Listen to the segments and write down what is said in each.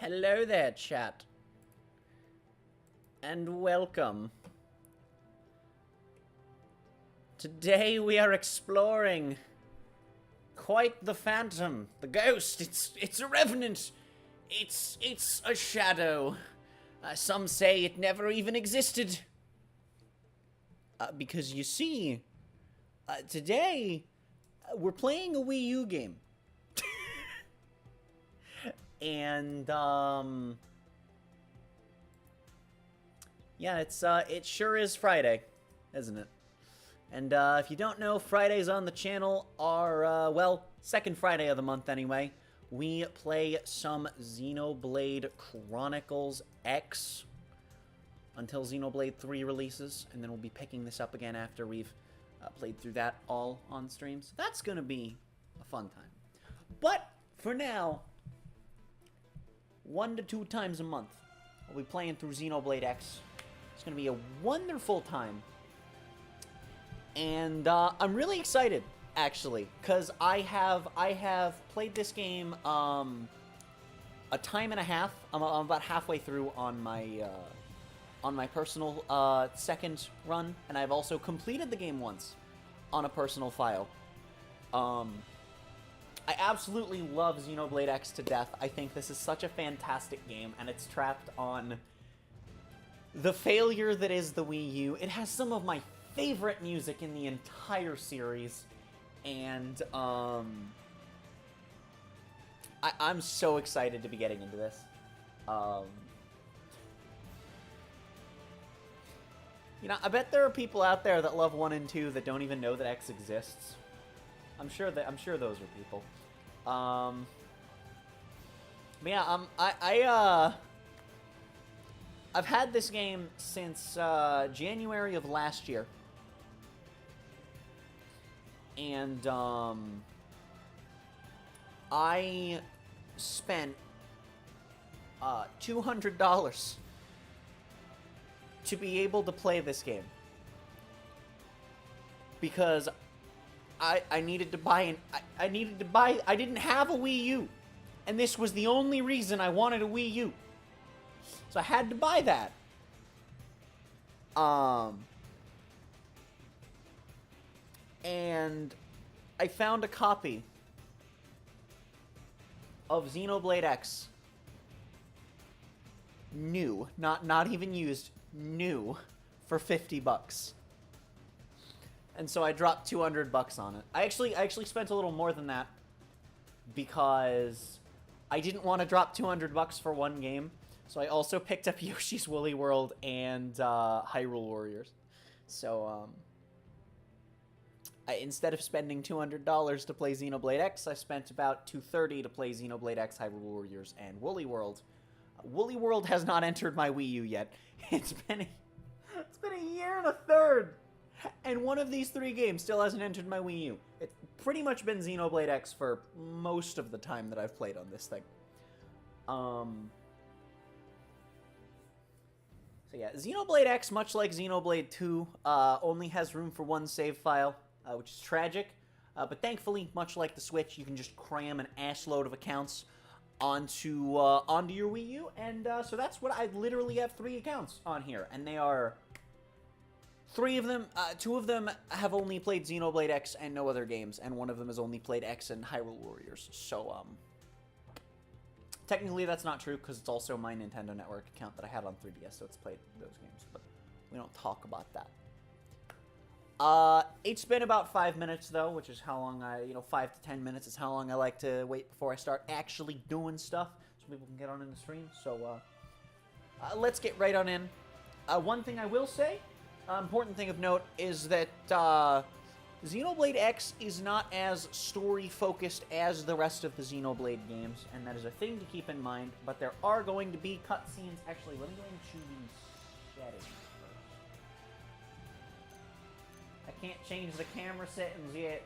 Hello there, chat. And welcome. Today we are exploring quite the phantom, the ghost. It's a revenant. It's a shadow. Some say it never even existed. Because you see, today we're playing a Wii U game. And yeah, it sure is Friday, isn't it? And if you don't know, Fridays on the channel are well, second Friday of the month anyway. We play some Xenoblade Chronicles X until Xenoblade 3 releases, and then we'll be picking this up again after we've played through that all on stream. So that's gonna be a fun time. But for now, 1 to 2 times a month, we'll be playing through Xenoblade X. It's going to be a wonderful time. And I'm really excited, actually, because I have played this game a time and a half. I'm about halfway through on my personal second run, and I've also completed the game once on a personal file. I absolutely love Xenoblade X to death. I think this is such a fantastic game, and it's trapped on the failure that is the Wii U. It has some of my favorite music in the entire series, and I'm so excited to be getting into this. You know, I bet there are people out there that love 1 and 2 that don't even know that X exists. I'm sure those are people. But yeah, I've had this game since January of last year, and I spent $200 to be able to play this game because I needed to buy I didn't have a Wii U, and this was the only reason I wanted a Wii U. So I had to buy that. And I found a copy of Xenoblade X. New, not even used, new, for $50. And so I dropped $200 on it. I actually spent a little more than that because I didn't want to drop $200 for one game. So I also picked up Yoshi's Woolly World and Hyrule Warriors. So instead of spending $200 to play Xenoblade X, I spent about $230 to play Xenoblade X, Hyrule Warriors, and Woolly World. Woolly World has not entered my Wii U yet. It's been a year and a third. And one of these 3 games still hasn't entered my Wii U. It's pretty much been Xenoblade X for most of the time that I've played on this thing. So yeah, Xenoblade X, much like Xenoblade 2, only has room for 1 save file, which is tragic. But thankfully, much like the Switch, you can just cram an assload of accounts onto your Wii U. And so that's what I literally have 3 accounts on here, and they are 3 of them, 2 of them have only played Xenoblade X and no other games, and 1 of them has only played X and Hyrule Warriors. So, technically that's not true, because it's also my Nintendo Network account that I had on 3DS, so it's played those games, but we don't talk about that. It's been about 5 minutes, though, which is how long 5 to 10 minutes is how long I like to wait before I start actually doing stuff, so people can get on in the stream. So, let's get right on in. One thing I will say, important thing of note is that Xenoblade X is not as story-focused as the rest of the Xenoblade games, and that is a thing to keep in mind, but there are going to be cutscenes. Actually, let me go into the settings first. I can't change the camera settings yet.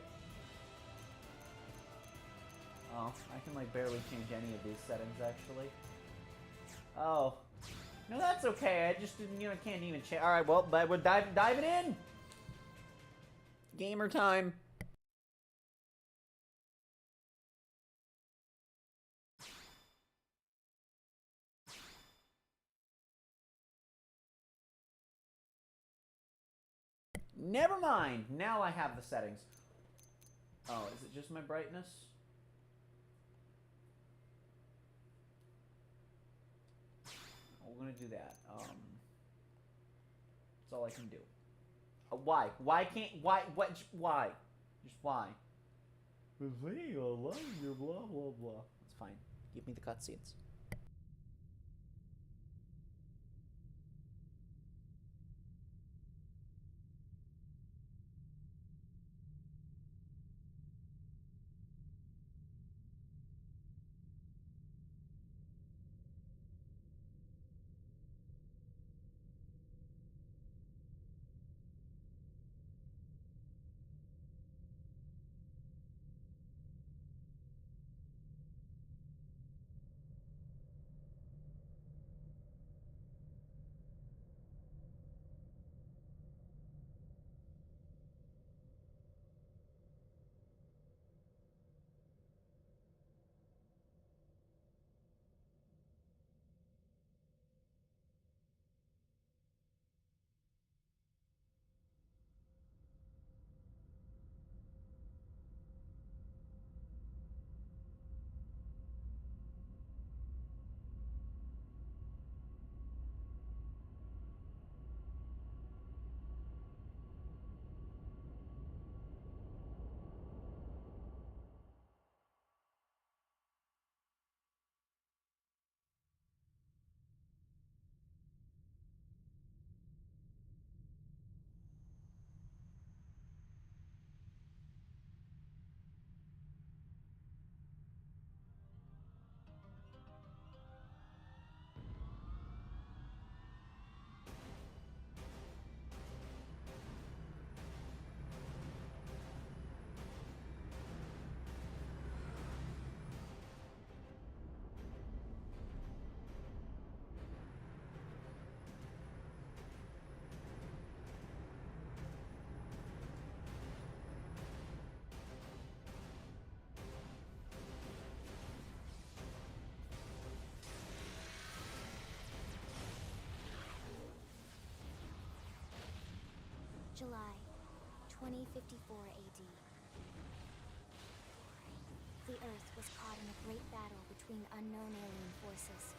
Oh, I can like barely change any of these settings, actually. Oh. No, that's okay. I just didn't, can't even change. Alright, well, but we're diving in! Gamer time. Never mind. Now I have the settings. Oh, is it just my brightness? We're gonna do that. That's all I can do. Why? Why can't? Why? What? Why? Just why? I love you. Blah blah blah. It's fine. Give me the cutscenes. July 2054 AD. The Earth was caught in a great battle between unknown alien forces.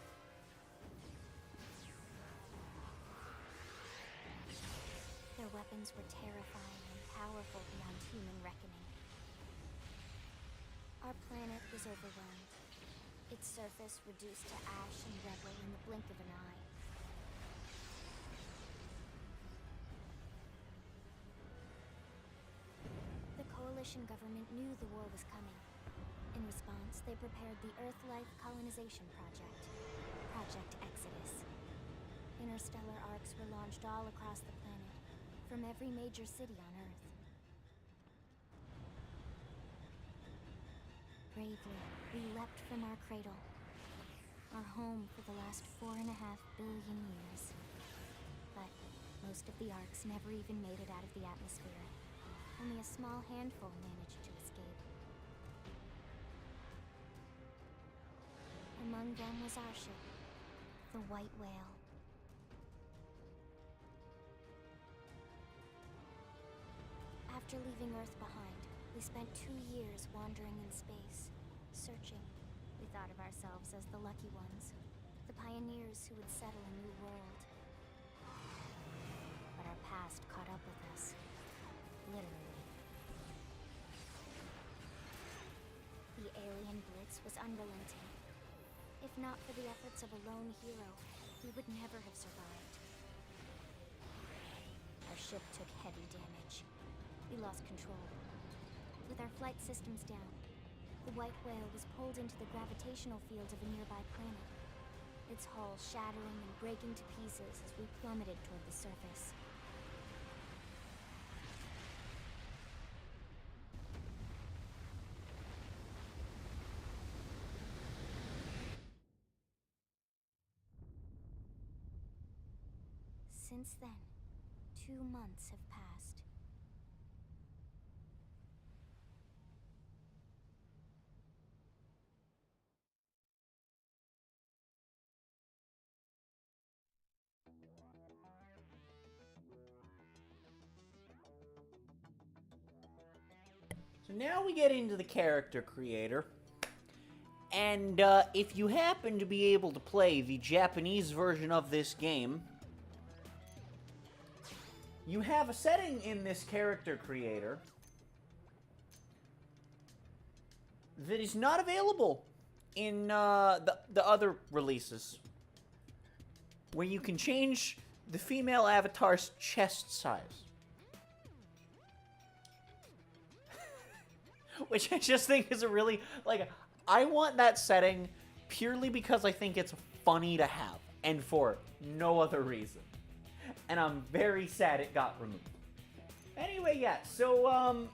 Their weapons were terrifying and powerful beyond human reckoning. Our planet was overwhelmed, its surface reduced to ash and rubble in the blink of an eye. The Coalition government knew the war was coming. In response, they prepared the Earth-Life Colonization Project, Project Exodus. Interstellar arcs were launched all across the planet, from every major city on Earth. Bravely, we leapt from our cradle, our home for the last 4.5 billion years. But most of the arcs never even made it out of the atmosphere. Only a small handful managed to escape. Among them was our ship, the White Whale. After leaving Earth behind, we spent 2 years wandering in space, searching. We thought of ourselves as the lucky ones, the pioneers who would settle a new world. But our past caught up with us, literally. The alien blitz was unrelenting. If not for the efforts of a lone hero, we would never have survived. Our ship took heavy damage. We lost control. With our flight systems down, the White Whale was pulled into the gravitational field of a nearby planet, its hull shattering and breaking to pieces as we plummeted toward the surface. Since then, 2 months have passed. So now we get into the character creator. And if you happen to be able to play the Japanese version of this game, you have a setting in this character creator that is not available in the other releases, where you can change the female avatar's chest size. Which I just think is a really, like, I want that setting purely because I think it's funny to have, and for no other reason. And I'm very sad it got removed. Anyway, yeah, so,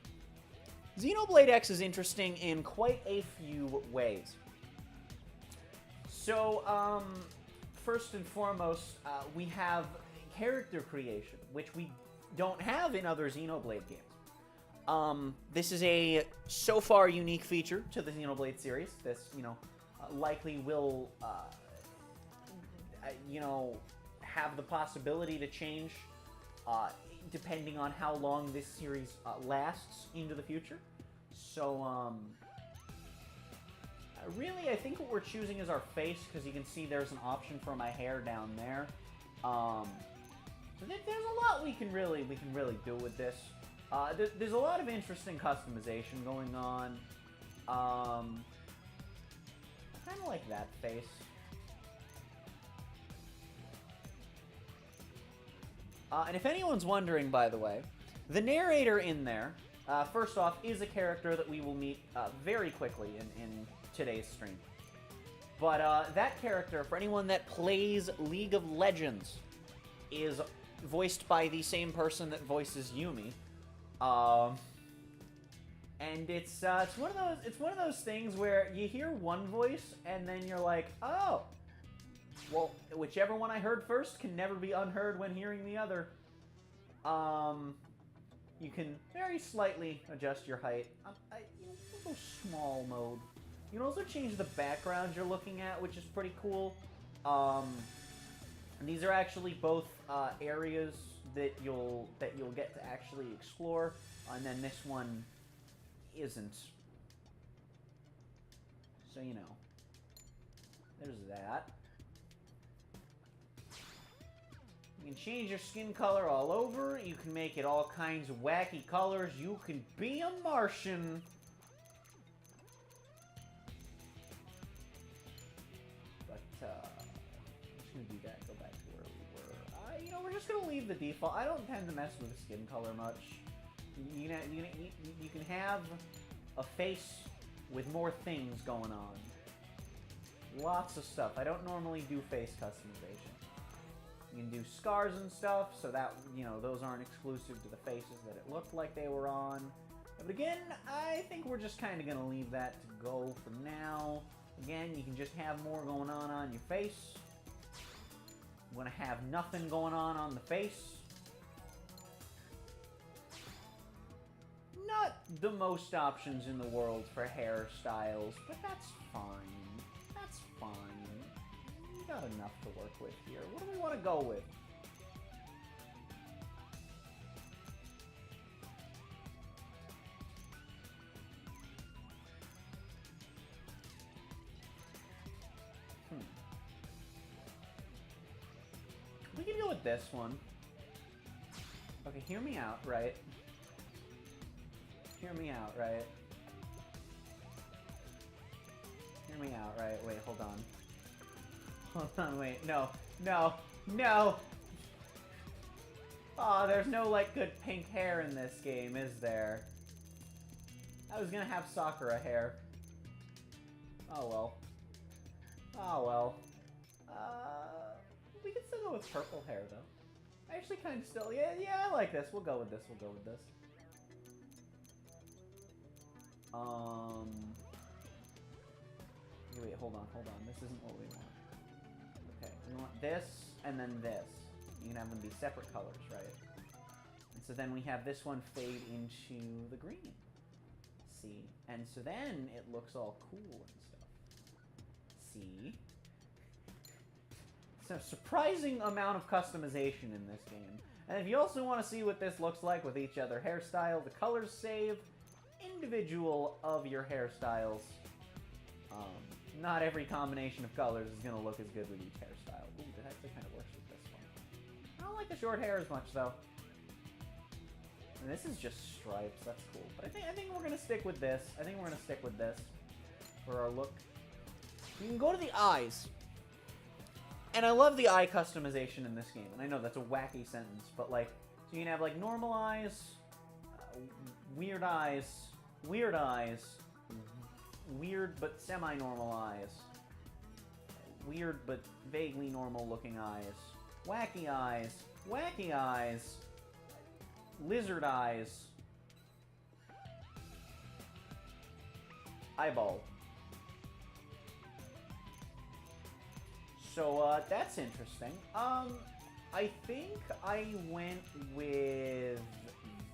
Xenoblade X is interesting in quite a few ways. So, first and foremost, we have character creation, which we don't have in other Xenoblade games. This is a so far unique feature to the Xenoblade series. This, likely will, have the possibility to change, depending on how long this series lasts into the future. So, really, I think what we're choosing is our face, because you can see there's an option for my hair down there. So there's a lot we can really do with this. There's a lot of interesting customization going on. I kind of like that face. And if anyone's wondering, by the way, the narrator in there, first off, is a character that we will meet very quickly in today's stream. But that character, for anyone that plays League of Legends, is voiced by the same person that voices Yumi. And it's one of those things where you hear one voice and then you're like, oh, well, whichever one I heard first can never be unheard when hearing the other. You can very slightly adjust your height. Go small mode. You can also change the background you're looking at, which is pretty cool. And these are actually both areas that you'll get to actually explore, and then this one isn't. So there's that. You can change your skin color all over. You can make it all kinds of wacky colors. You can be a Martian. But I'm just gonna do that. Go back to where we were. We're just gonna leave the default. I don't tend to mess with the skin color much. You can have a face with more things going on. Lots of stuff. I don't normally do face customization. You can do scars and stuff, so that, those aren't exclusive to the faces that it looked like they were on. But again, I think we're just kind of going to leave that to go for now. Again, you can just have more going on your face. You want to have nothing going on the face. Not the most options in the world for hairstyles, but that's fine. That's fine. We got enough to work with here. What do we want to go with? We can go with this one. Okay, hear me out, right? Hear me out, right? Hear me out, right? Wait, hold on. Hold on, wait. No. No. No! Aw, there's no, good pink hair in this game, is there? I was gonna have Sakura hair. Oh, well. Oh, well. We can still go with purple hair, though. I actually kind of still... Yeah, I like this. We'll go with this. We'll go with this. Wait, hold on. This isn't what we want. Okay, we want this, and then this. You can have them be separate colors, right? And so then we have this one fade into the green. See? And so then it looks all cool and stuff. See? So surprising amount of customization in this game. And if you also want to see what this looks like with each other hairstyle, the colors save. individual of your hairstyles. Not every combination of colors is going to look as good with each hairstyle. Ooh, that actually kind of works with this one. I don't like the short hair as much, though. And this is just stripes. That's cool. But I think we're going to stick with this. I think we're going to stick with this for our look. You can go to the eyes. And I love the eye customization in this game. And I know that's a wacky sentence, but like, so you can have like normal eyes, weird eyes, weird eyes, weird but semi-normal eyes, weird but vaguely normal looking eyes, wacky eyes, lizard eyes, eyeball. So, that's interesting. I think I went with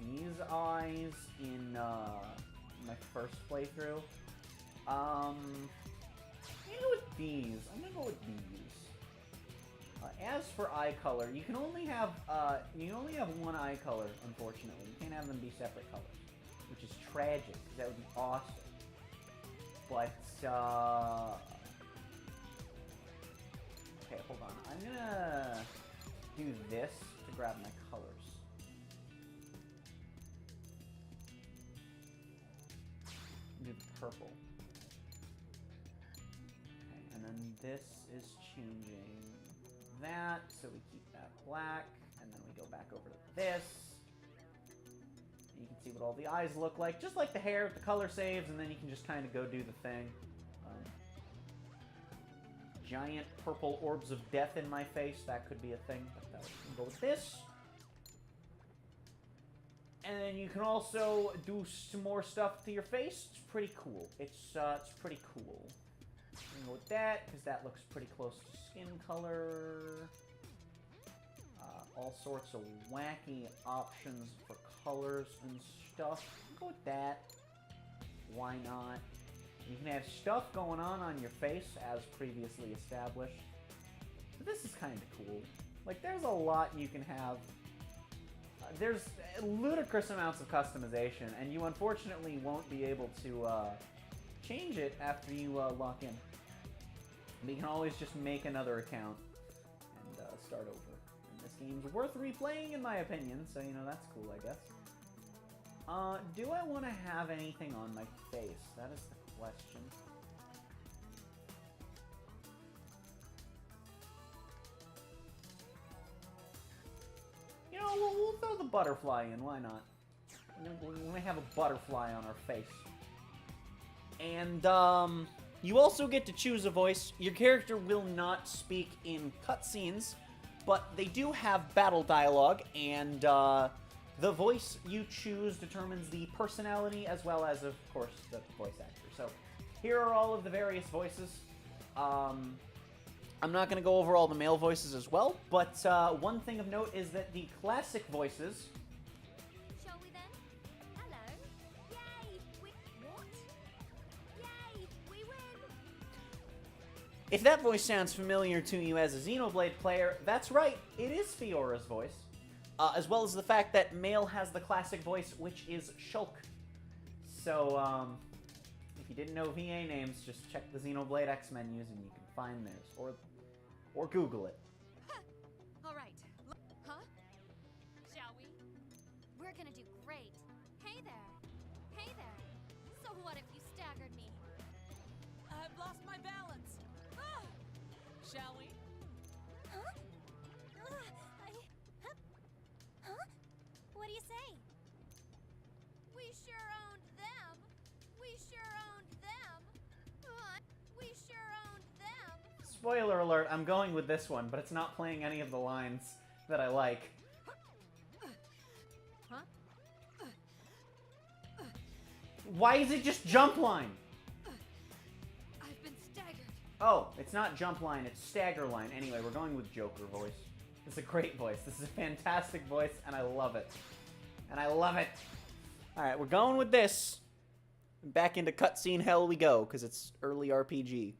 these eyes in, my first playthrough. I'm gonna go with these. As for eye color, you can only have one eye color, unfortunately. You can't have them be separate colors, which is tragic, because that would be awesome. But, okay, hold on. I'm gonna do this to grab my colors. Do purple. Okay, and then this is changing that, so we keep that black, and then we go back over to this. And you can see what all the eyes look like, just like the hair, the color saves, and then you can just kind of go do the thing. Giant purple orbs of death in my face, that could be a thing, but we can go with this. And then you can also do some more stuff to your face. It's pretty cool. It's pretty cool. I'm gonna go with that, because that looks pretty close to skin color. All sorts of wacky options for colors and stuff. Go with that. Why not? You can have stuff going on your face, as previously established. But this is kind of cool. Like, there's a lot you can have. There's ludicrous amounts of customization, and you unfortunately won't be able to change it after you lock in. But you can always just make another account and start over. And this game's worth replaying, in my opinion, so, you know, that's cool, I guess. Do I want to have anything on my face? That is the question. You know, we'll throw the butterfly in. Why not? We may have a butterfly on our face. And, you also get to choose a voice. Your character will not speak in cutscenes, but they do have battle dialogue, and, the voice you choose determines the personality as well as, of course, the voice actor. So, here are all of the various voices. I'm not going to go over all the male voices as well, but one thing of note is that the classic voices... Shall we then? Hello? Yay! What? Yay! We win! If that voice sounds familiar to you as a Xenoblade player, that's right, it is Fiora's voice. As well as the fact that male has the classic voice, which is Shulk. So, if you didn't know VA names, just check the Xenoblade X menus and you can find theirs. Or Google it. Alright. Huh? Shall we? We're gonna do great. Hey there. Hey there. So what if you staggered me? I've lost my balance. Ah! Shall we? Huh? Huh? What do you say? We sure owned them. We sure owned them. We sure owned them. Spoiler alert, I'm going with this one, but it's not playing any of the lines that I like. Huh? Why is it just jump line? I've been staggered. Oh, it's not jump line, it's stagger line. Anyway, we're going with Joker voice. This is a great voice. This is a fantastic voice, and I love it. And I love it. Alright, we're going with this. Back into cutscene hell we go, because it's early RPG.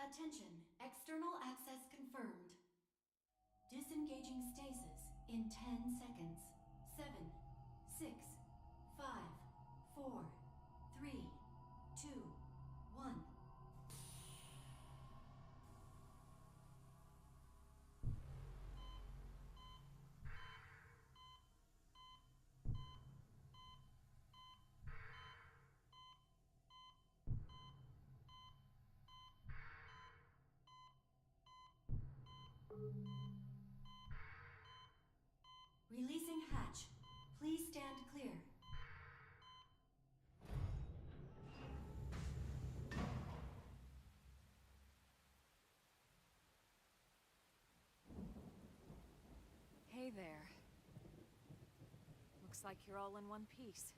Attention, external access confirmed. Disengaging stasis in 10 seconds. 7, 6, 5, 4, 3, 2, 1. Releasing hatch. Please stand clear. Hey there. Looks like you're all in one piece.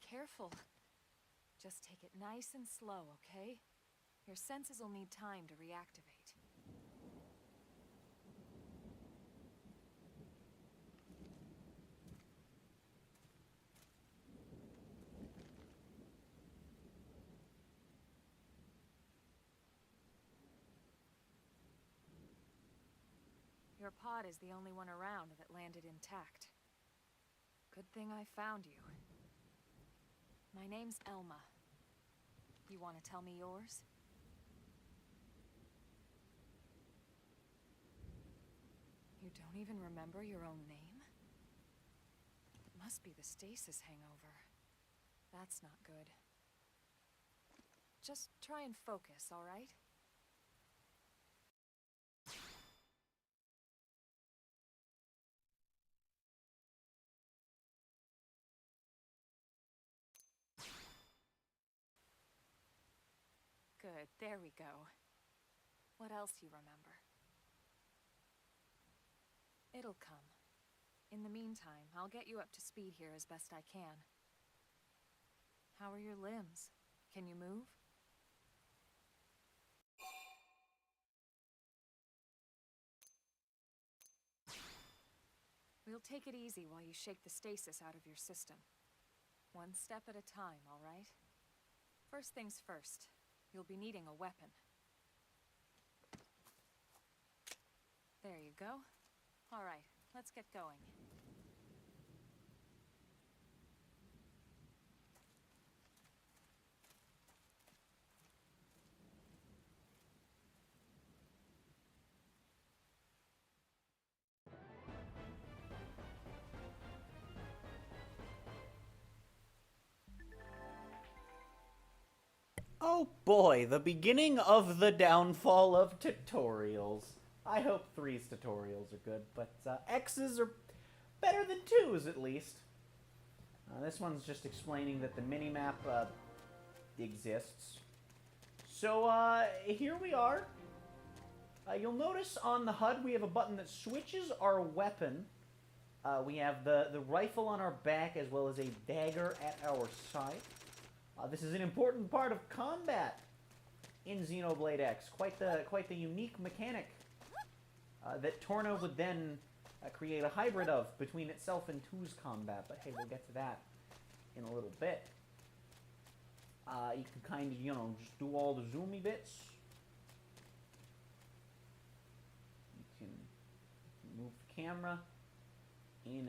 Careful. Just take it nice and slow, okay? Your senses will need time to reactivate. Your pod is the only one around that landed intact. Good thing I found you. My name's Elma. You want to tell me yours? You don't even remember your own name? It must be the stasis hangover. That's not good. Just try and focus, all right? Good, there we go. What else you remember? It'll come. In the meantime, I'll get you up to speed here as best I can. How are your limbs? Can you move? We'll take it easy while you shake the stasis out of your system. One step at a time, all right? First things first. You'll be needing a weapon. There you go. All right, let's get going. Oh boy, the beginning of the downfall of tutorials. I hope 3's tutorials are good, but X's are better than 2's at least. This one's just explaining that the minimap exists. So here we are. You'll notice on the HUD we have a button that switches our weapon. We have the rifle on our back as well as a dagger at our side. This is an important part of combat in Xenoblade X. Quite the unique mechanic that Torna would then create a hybrid of between itself and 2's combat. But hey, we'll get to that in a little bit. You can kind of, just do all the zoomy bits. You can move the camera in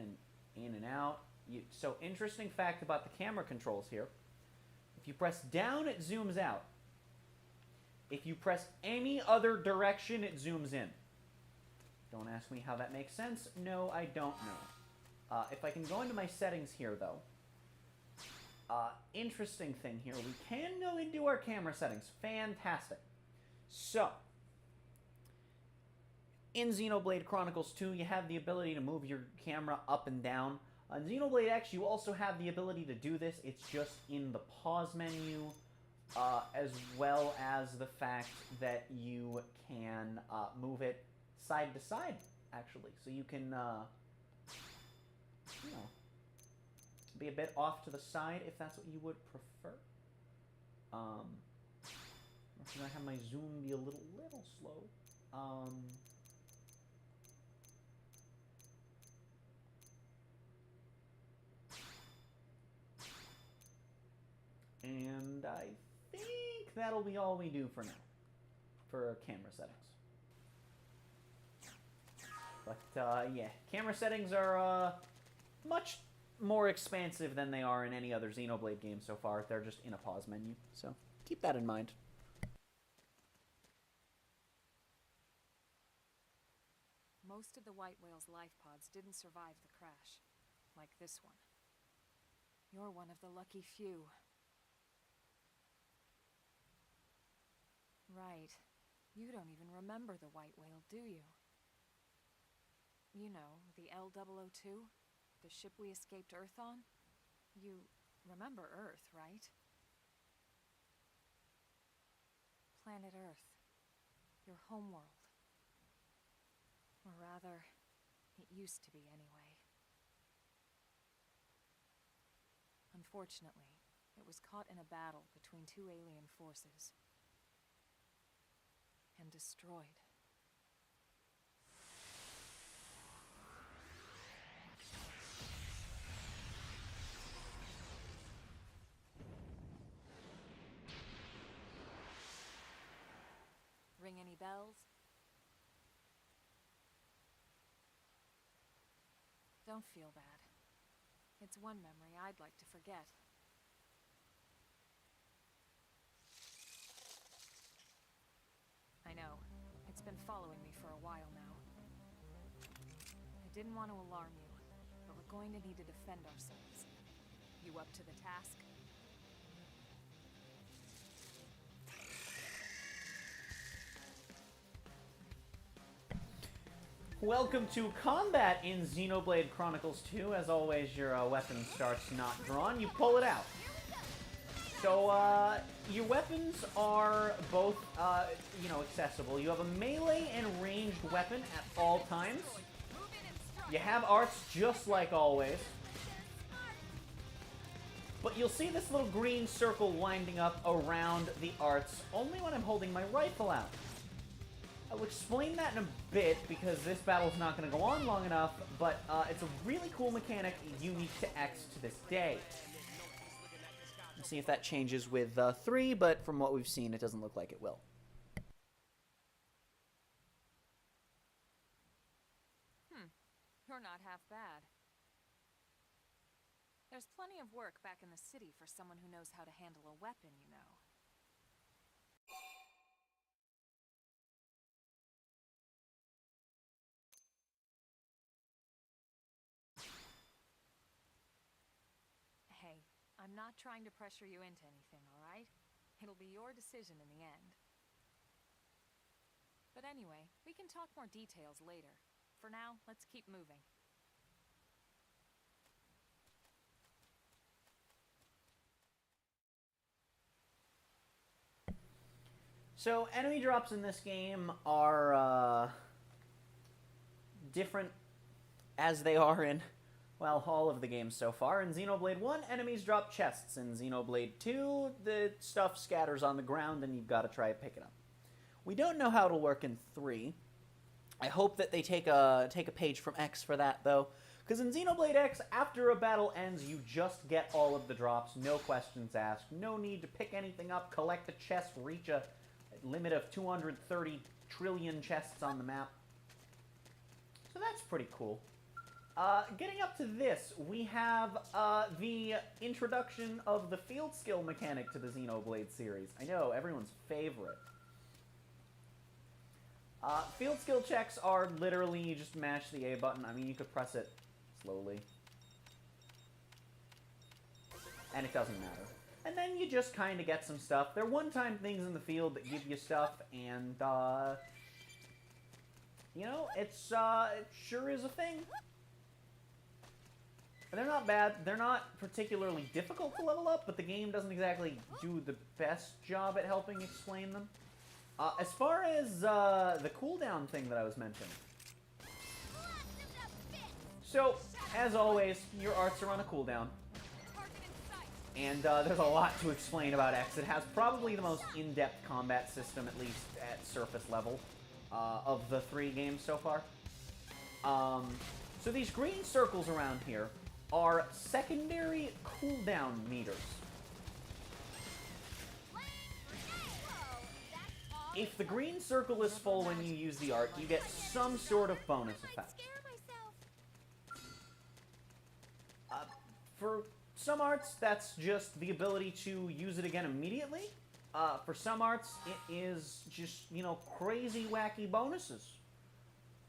and out. So interesting fact about the camera controls here. If you press down, it zooms out. If you press any other direction, it zooms in. Don't ask me how that makes sense. No, I don't know. If I can go into my settings here, though. Interesting thing here. We can go into our camera settings. Fantastic. So, in Xenoblade Chronicles 2, you have the ability to move your camera up and down. On Xenoblade X, you also have the ability to do this. It's just in the pause menu, as well as the fact that you can move it side to side, actually. So you can, be a bit off to the side if that's what you would prefer. I'm gonna have my zoom be a little slow. And I think that'll be all we do for now, for camera settings. But yeah, camera settings are much more expansive than they are in any other Xenoblade game so far. They're just in a pause menu, so keep that in mind. Most of the White Whale's life pods didn't survive the crash, like this one. You're one of the lucky few. Right. You don't even remember the White Whale, do you? You know, the L-002? The ship we escaped Earth on? You remember Earth, right? Planet Earth. Your homeworld. Or rather, it used to be anyway. Unfortunately, it was caught in a battle between two alien forces. And destroyed. Ring any bells? Don't feel bad. It's one memory I'd like to forget. I know. It's been following me for a while now. I didn't want to alarm you, but we're going to need to defend ourselves. You up to the task? Welcome to combat in Xenoblade Chronicles 2. As always, your weapon starts not drawn. You pull it out. So, your weapons are both, accessible. You have a melee and ranged weapon at all times. You have arts just like always. But you'll see this little green circle winding up around the arts only when I'm holding my rifle out. I'll explain that in a bit because this battle's not going to go on long enough, but it's a really cool mechanic unique to X to this day. Let's see if that changes with 3, but from what we've seen, it doesn't look like it will. You're not half bad. There's plenty of work back in the city for someone who knows how to handle a weapon, you know. Hey, I'm not trying to pressure you into anything, all right? It'll be your decision in the end. But anyway, we can talk more details later. For now, let's keep moving. So, enemy drops in this game are different as they are in, well, all of the games so far. In Xenoblade 1, enemies drop chests. In Xenoblade 2, the stuff scatters on the ground and you've got to try to pick it up. We don't know how it'll work in 3. I hope that they take a page from X for that, though. Because in Xenoblade X, after a battle ends, you just get all of the drops, no questions asked. No need to pick anything up, collect a chest, reach a limit of 230 trillion chests on the map. So that's pretty cool. Getting up to this, we have the introduction of the field skill mechanic to the Xenoblade series. I know, everyone's favorite. Field skill checks are literally, you just mash the A button. I mean, you could press it slowly. And it doesn't matter. And then you just kind of get some stuff. They're one-time things in the field that give you stuff, and, you know, it sure is a thing. They're not bad. They're not particularly difficult to level up, but the game doesn't exactly do the best job at helping explain them. As far as the cooldown thing that I was mentioning. So, as always, your arts are on a cooldown. And there's a lot to explain about X. It has probably the most in-depth combat system, at least at surface level, of the 3 games so far. So these green circles around here are secondary cooldown meters. If the green circle is full when you use the art, you get some sort of bonus effect. For some arts, that's just the ability to use it again immediately. For some arts, it is just, you know, crazy, wacky bonuses.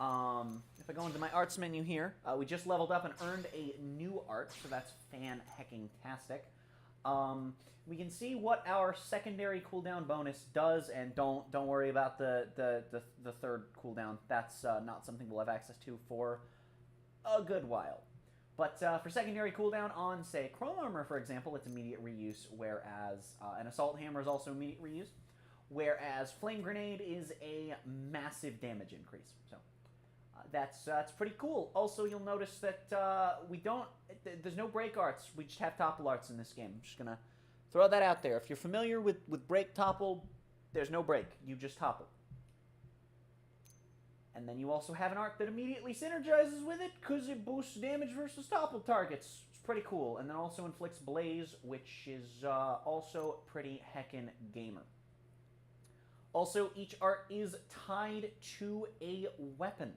If I go into my arts menu here, we just leveled up and earned a new art, so that's fan-hecking-tastic. We can see what our secondary cooldown bonus does, and don't worry about the third cooldown. That's not something we'll have access to for a good while. But for secondary cooldown on, say, Chrome Armor, for example, it's immediate reuse, whereas an Assault Hammer is also immediate reuse, whereas Flame Grenade is a massive damage increase. So that's pretty cool. Also, you'll notice that there's no break arts. We just have topple arts in this game. I'm just going to throw that out there. If you're familiar with break topple, there's no break. You just topple. And then you also have an art that immediately synergizes with it because it boosts damage versus topple targets. It's pretty cool. And then also inflicts Blaze, which is also pretty heckin' gamer. Also, each art is tied to a weapon.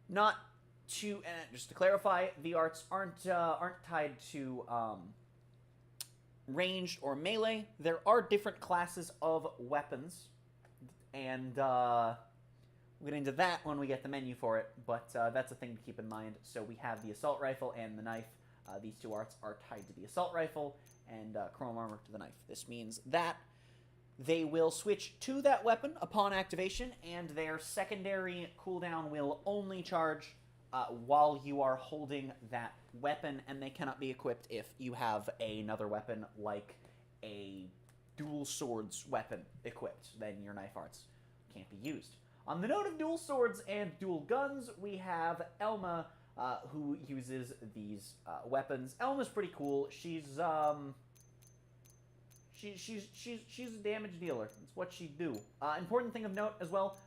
Not to, just to clarify, the arts aren't tied to ranged or melee. There are different classes of weapons, and we'll get into that when we get the menu for it, but that's a thing to keep in mind. So we have the assault rifle and the knife. These two arts are tied to the assault rifle, and Chrome Armor to the knife. This means that they will switch to that weapon upon activation, and their secondary cooldown will only charge while you are holding that weapon, and they cannot be equipped if you have another weapon like a dual swords weapon equipped. Then your knife arts can't be used. On the note of dual swords and dual guns, we have Elma, who uses these weapons. Elma's pretty cool. She's a damage dealer. It's what she do. Important thing of note as well,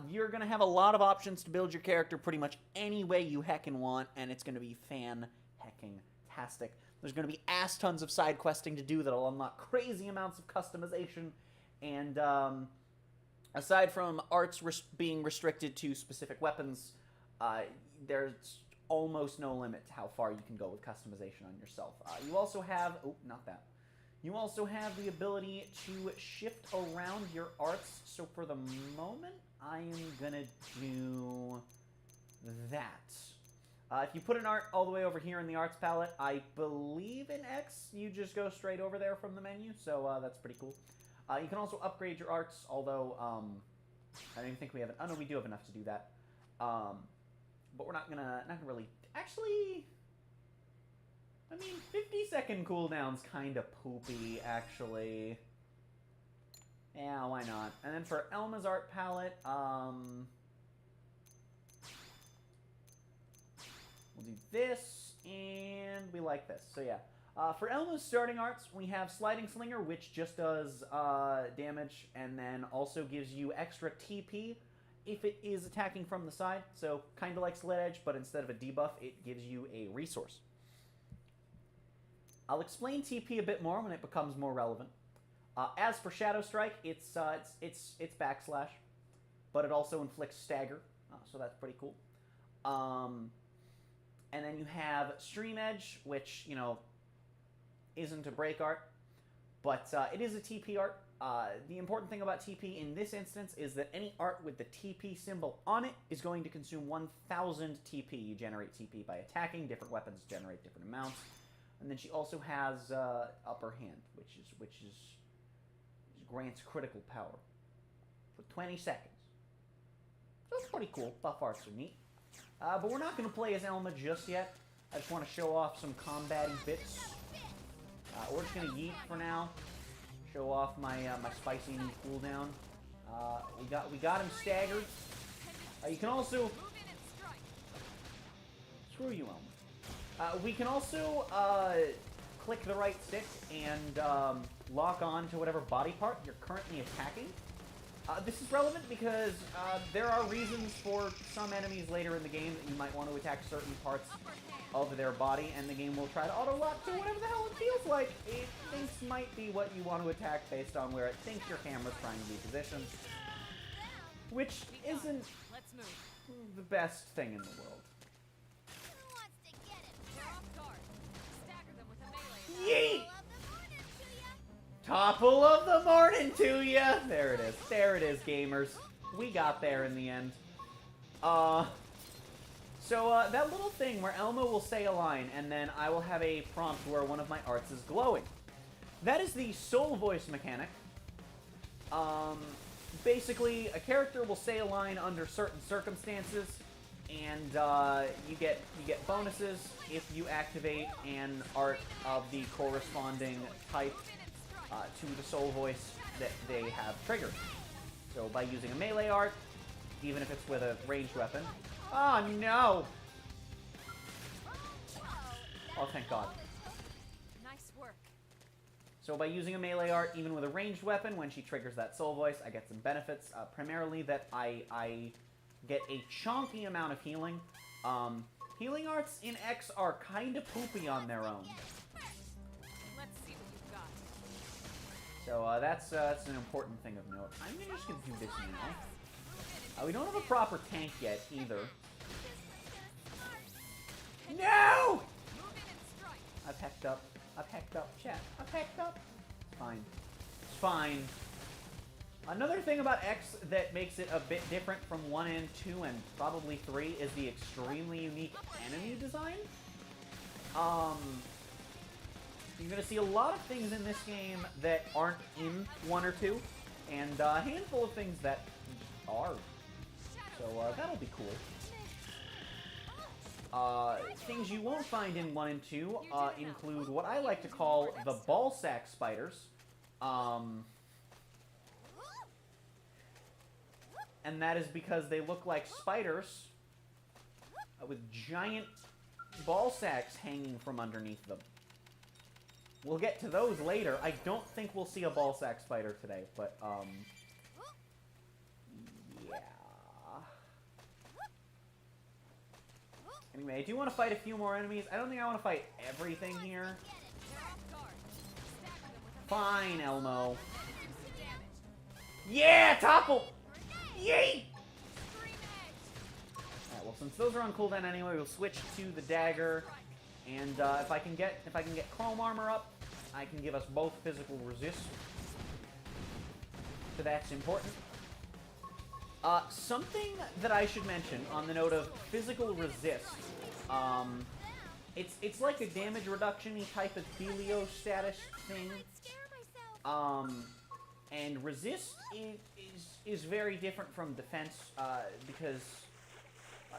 you're going to have a lot of options to build your character pretty much any way you heckin' want, and it's going to be fan-hecking-tastic. There's going to be ass tons of side questing to do that'll unlock crazy amounts of customization, and aside from arts being restricted to specific weapons, there's almost no limit to how far you can go with customization on yourself. You also have... Oh, not that. You also have the ability to shift around your arts, so for the moment, I am gonna do that. If you put an art all the way over here in the arts palette, I believe in X, you just go straight over there from the menu, so that's pretty cool. You can also upgrade your arts, although I don't even think we have... Oh, no, we do have enough to do that. But we're not gonna really... Actually... I mean, 50-second cooldown's kind of poopy, actually. Yeah, why not? And then for Elma's art palette, we'll do this, and we like this. So yeah, for Elma's starting arts, we have Sliding Slinger, which just does damage, and then also gives you extra TP if it is attacking from the side. So kind of like Slit Edge, but instead of a debuff, it gives you a resource. I'll explain TP a bit more when it becomes more relevant. As for Shadow Strike, it's backslash, but it also inflicts stagger, so that's pretty cool. And then you have Stream Edge, which, you know, isn't a break art, but it is a TP art. The important thing about TP in this instance is that any art with the TP symbol on it is going to consume 1,000 TP. You generate TP by attacking. Different weapons generate different amounts. And then she also has Upper Hand, which grants critical power for 20 seconds. So that's pretty cool. Buff arts are neat. But we're not going to play as Elma just yet. I just want to show off some combat-y bits. We're just going to yeet for now. Show off my my spicy new cooldown. We got him staggered. You can also... Screw you, Elma. We can also click the right stick and lock on to whatever body part you're currently attacking. This is relevant because there are reasons for some enemies later in the game that you might want to attack certain parts of their body, and the game will try to auto-lock to whatever the hell it feels like it thinks might be what you want to attack based on where it thinks your camera's trying to be positioned. Which isn't Let's move. the best thing in the world. Who wants to get it? They're off guard. Stagger them with a melee attack. Yeet! Topple of the morning to ya! Topple of the morning to ya! There it is. There it is, gamers. We got there in the end. So that little thing where Elmo will say a line, and then I will have a prompt where one of my arts is glowing. That is the soul voice mechanic. Basically, a character will say a line under certain circumstances, and you get bonuses if you activate an art of the corresponding type to the soul voice that they have triggered. So by using a melee art, even if it's with a ranged weapon. Oh no! Oh, thank God. Nice work. So by using a melee art, even with a ranged weapon, when she triggers that soul voice, I get some benefits. Primarily that I get a chonky amount of healing. Healing arts in X are kind of poopy on their own. Let's see what you've got. So that's an important thing of note. I'm just going to do this now. We don't have a proper tank yet, either. No! Move in and strike. I've hecked up. I've hecked up. Chat. I've hecked up. It's fine. It's fine. Another thing about X that makes it a bit different from 1 and 2 and probably 3 is the extremely unique enemy design. You're going to see a lot of things in this game that aren't in 1 or 2, and a handful of things that are. So that'll be cool. Things you won't find in 1 and 2 include what I like to call the ball sack spiders. And that is because they look like spiders with giant ball sacks hanging from underneath them. We'll get to those later. I don't think we'll see a ball sack spider today, but, yeah. Anyway, I do want to fight a few more enemies. I don't think I want to fight everything here. They're off guard. Stagger them with a Fine, Elmo. Reduce the damage. Yeah, topple! Yeet! Scream edge. Alright, well, since those are on cooldown anyway, we'll switch to the dagger. And if I can get chrome armor up, I can give us both physical resist. So that's important. Something that I should mention on the note of physical resist. It's like a damage reduction-y type of Helio status thing. And resist is very different from defense because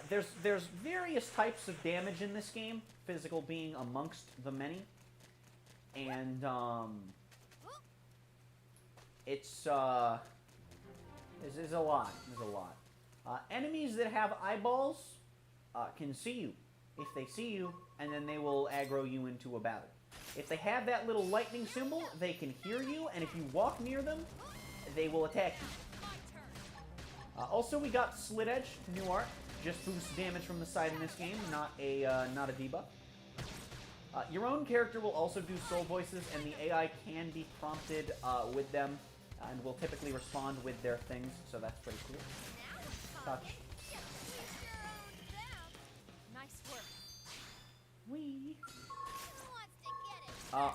there's various types of damage in this game, physical being amongst the many, and it's there's a lot. There's a lot. Enemies that have eyeballs can see you. If they see you, and then they will aggro you into a battle. If they have that little lightning symbol, they can hear you, and if you walk near them, they will attack you. Also, we got Slit Edge, new art. Just boosts damage from the side in this game, not a debuff. Your own character will also do soul voices, and the AI can be prompted with them, and will typically respond with their things, so that's pretty cool. Touch. Nice work. Whee!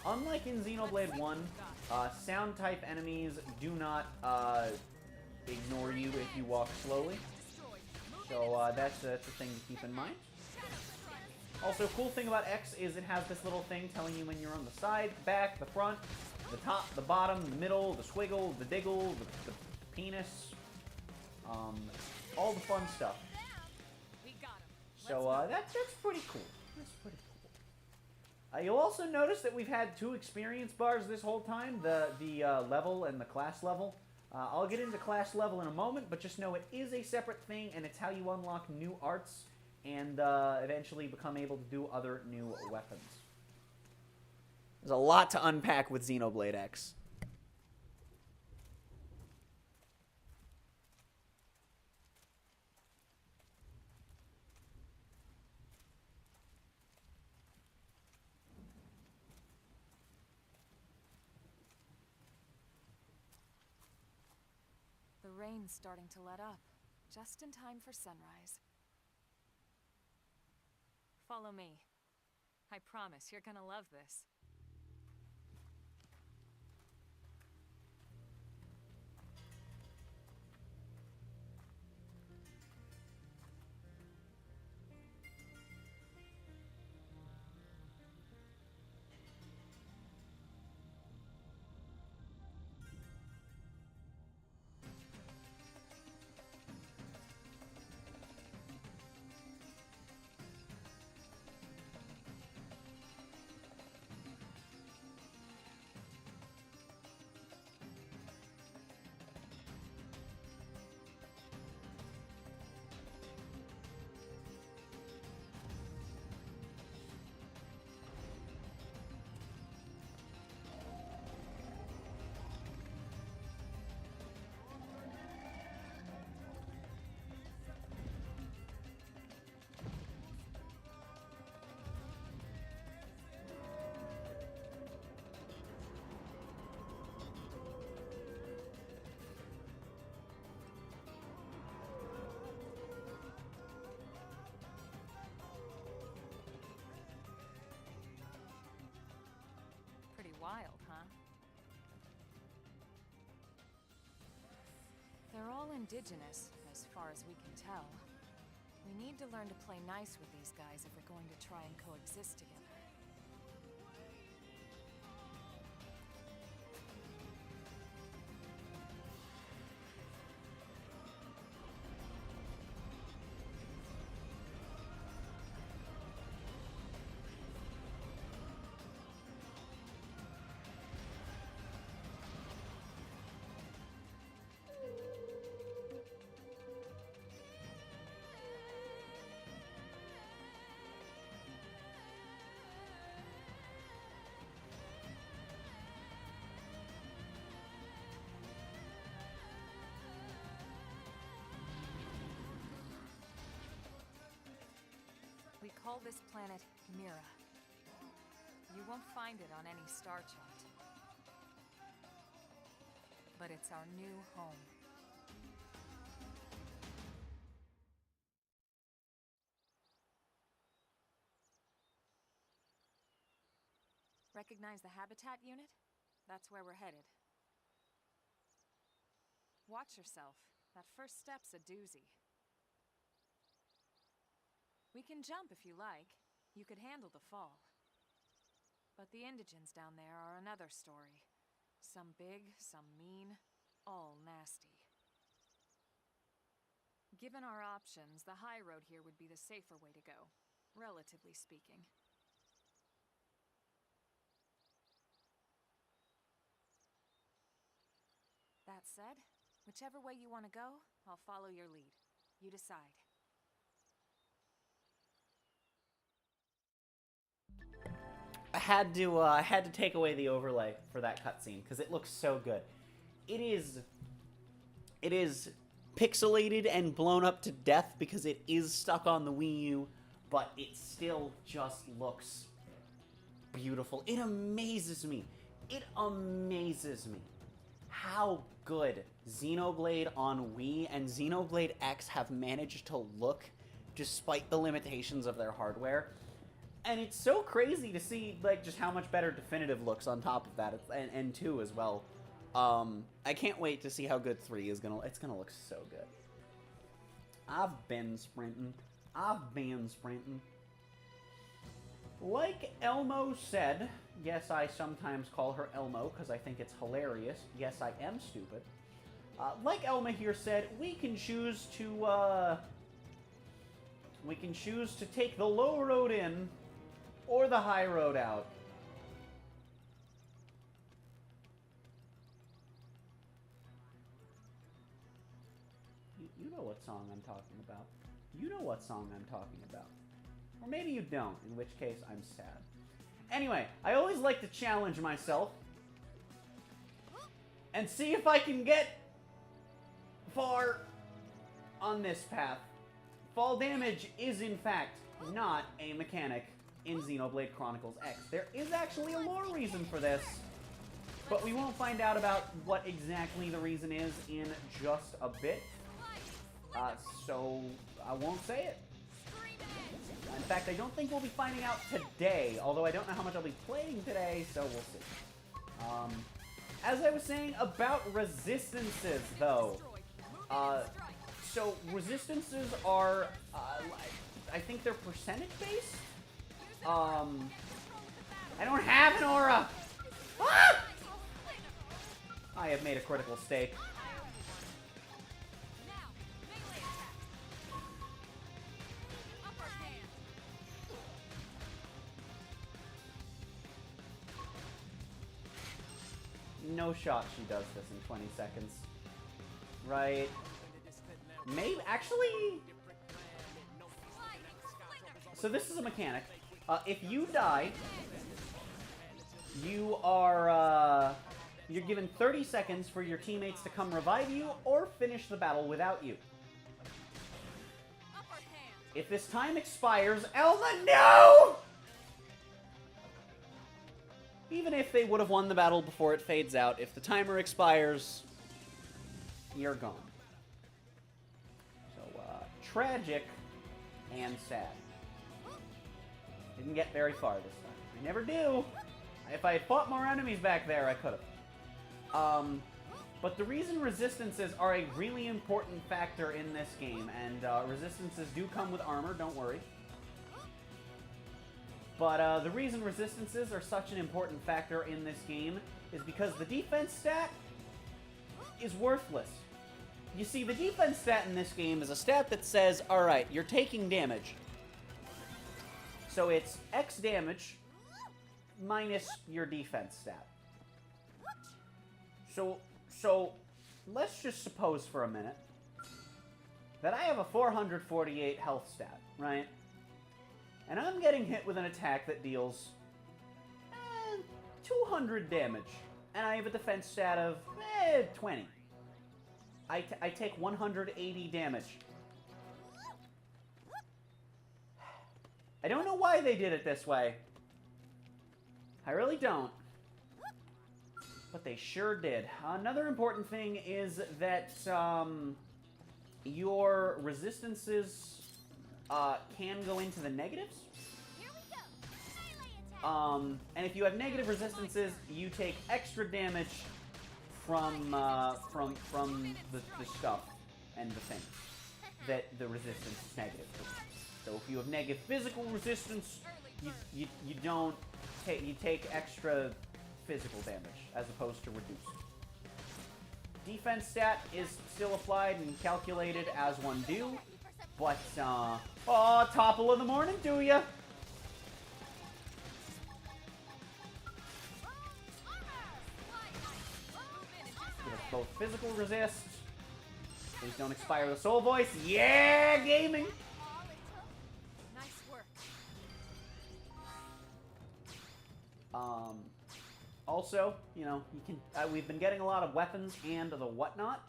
Unlike in Xenoblade 1, sound-type enemies do not ignore you if you walk slowly. So that's a thing to keep in mind. Also, cool thing about X is it has this little thing telling you when you're on the side, back, the front, the top, the bottom, the middle, the squiggle, the diggle, the penis, all the fun stuff. We got him. So that's pretty cool. That's pretty cool. You'll also notice that we've had 2 experience bars this whole time, the level and the class level. I'll get into class level in a moment, but just know it is a separate thing, and it's how you unlock new arts and eventually become able to do other new weapons. There's a lot to unpack with Xenoblade X. The rain's starting to let up, just in time for sunrise. Follow me. I promise you're gonna love this. Wild, huh? They're all indigenous, as far as we can tell. We need to learn to play nice with these guys if we're going to try and coexist together. We call this planet Mira. You won't find it on any star chart. But it's our new home. Recognize the habitat unit? That's where we're headed. Watch yourself. That first step's a doozy. We can jump if you like. You could handle the fall. But the indigents down there are another story. Some big, some mean, all nasty. Given our options, the high road here would be the safer way to go, relatively speaking. That said, whichever way you want to go, I'll follow your lead. You decide. I had to take away the overlay for that cutscene because it looks so good. It is pixelated and blown up to death because it is stuck on the Wii U, but it still just looks beautiful. It amazes me. It amazes me how good Xenoblade on Wii and Xenoblade X have managed to look despite the limitations of their hardware. And it's so crazy to see, like, just how much better Definitive looks on top of that, and 2 as well. I can't wait to see how good 3 is gonna. It's gonna look so good. I've been sprinting. Like Elmo said, yes, I sometimes call her Elmo because I think it's hilarious. Yes, I am stupid. Like Elma here said, we can choose to take the low road in or the high road out. You know what song I'm talking about. You know what song I'm talking about. Or maybe you don't, in which case I'm sad. Anyway, I always like to challenge myself and see if I can get far on this path. Fall damage is, in fact, not a mechanic in Xenoblade Chronicles X. There is actually a lore reason for this, but we won't find out about what exactly the reason is in just a bit. So I won't say it. In fact, I don't think we'll be finding out today, although I don't know how much I'll be playing today, so we'll see. As I was saying about resistances, though, so resistances are, I think they're percentage-based? I don't have an aura! Ah! I have made a critical mistake. No shot she does this in 20 seconds. Right. Maybe, actually... So this is a mechanic. If you die, you are, you're given 30 seconds for your teammates to come revive you or finish the battle without you. If this time expires, Elma, no! Even if they would have won the battle before it fades out, if the timer expires, you're gone. So, tragic and sad. Didn't get very far this time. I never do. If I had fought more enemies back there, I could have. But the reason resistances are a really important factor in this game, and resistances do come with armor, don't worry. But the reason resistances are such an important factor in this game is because the defense stat is worthless. You see, the defense stat in this game is a stat that says, alright, you're taking damage. So it's X damage minus your defense stat. So let's just suppose for a minute that I have a 448 health stat, right? And I'm getting hit with an attack that deals 200 damage. And I have a defense stat of 20. I take 180 damage. I don't know why they did it this way. I really don't. But they sure did. Another important thing is that your resistances can go into the negatives. And if you have negative resistances, you take extra damage from the stuff and the thing that the resistance is negative to. So if you have negative physical resistance, you don't take, you take extra physical damage as opposed to reduced. Defense stat is still applied and calculated as one do, but oh, topple of the morning, do ya? Give us both physical resist. Please don't expire the soul voice. Yeah, gaming. Also, you know, you can. We've been getting a lot of weapons and the whatnot.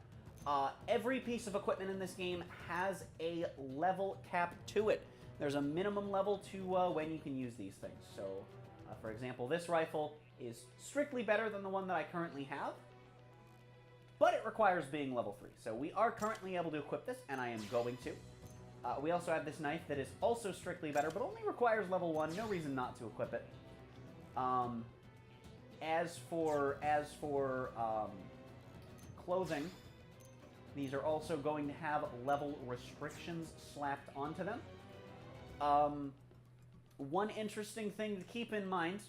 Every piece of equipment in this game has a level cap to it. There's a minimum level to when you can use these things. So, for example, this rifle is strictly better than the one that I currently have, but it requires being level 3. So we are currently able to equip this, and I am going to. We also have this knife that is also strictly better, but only requires level 1. No reason not to equip it. As for clothing, these are also going to have level restrictions slapped onto them. One interesting thing to keep in mind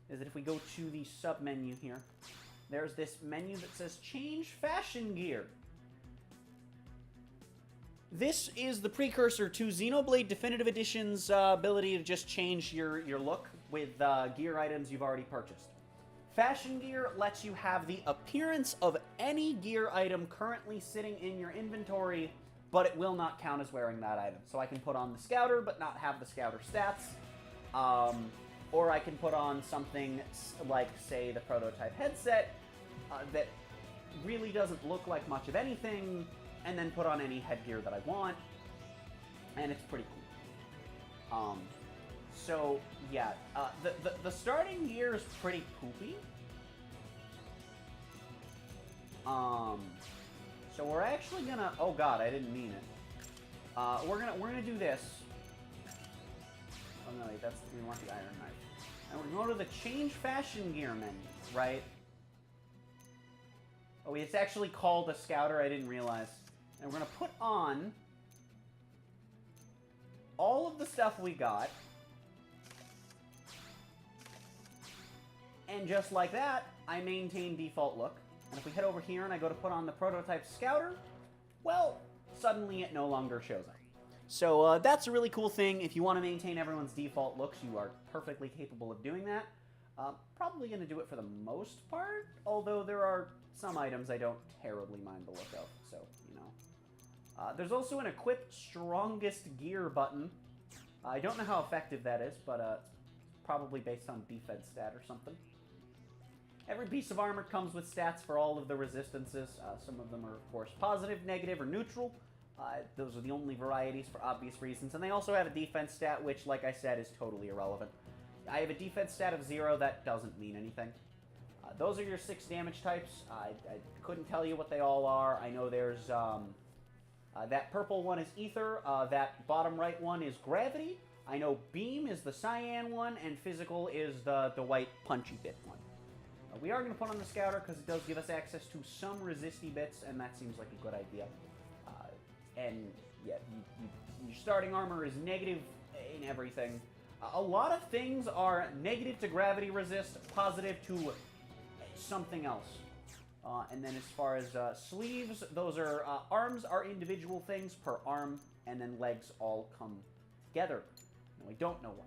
is that if we go to the sub-menu here, there's this menu that says Change Fashion Gear. This is the precursor to Xenoblade Definitive Edition's ability to just change your look with gear items you've already purchased. Fashion Gear lets you have the appearance of any gear item currently sitting in your inventory, but it will not count as wearing that item. So I can put on the Scouter, but not have the Scouter stats. or I can put on something like, say, the prototype headset that really doesn't look like much of anything, and then put on any headgear that I want, and it's pretty cool. So, yeah, the starting gear is pretty poopy. So we're actually gonna, oh god, I didn't mean it. We're gonna do this. Oh no, wait, we want the iron knife. And we're going to the change fashion gear menu, right? Oh, it's actually called a scouter, I didn't realize. And we're gonna put on all of the stuff we got. And just like that, I maintain default look. And if we head over here and I go to put on the prototype scouter, well, suddenly it no longer shows up. So that's a really cool thing. If you want to maintain everyone's default looks, you are perfectly capable of doing that. Probably going to do it for the most part, although there are some items I don't terribly mind the look of, so, you know. There's also an equip strongest gear button. I don't know how effective that is, but probably based on defense stat or something. Every piece of armor comes with stats for all of the resistances. Some of them are, of course, positive, negative, or neutral. Those are the only varieties for obvious reasons. And they also have a defense stat, which, like I said, is totally irrelevant. I have a defense stat of 0. That doesn't mean anything. Those are your 6 damage types. I couldn't tell you what they all are. I know there's... that purple one is ether. That bottom right one is gravity. I know beam is the cyan one, and physical is the white punchy bit one. We are going to put on the scouter because it does give us access to some resisty bits, and that seems like a good idea. And yeah, your starting armor is negative in everything. A lot of things are negative to gravity resist, positive to something else. And then as far as sleeves, those are arms are individual things per arm, and then legs all come together. No, I don't know why.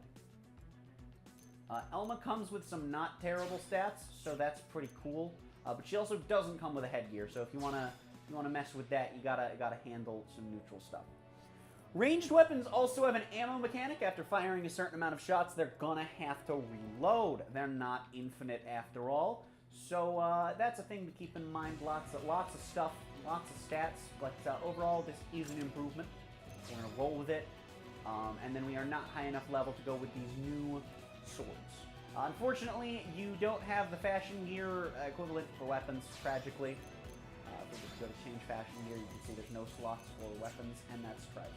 Elma comes with some not terrible stats, so that's pretty cool. But she also doesn't come with a headgear, so if you wanna mess with that, you gotta handle some neutral stuff. Ranged weapons also have an ammo mechanic. After firing a certain amount of shots, they're gonna have to reload. They're not infinite after all, so that's a thing to keep in mind. Lots of stuff, lots of stats, but overall, this is an improvement. We're gonna roll with it, and then we are not high enough level to go with these new swords. Unfortunately, you don't have the fashion gear equivalent for weapons, tragically. If we just go to change fashion gear, you can see there's no slots for weapons, and that's tragic.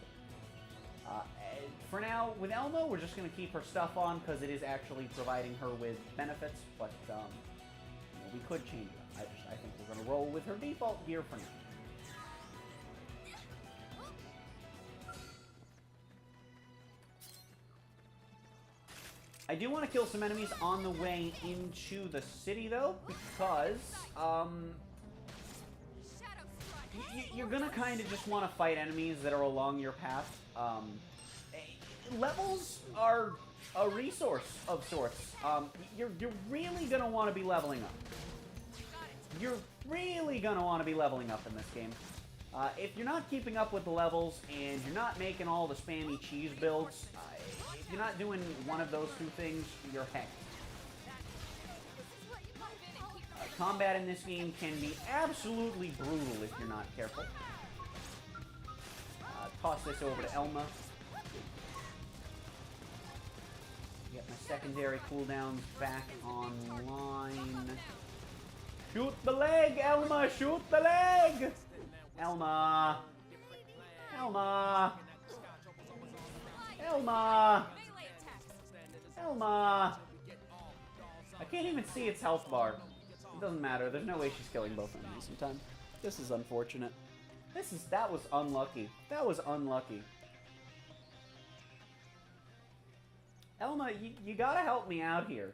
For now, with Elma, we're just going to keep her stuff on because it is actually providing her with benefits, but you know, we could change it. I think we're going to roll with her default gear for now. I do want to kill some enemies on the way into the city, though, because, you're gonna kind of just want to fight enemies that are along your path. Levels are a resource of sorts. You're really gonna want to be leveling up. You're really gonna want to be leveling up in this game. If you're not keeping up with the levels, and you're not making all the spammy cheese builds, if you're not doing one of those two things, you're hecked. Combat in this game can be absolutely brutal if you're not careful. Toss this over to Elma. Get my secondary cooldowns back online. Shoot the leg, Elma! Shoot the leg! Elma! Elma! Elma! Elma! I can't even see its health bar. It doesn't matter. There's no way she's killing both enemies in time. This is unfortunate. That was unlucky. That was unlucky. Elma, you gotta help me out here.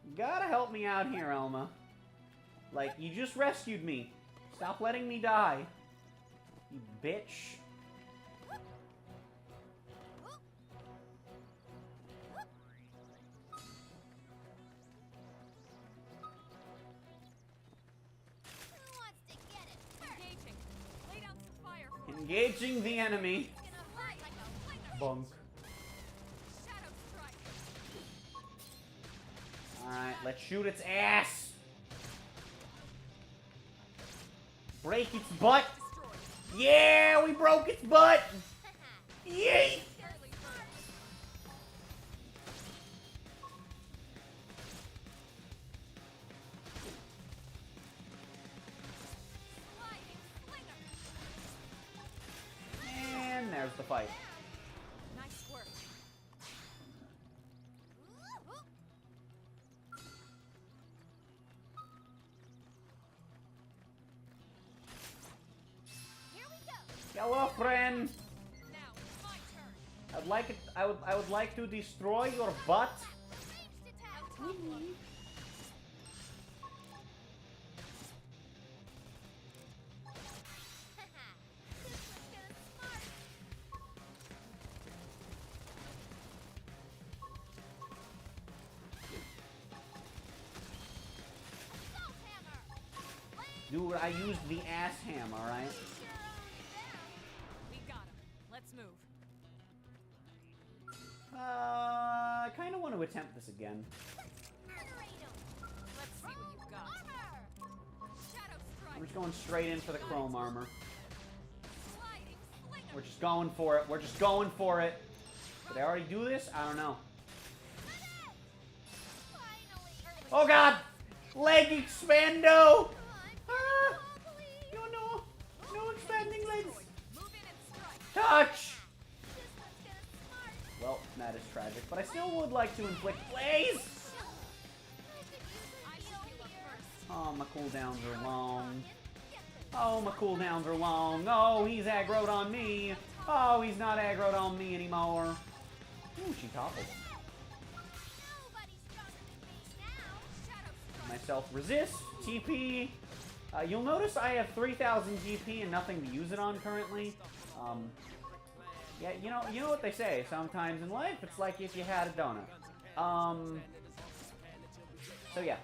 You gotta help me out here, Elma. Like, you just rescued me. Stop letting me die. You bitch. Engaging the enemy. Bunk. Alright, let's shoot its ass. Break its butt. Yeah, we broke its butt. Yay! And there's the fight. Nice work. Here we go. Hello, friend. Now it's my turn. I would like to destroy your butt. Ranged attack. This one's gonna smart. Salt hammer. Dude, I used the ass ham, alright? We got him. Let's move. I kind of want to attempt this again. Let's see what you've got. Shadow I'm strike. just going straight in for the chrome armor. Sliding slinger. We're just going for it. We're just going for it. Did I already do this? I don't know. Oh god! Leg expando! Ah! No, no expanding legs! Move in and strike. Touch! Well, that is tragic, but I still would like to inflict blaze! I should heal up first. Oh, my cooldowns are long. Oh, my cooldowns are long. Oh, he's aggroed on me. Oh, he's not aggroed on me anymore. Ooh, she toppled. Myself resist, TP. You'll notice I have 3,000 GP and nothing to use it on currently. Yeah, you know what they say. Sometimes in life, it's like if you had a donut. So yeah,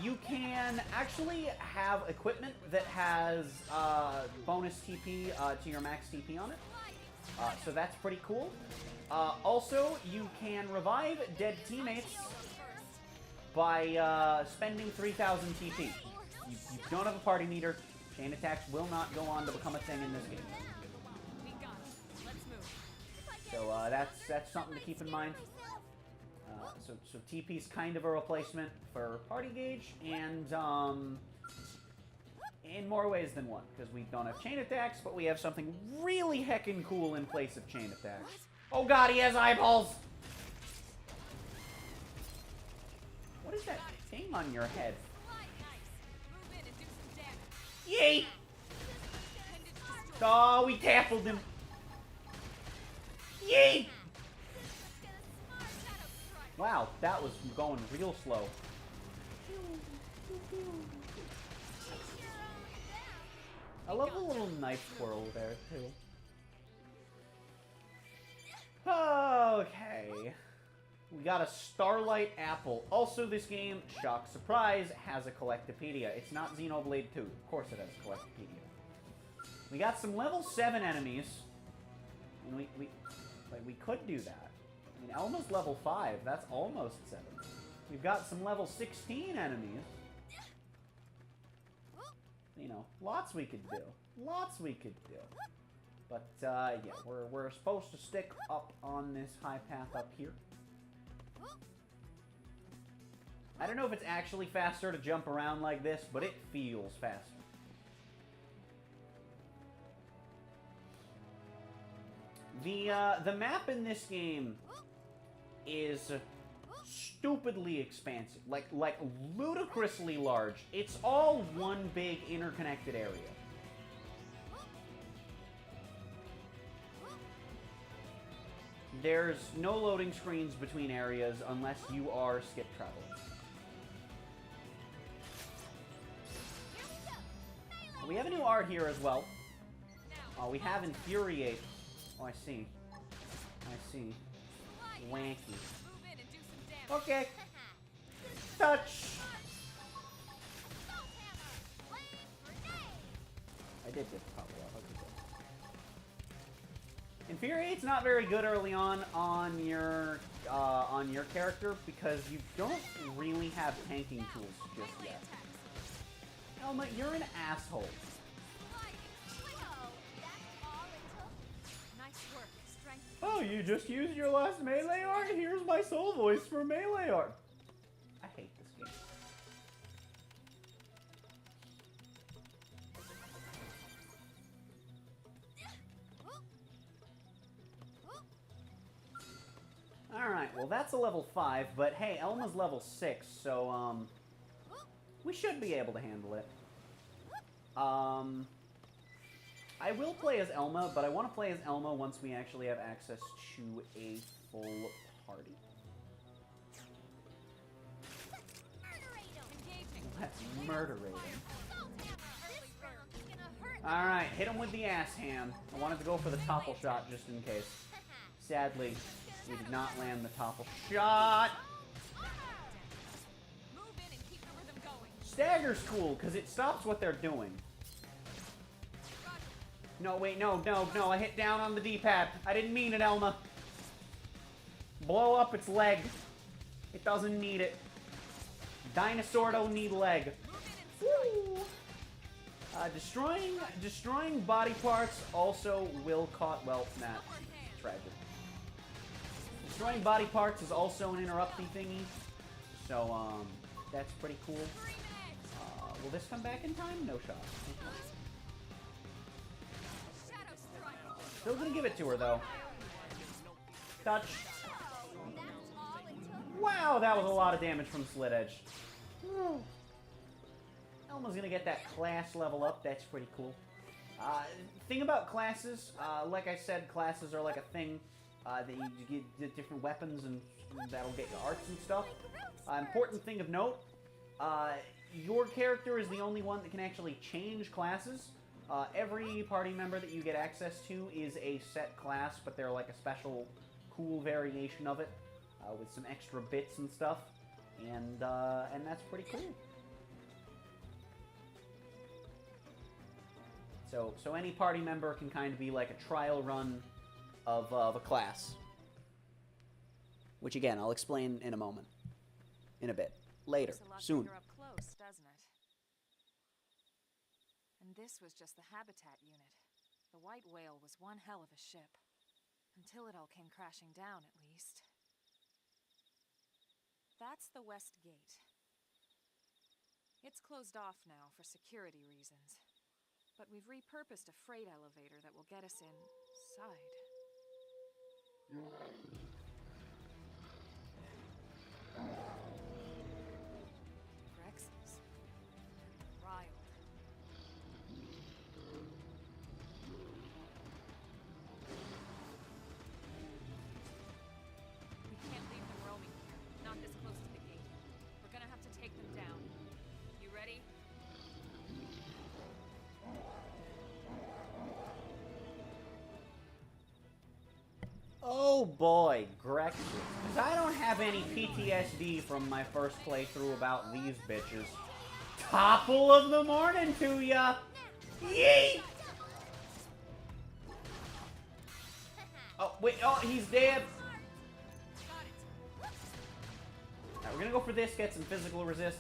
you can actually have equipment that has bonus TP to your max TP on it. So that's pretty cool. Also, you can revive dead teammates by spending 3,000 TP. You don't have a party meter. Chain attacks will not go on to become a thing in this game. We got him. Let's move. So that's something to keep in mind. So TP's kind of a replacement for party gauge, and in more ways than one, because we don't have chain attacks, but we have something really heckin' cool in place of chain attacks. Oh god, he has eyeballs! What is that thing on your head? Slide nice. Move in and do some damage. Yeet! Appendage destroyed. Oh, we tackled him. Yeet! Shadow strike. Wow, that was going real slow. I love the little knife twirl there, too. Okay. We got a Starlight Apple. Also, this game, shock surprise, has a Collectopedia. It's not Xenoblade 2. Of course it has a Collectopedia. We got some level 7 enemies. And we could do that. I mean, Elma's level 5. That's almost 7. We've got some level 16 enemies. You know, lots we could do. Lots we could do. But, yeah, we're supposed to stick up on this high path up here. I don't know if it's actually faster to jump around like this, but it feels faster. The map in this game is stupidly expansive, like ludicrously large. It's all one big interconnected area. There's no loading screens between areas unless you are skip traveling. We have a new art here as well. We have Infuriate. Oh, I see. I see. Wanky. Move in and do some damage. Okay. Touch. I did this probably. Infuriate's not very good early on your character because you don't really have tanking tools just yet. Elma, you're an asshole. Oh, you just used your last melee art? Here's my soul voice for melee art. I hate this game. Alright, well that's a level 5, but hey, Elma's level 6, so, we should be able to handle it. I will play as Elma, but I want to play as Elma once we actually have access to a full party. Let's murderate him. Alright, hit him with the ass hand. I wanted to go for the topple shot just in case. Sadly, we did not land the topple shot. Stagger's cool, because it stops what they're doing. No, wait, no, I hit down on the D-pad. I didn't mean it, Elma. Blow up its leg. It doesn't need it. Dinosaur don't need leg. Woo! Destroying body parts also will cause... Well, nah, tragic. Destroying body parts is also an interrupting thingy. So, that's pretty cool. Will this come back in time? No shot. Still gonna give it to her, though. Touch. Wow, that was a lot of damage from Slit Edge. Elma's gonna get that class level up. That's pretty cool. Thing about classes, like I said, classes are like a thing that you get different weapons and that'll get you arts and stuff. Important thing of note, your character is the only one that can actually change classes. Every party member that you get access to is a set class, but they're like a special, cool variation of it, with some extra bits and stuff, and that's pretty cool. So any party member can kind of be like a trial run of a class, which again I'll explain in a moment, in a bit, later, soon. Up close, doesn't it? And this was just the habitat unit. The white whale was one hell of a ship. Until it all came crashing down, at least. That's the west gate. It's closed off now for security reasons. But we've repurposed a freight elevator that will get us inside. Rexes. Riled. We can't leave them roaming here. Not this close to the gate. We're gonna have to take them down. You ready? Oh boy, Grex. Because I don't have any PTSD from my first playthrough about these bitches. Topple of the morning to ya! Yeet! Oh, wait, oh, he's dead! Alright, we're gonna go for this, get some physical resist.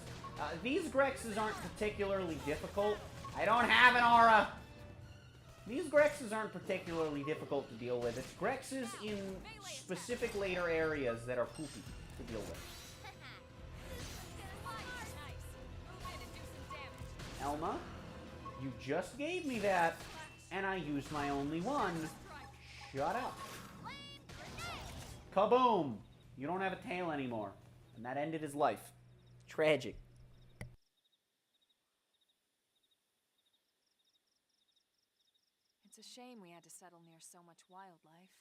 These Grexes aren't particularly difficult. I don't have an aura! These Grexes aren't particularly difficult to deal with. It's Grexes in specific later areas that are poopy to deal with. Elma, you just gave me that, and I used my only one. Shut up. Kaboom! You don't have a tail anymore. And that ended his life. Tragic. It's a shame we had to settle near so much wildlife.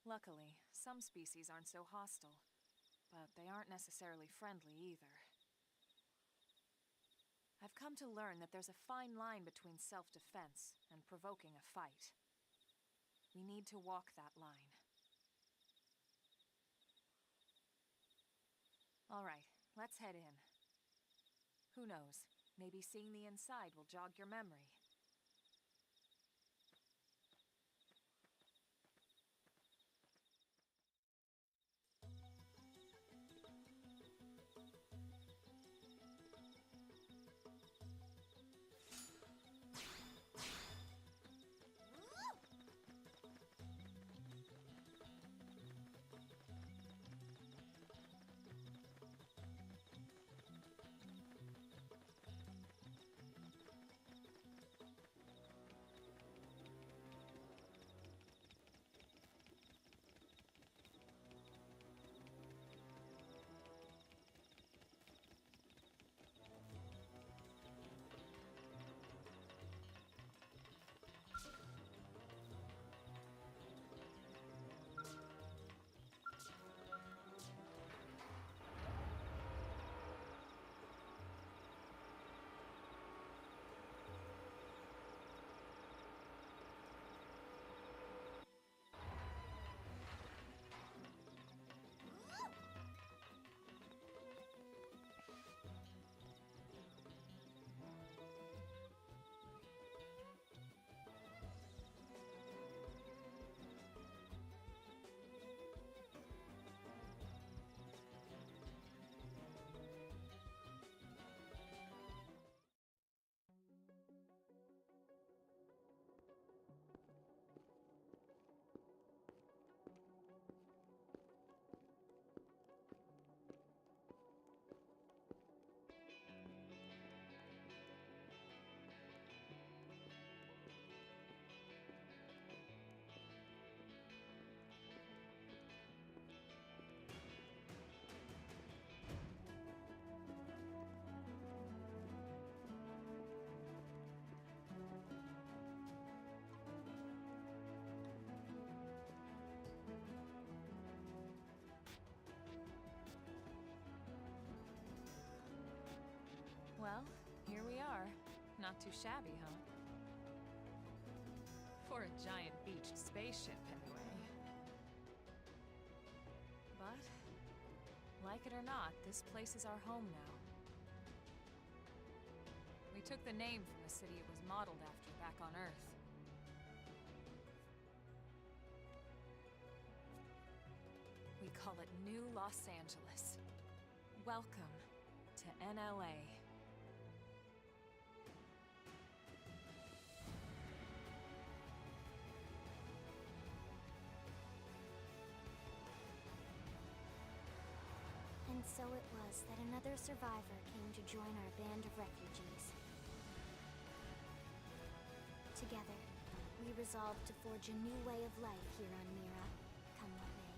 Luckily, some species aren't so hostile, but they aren't necessarily friendly either. I've come to learn that there's a fine line between self-defense and provoking a fight. We need to walk that line. All right, let's head in. Who knows? Maybe seeing the inside will jog your memory. Well, here we are. Not too shabby, huh? For a giant beached spaceship, anyway. But, like it or not, this place is our home now. We took the name from the city it was modeled after back on Earth. We call it New Los Angeles. Welcome to NLA. And so it was that another survivor came to join our band of refugees. Together, we resolved to forge a new way of life here on Mira, come what may.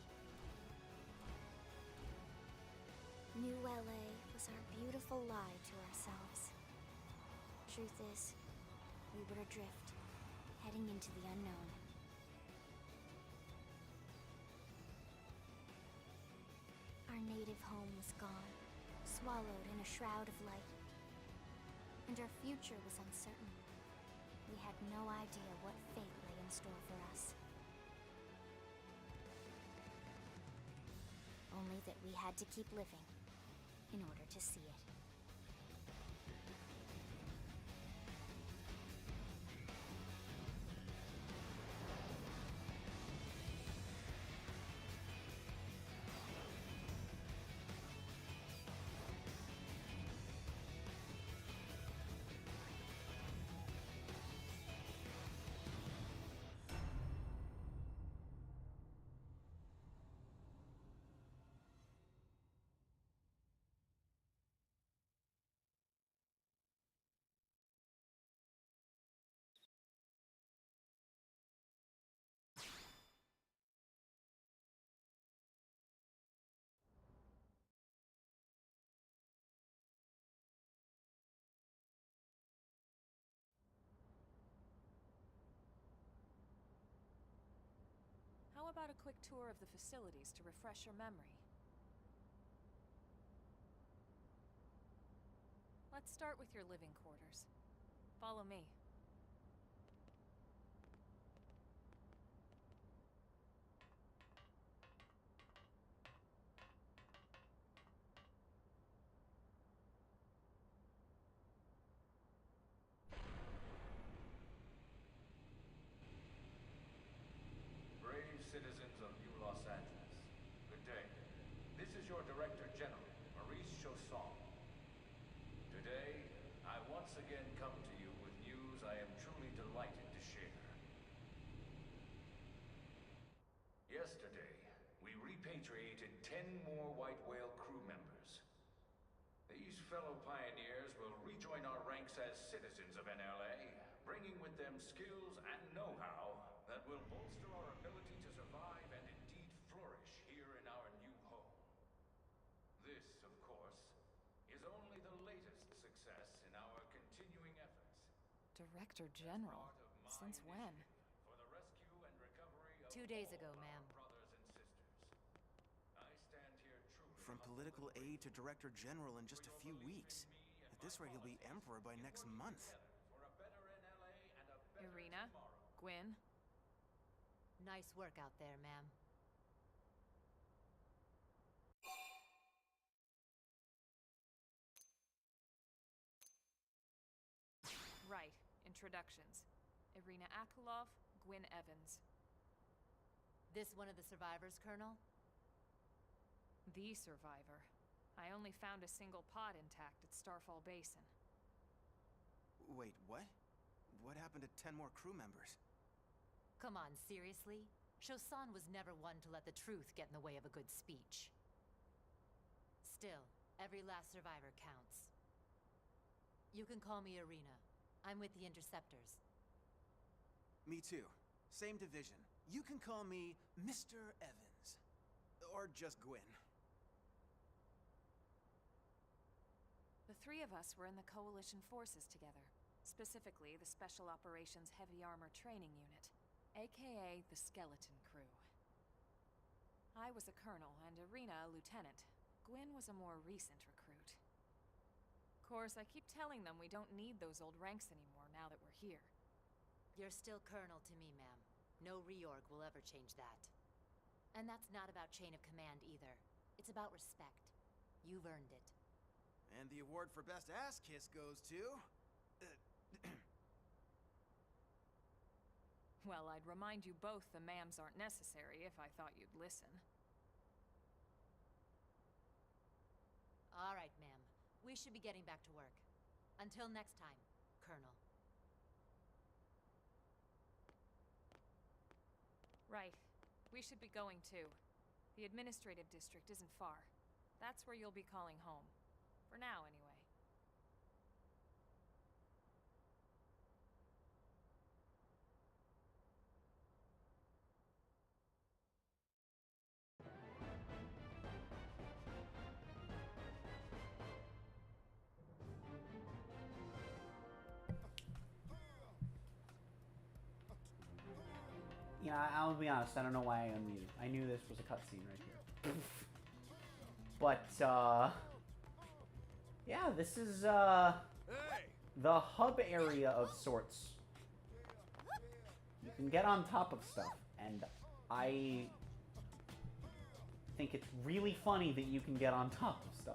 New LA was our beautiful lie to ourselves. Truth is, we were adrift, heading into the unknown. Our native home was gone, swallowed in a shroud of light. And our future was uncertain. We had no idea what fate lay in store for us. Only that we had to keep living in order to see it. How about a quick tour of the facilities to refresh your memory? Let's start with your living quarters. Follow me. Brave citizens of New Los Angeles, good day. This is your Director General, Maurice Chausson. Today, I once again come to you with news I am truly delighted to share. Yesterday, we repatriated 10 more White Whale crew members. These fellow pioneers will rejoin our ranks as citizens of NLA, bringing with them skills and know-how that will bolster our ability to survive and indeed flourish here in our new home. This, of course, is only the latest success in our continuing efforts. Director General? Since when? For the rescue and recovery of 2 days all ago, our ma'am. brothers and sisters. I stand here truly From political aide to director general in just a few weeks. At this rate, he'll be emperor by next month. for a better NLA and a better Irina? tomorrow. Gwyn? Nice work out there, ma'am. Right. Introductions. Irina Akulov, Gwyn Evans. This one of the survivors, Colonel? The survivor. I only found a single pod intact at Starfall Basin. Wait, what? What happened to 10 more crew members? Come on, seriously? Chausson was never one to let the truth get in the way of a good speech. Still, every last survivor counts. You can call me Irina. I'm with the Interceptors. Me too. Same division. You can call me Mr. Evans. Or just Gwyn. The three of us were in the Coalition forces together. Specifically, the Special Operations Heavy Armor Training Unit, aka the Skeleton Crew. I was a colonel and Irina a lieutenant. Gwyn was a more recent recruit. course, I keep telling them we don't need those old ranks anymore now that we're here. You're still Colonel to me, ma'am. No reorg will ever change that. And that's not about chain of command either. It's about respect. You've earned it. And the award for best ass kiss goes to... Well, I'd remind you both the ma'ams aren't necessary if I thought you'd listen. All right, ma'am. We should be getting back to work. Until next time, Colonel. Right. We should be going too. The administrative district isn't far. That's where you'll be calling home. For now, anyway. Yeah, I'll be honest, I don't know why I unmuted. I knew this was a cutscene right here. But, yeah, this is, the hub area of sorts. You can get on top of stuff, and I think it's really funny that you can get on top of stuff.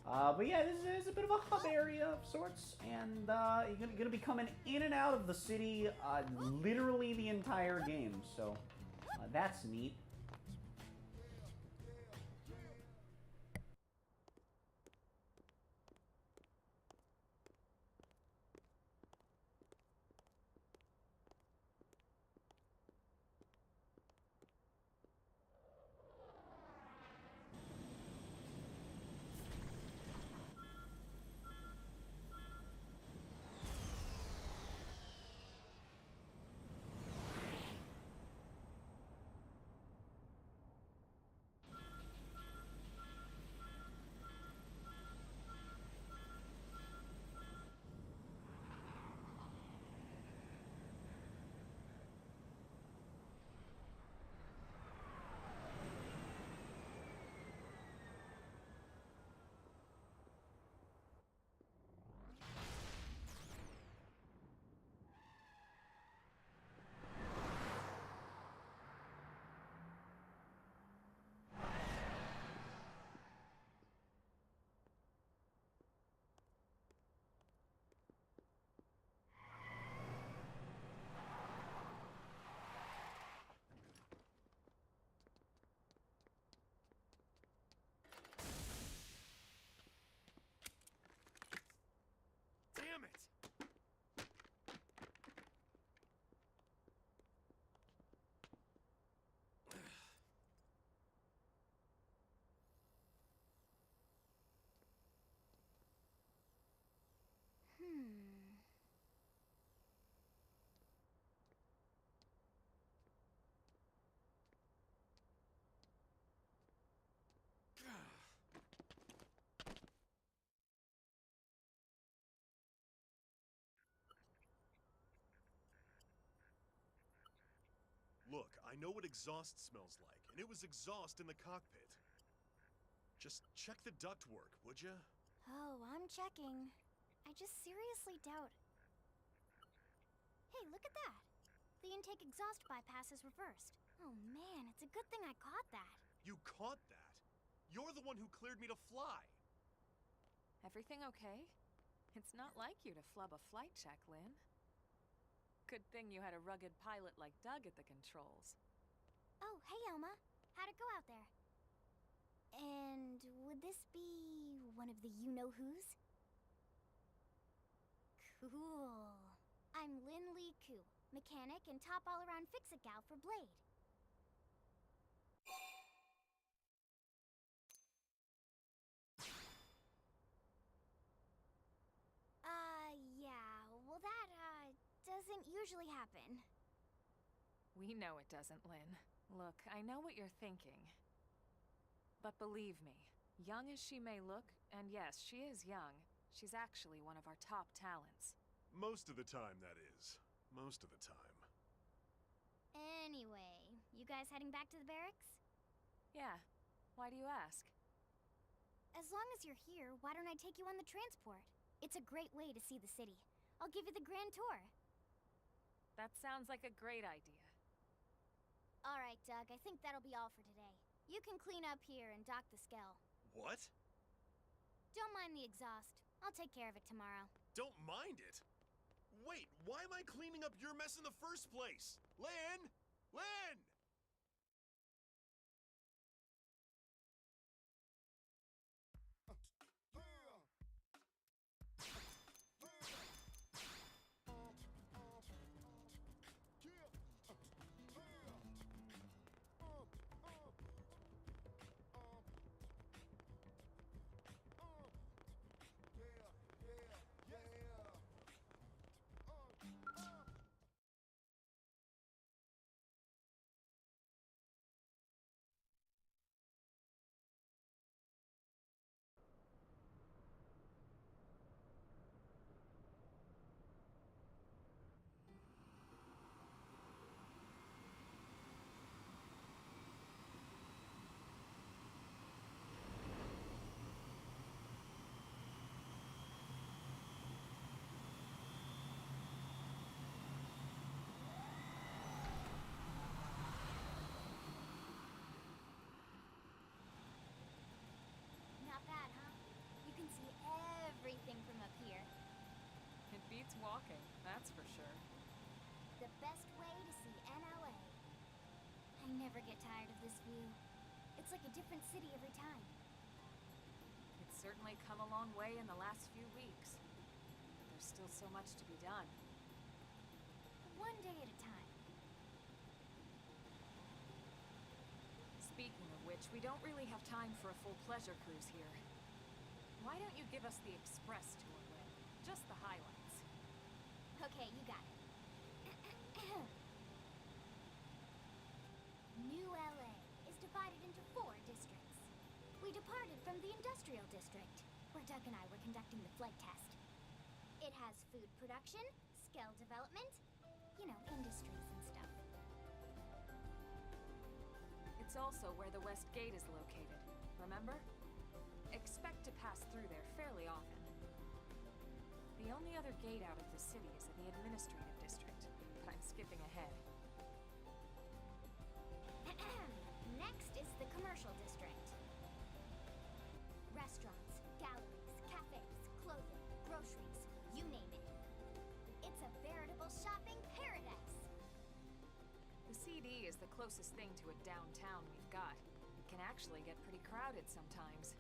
But yeah, this is a bit of a hub area of sorts, and you're gonna be coming in and out of the city literally the entire game, so that's neat. Damn it! Look, I know what exhaust smells like, and it was exhaust in the cockpit. Just check the ductwork, would ya? Oh, I'm checking. I just seriously doubt... Hey, look at that! The intake exhaust bypass is reversed. Oh man, it's a good thing I caught that. You caught that? You're the one who cleared me to fly! Everything okay? It's not like you to flub a flight check, Lynn. Good thing you had a rugged pilot like Doug at the controls. Oh, hey Elma. How'd it go out there? And would this be one of the you-know-who's? Cool. I'm Lynn Lee Koo, mechanic and top all-around fix-it gal for Blade. Yeah, well that, doesn't usually happen. We know it doesn't, Lynn. Look, I know what you're thinking. But believe me, young as she may look, and yes, she is young, she's actually one of our top talents. Most of the time, that is. Most of the time. Anyway, you guys heading back to the barracks? Yeah. Why do you ask? As long as you're here, why don't I take you on the transport? It's a great way to see the city. I'll give you the grand tour. That sounds like a great idea. Alright, Doug, I think that'll be all for today. You can clean up here and dock the Skell. What? Don't mind the exhaust. I'll take care of it tomorrow. Don't mind it? Wait, why am I cleaning up your mess in the first place? Lynn! Lynn! Not bad, huh? You can see everything from up here. It beats walking, that's for sure. The best way to see NLA. I never get tired of this view. It's like a different city every time. It's certainly come a long way in the last few weeks. There's still so much to be done. One day at a time. Speaking of which, we don't really have time for a full pleasure cruise here. Why don't you give us the express tour, Lynn? Just the highlights. Okay, you got it. New LA is divided into 4 districts. We departed from the Industrial District, where Doug and I were conducting the flight test. It has food production, skill development, you know, industries and stuff. It's also where the West Gate is located, remember? Expect to pass through there fairly often. The only other gate out of the city is in the Administrative District, but I'm skipping ahead. Next is the Commercial District. Restaurants, galleries, cafes, clothing, groceries, you name it. It's a veritable shopping paradise. The CD is the closest thing to a downtown we've got. It can actually get pretty crowded sometimes.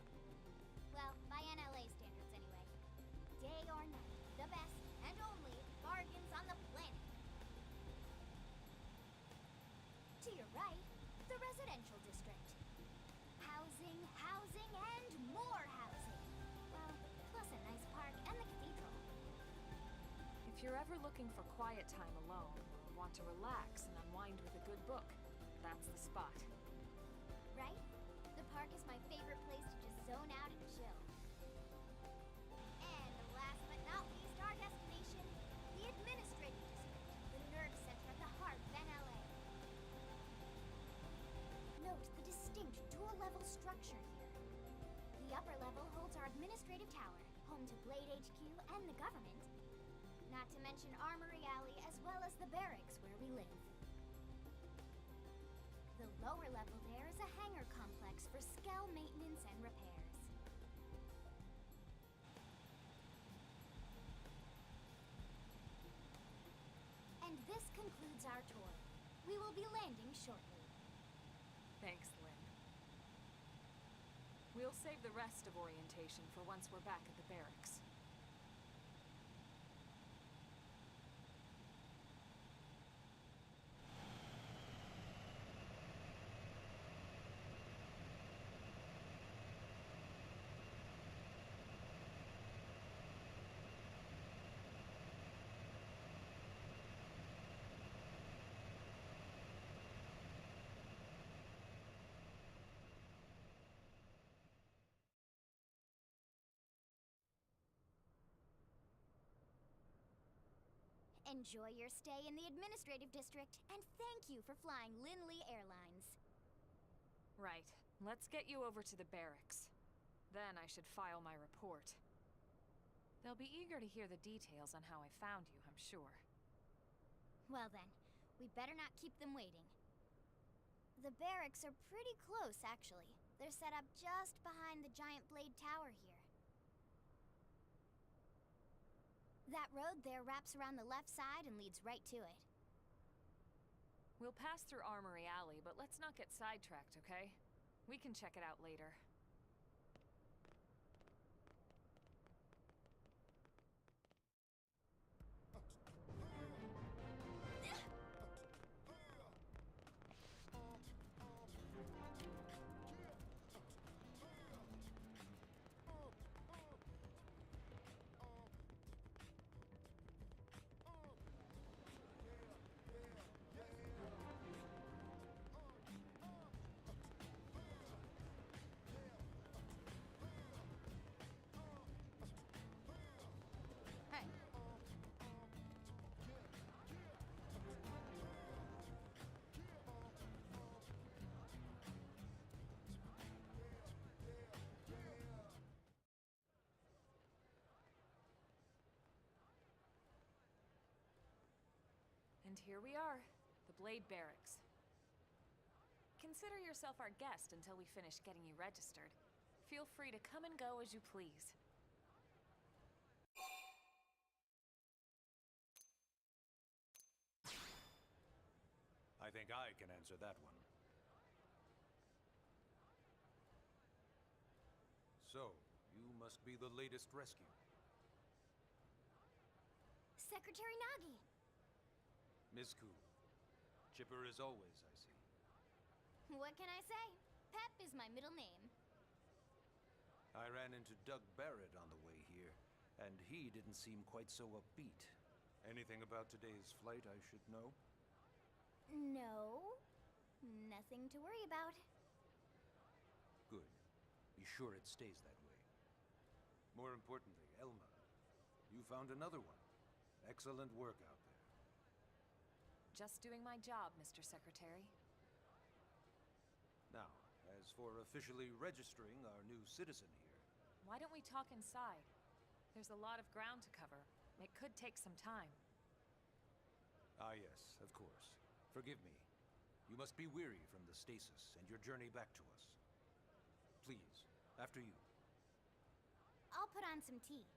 Well, by NLA standards anyway. Day or night, the best and only bargains on the planet. To your right, the Residential District. Housing, housing, and more housing. Well, plus a nice park and the cathedral. If you're ever looking for quiet time alone, or want to relax and unwind with a good book, that's the spot. Right? The park is my favorite place to just zone out and chill. And last but not least, our destination, the Administrative District, the nerve center at the heart of NLA. Note the distinct dual-level structure here. The upper level holds our administrative tower, home to Blade HQ and the government. Not to mention Armory Alley as well as the Barracks where we live. The lower level there is a hangar complex for Skell maintenance and repairs. And this concludes our tour. We will be landing shortly. Thanks, Lynn. We'll save the rest of orientation for once we're back at the barracks. Enjoy your stay in the Administrative District, and thank you for flying Linley Airlines. Right. Let's get you over to the barracks. Then I should file my report. They'll be eager to hear the details on how I found you, I'm sure. Well then, we better not keep them waiting. The barracks are pretty close, actually. They're set up just behind the giant blade tower here. That road there wraps around the left side and leads right to it. We'll pass through Armory Alley, but let's not get sidetracked, okay? We can check it out later. Hey. And here we are, the Blade Barracks. Consider yourself our guest until we finish getting you registered. Feel free to come and go as you please. I think I can answer that one. So, you must be the latest rescue. Secretary Nagi! Miss Ku. Chipper as always, I see. What can I say? Pep is my middle name. I ran into Doug Barrett on the way here, and he didn't seem quite so upbeat. Anything about today's flight I should know? No. Nothing to worry about. Good. Be sure it stays that way. More importantly, Elma, you found another one. Excellent work out there. Just doing my job, Mr. Secretary. Now, as for officially registering our new citizen here... Why don't we talk inside? There's a lot of ground to cover. It could take some time. Ah yes, of course. Forgive me. You must be weary from the stasis and your journey back to us. Please, after you. I'll put on some tea.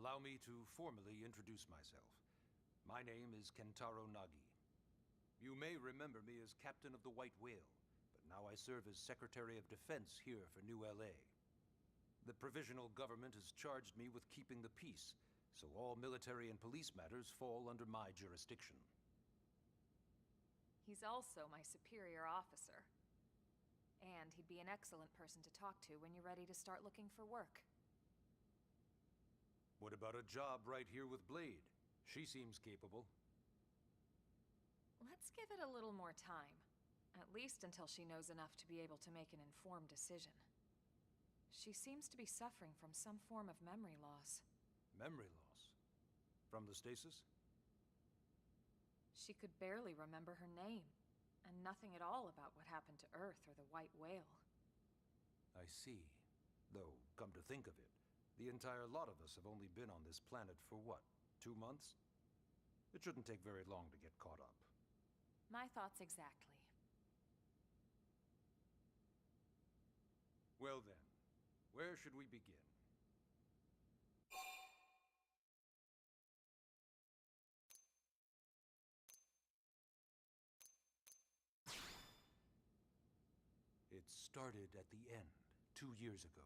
Allow me to formally introduce myself. My name is Kentaro Nagi. You may remember me as Captain of the White Whale, but now I serve as Secretary of Defense here for New LA. The provisional government has charged me with keeping the peace, so all military and police matters fall under my jurisdiction. He's also my superior officer. And he'd be an excellent person to talk to when you're ready to start looking for work. What about a job right here with Blade? She seems capable. Let's give it a little more time. At least until she knows enough to be able to make an informed decision. She seems to be suffering from some form of memory loss. Memory loss? From the stasis? She could barely remember her name, and nothing at all about what happened to Earth or the White Whale. I see. Though, come to think of it, the entire lot of us have only been on this planet for what, 2 months? It shouldn't take very long to get caught up. My thoughts exactly. Well then, where should we begin? It started at the end, 2 years ago.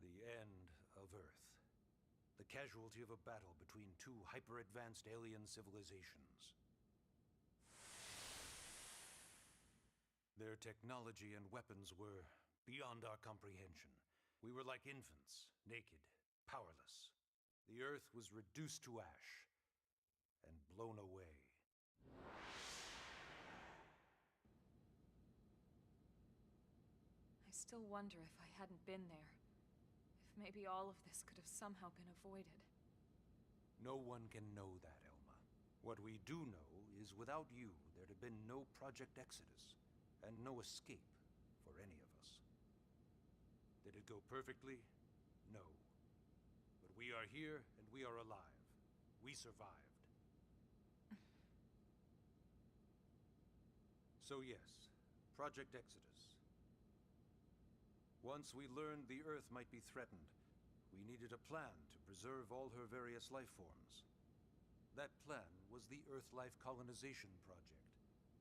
The end of Earth. The casualty of a battle between two hyper-advanced alien civilizations. Their technology and weapons were beyond our comprehension. We were like infants, naked, powerless. The Earth was reduced to ash and blown away. I still wonder if I hadn't been there, if maybe all of this could have somehow been avoided. No one can know that, Elma. What we do know is without you, there'd have been no Project Exodus, and no escape for any of us. Did it go perfectly? No. But we are here, and we are alive. We survived. So yes, Project Exodus. Once we learned the Earth might be threatened, we needed a plan to preserve all her various life forms. That plan was the Earth Life Colonization Project,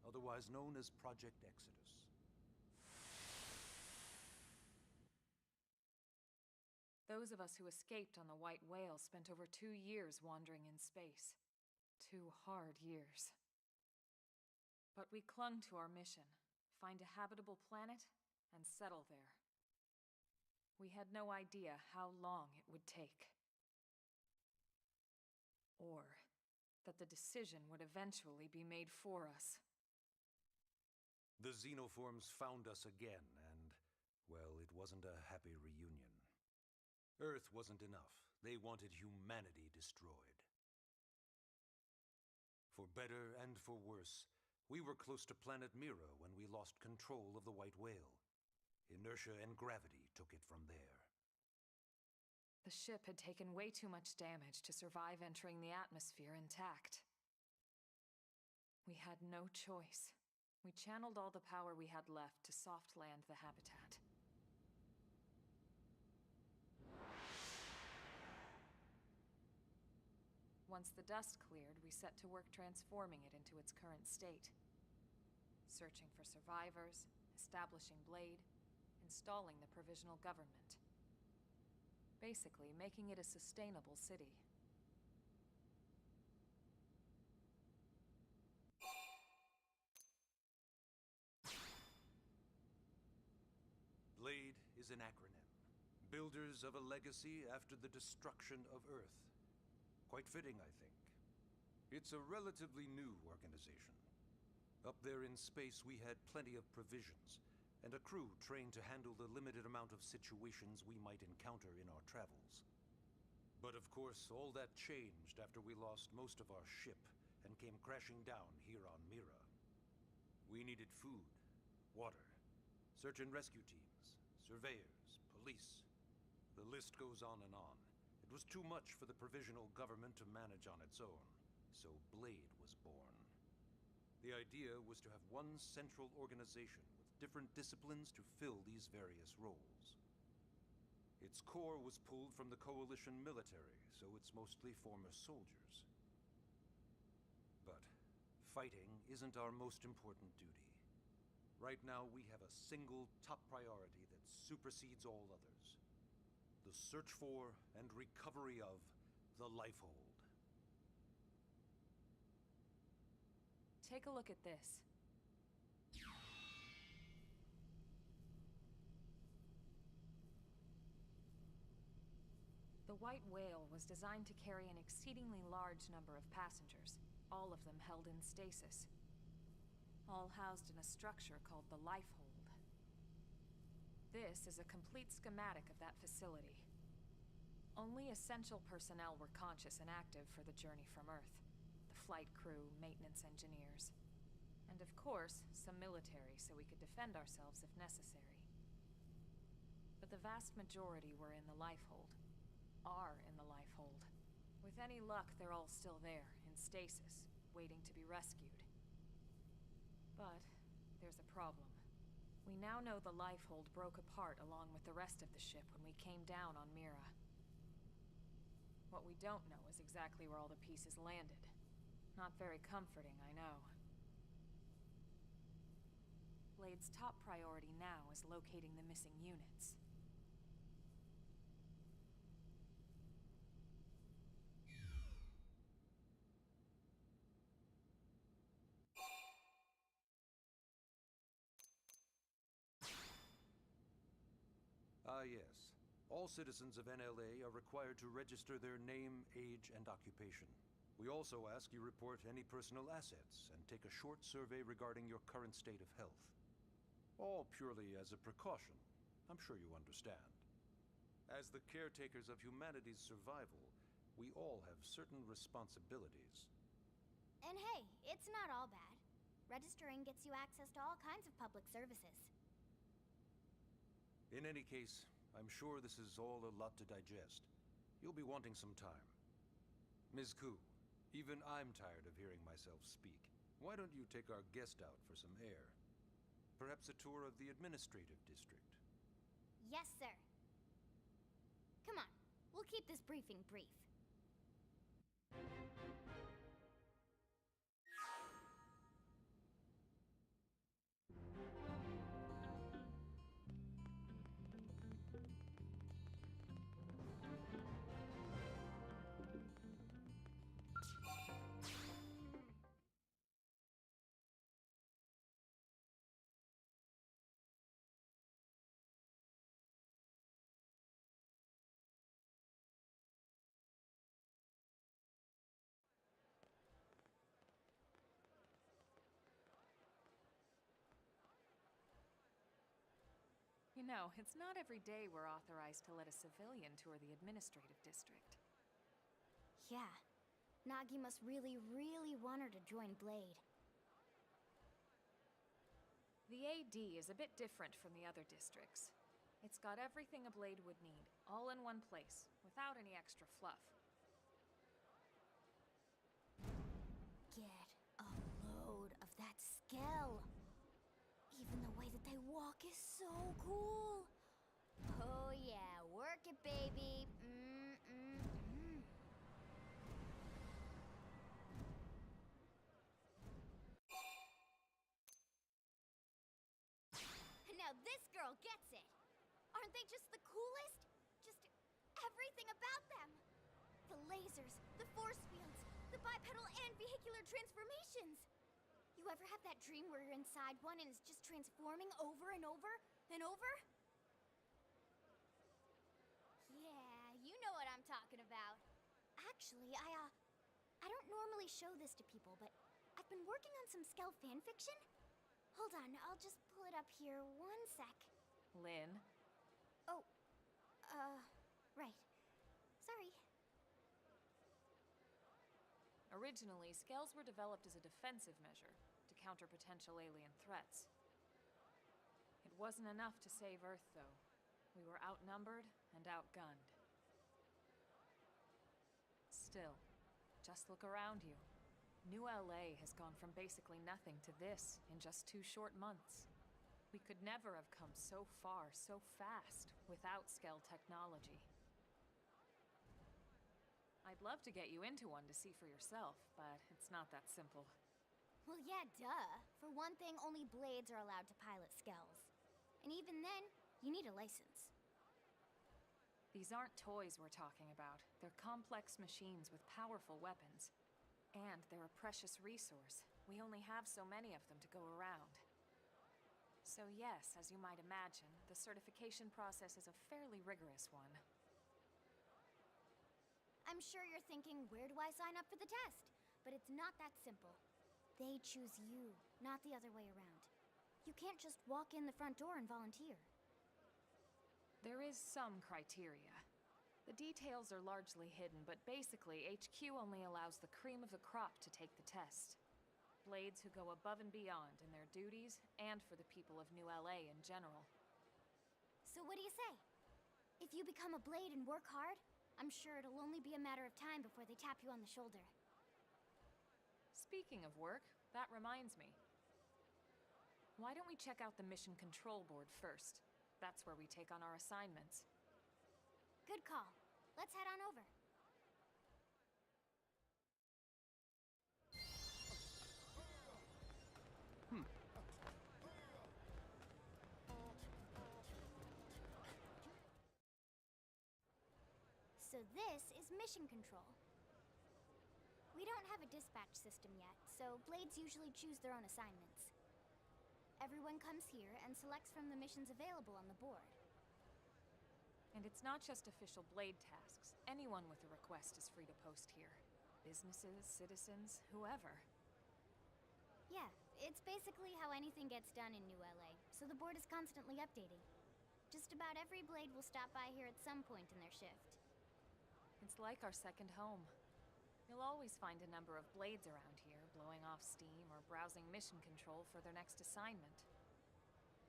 otherwise known as Project Exodus. Those of us who escaped on the White Whale spent over 2 years wandering in space. 2 hard years. But we clung to our mission, find a habitable planet and settle there. We had no idea how long it would take. Or that the decision would eventually be made for us. The xenoforms found us again, and, well, it wasn't a happy reunion. Earth wasn't enough. They wanted humanity destroyed. For better and for worse, we were close to planet Mira when we lost control of the White Whale. Inertia and gravity took it from there. The ship had taken way too much damage to survive entering the atmosphere intact. We had no choice. We channeled all the power we had left to soft land the habitat. Once the dust cleared, we set to work transforming it into its current state. Searching for survivors, establishing Blade, installing the provisional government. Basically, making it a sustainable city. Blade is an acronym. Builders of a legacy after the destruction of Earth. Quite fitting, I think. It's a relatively new organization. Up there in space, we had plenty of provisions, and a crew trained to handle the limited amount of situations we might encounter in our travels. But of course, all that changed after we lost most of our ship and came crashing down here on Mira. We needed food, water, search and rescue teams, surveyors, police. The list goes on and on. It was too much for the provisional government to manage on its own, so Blade was born. The idea was to have one central organization with different disciplines to fill these various roles. Its core was pulled from the Coalition military, so it's mostly former soldiers. But fighting isn't our most important duty. Right now, we have a single top priority that supersedes all others. The search for and recovery of the Lifehold. Take a look at this. The White Whale was designed to carry an exceedingly large number of passengers, all of them held in stasis. All housed in a structure called the Lifehold. This is a complete schematic of that facility. Only essential personnel were conscious and active for the journey from Earth. The flight crew, maintenance engineers. And of course, some military so we could defend ourselves if necessary. But the vast majority were in the Lifehold. Are in the Lifehold. With any luck, they're all still there, in stasis, waiting to be rescued. But there's a problem. We now know the Lifehold broke apart along with the rest of the ship when we came down on Mira. What we don't know is exactly where all the pieces landed. Not very comforting, I know. Blade's top priority now is locating the missing units. Ah, yes. All citizens of NLA are required to register their name, age, and occupation. We also ask you report any personal assets and take a short survey regarding your current state of health. All purely as a precaution. I'm sure you understand. As the caretakers of humanity's survival, we all have certain responsibilities. And hey, it's not all bad. Registering gets you access to all kinds of public services. In any case, I'm sure this is all a lot to digest. You'll be wanting some time. Ms. Ku, even I'm tired of hearing myself speak. Why don't you take our guest out for some air? Perhaps a tour of the administrative district. Yes, sir. Come on, we'll keep this briefing brief. You know, it's not every day we're authorized to let a civilian tour the administrative district. Yeah. Nagi must really, really want her to join Blade. The AD is a bit different from the other districts. It's got everything a Blade would need, all in one place, without any extra fluff. Get a load of that Skell. Even the way that they walk is so cool. Oh yeah, work it, baby. Now this girl gets it. Aren't they just the coolest? Just everything about them. The lasers, the force fields, the bipedal and vehicular transformations. You ever have that dream where you're inside one and it's just transforming over and over and over? Yeah, you know what I'm talking about. Actually, I don't normally show this to people, but I've been working on some Skell fanfiction. Hold on, I'll just pull it up here 1 sec. Lynn? Oh, right. Sorry. Originally, Skells were developed as a defensive measure to counter potential alien threats. It wasn't enough to save Earth, though. We were outnumbered and outgunned. Still, just look around you. New LA has gone from basically nothing to this in just 2 short months. We could never have come so far, so fast, without Skell technology. I'd love to get you into one to see for yourself, but it's not that simple. Well, yeah, duh. For one thing, only Blades are allowed to pilot Skells. And even then, you need a license. These aren't toys we're talking about. They're complex machines with powerful weapons. And they're a precious resource. We only have so many of them to go around. So yes, as you might imagine, the certification process is a fairly rigorous one. I'm sure you're thinking, where do I sign up for the test? But it's not that simple. They choose you, not the other way around. You can't just walk in the front door and volunteer. There is some criteria. The details are largely hidden, but basically, HQ only allows the cream of the crop to take the test. Blades who go above and beyond in their duties, and for the people of New LA in general. So what do you say? If you become a Blade and work hard, I'm sure it'll only be a matter of time before they tap you on the shoulder. Speaking of work, that reminds me. Why don't we check out the Mission Control Board first? That's where we take on our assignments. Good call. Let's head on over. So this is Mission Control. We don't have a dispatch system yet, so Blades usually choose their own assignments. Everyone comes here and selects from the missions available on the board. And it's not just official blade tasks. Anyone with a request is free to post here. Businesses, citizens, whoever. Yeah, it's basically how anything gets done in New LA, so the board is constantly updating. Just about every blade will stop by here at some point in their shift. It's like our second home. You'll always find a number of blades around here, blowing off steam or browsing mission control for their next assignment.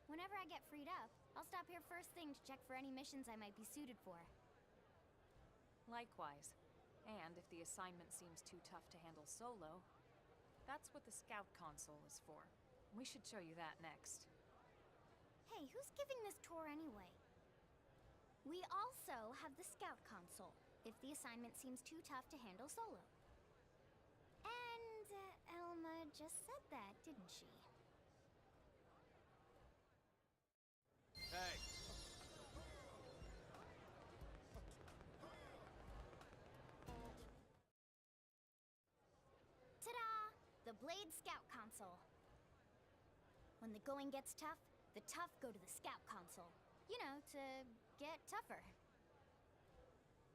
Whenever I get freed up, I'll stop here first thing to check for any missions I might be suited for. Likewise. And if the assignment seems too tough to handle solo, that's what the scout console is for. We should show you that next. Hey, who's giving this tour anyway? We also have the scout console, if the assignment seems too tough to handle solo. And Elma just said that, didn't she? Hey! Ta-da! The Blade Scout Console. When the going gets tough, the tough go to the Scout Console. You know, to get tougher.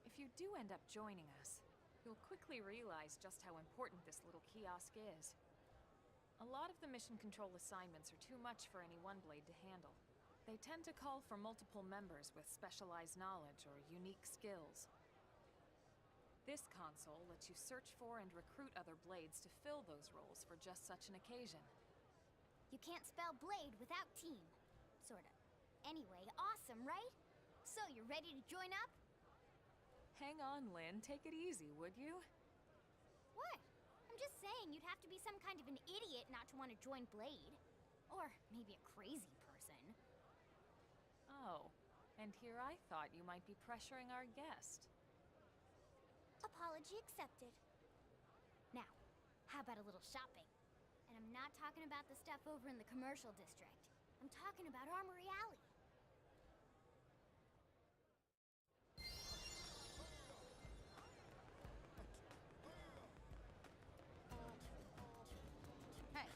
If you do end up joining us, you'll quickly realize just how important this little kiosk is. A lot of the mission control assignments are too much for any one blade to handle. They tend to call for multiple members with specialized knowledge or unique skills. This console lets you search for and recruit other blades to fill those roles for just such an occasion. You can't spell blade without team. Sorta. Anyway, awesome, right? So, you ready to join up? Hang on, Lynn. Take it easy, would you? What? I'm just saying you'd have to be some kind of an idiot not to want to join Blade. Or maybe a crazy person. Oh, and here I thought you might be pressuring our guest. Apology accepted. Now, how about a little shopping? And I'm not talking about the stuff over in the commercial district. I'm talking about Armory Alley. Hey.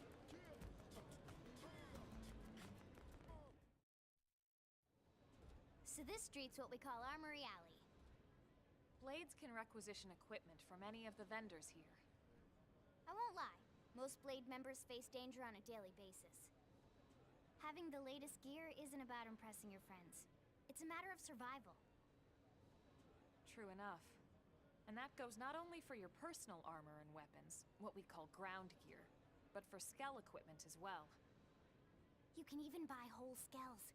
So this street's what we call Armory Alley. Blades can requisition equipment from any of the vendors here. I won't lie, most Blade members face danger on a daily basis. Having the latest gear isn't about impressing your friends. It's a matter of survival. True enough. And that goes not only for your personal armor and weapons, what we call ground gear, but for skell equipment as well. You can even buy whole skells.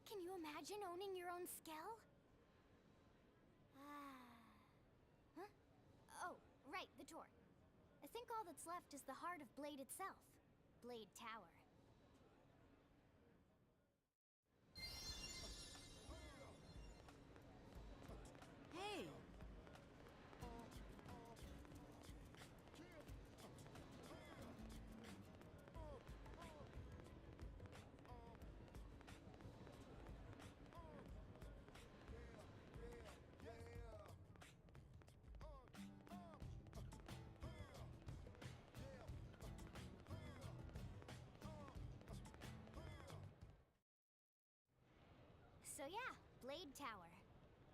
Can you imagine owning your own skell? Huh? Oh, right, the tour. I think all that's left is the heart of Blade itself. Blade Tower. Hey! So yeah, Blade Tower.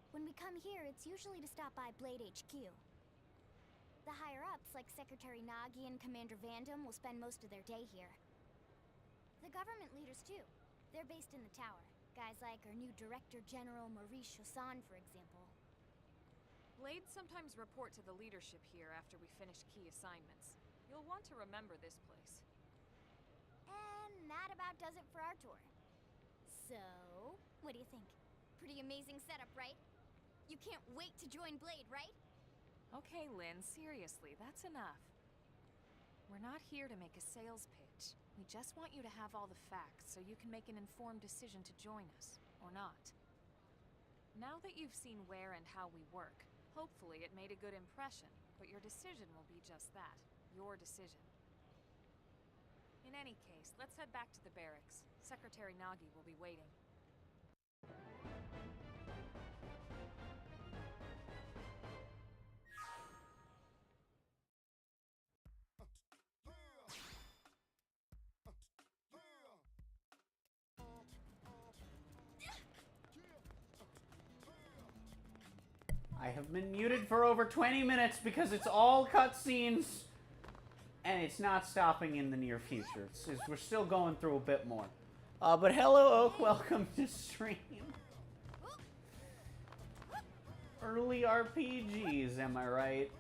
When we come here, it's usually to stop by Blade HQ. The higher-ups, like Secretary Nagi and Commander Vandam, will spend most of their day here. The government leaders, too. They're based in the tower. Guys like our new Director General Maurice Chassan, for example. Blades sometimes report to the leadership here after we finish key assignments. You'll want to remember this place. And that about does it for our tour. So, what do you think? Pretty amazing setup, right? You can't wait to join Blade, right? Okay, Lynn, seriously, that's enough. We're not here to make a sales pitch. We just want you to have all the facts so you can make an informed decision to join us, or not. Now that you've seen where and how we work, hopefully it made a good impression, but your decision will be just that, your decision. In any case, let's head back to the barracks. Secretary Nagi will be waiting. I have been muted for over 20 minutes because it's all cutscenes, and it's not stopping in the near future. We're still going through a bit more. But hello, Oak. Welcome to stream. Early RPGs, am I right?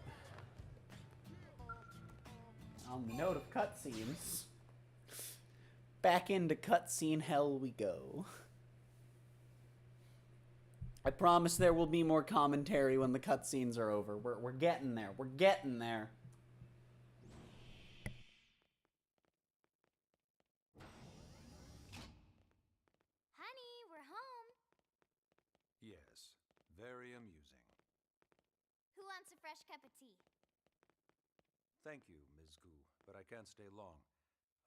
On the note of cutscenes, back into cutscene hell we go. I promise there will be more commentary when the cutscenes are over. We're getting there. We're getting there. Honey, we're home. Yes, very amusing. Who wants a fresh cup of tea? Thank you, Ms. Gu, but I can't stay long.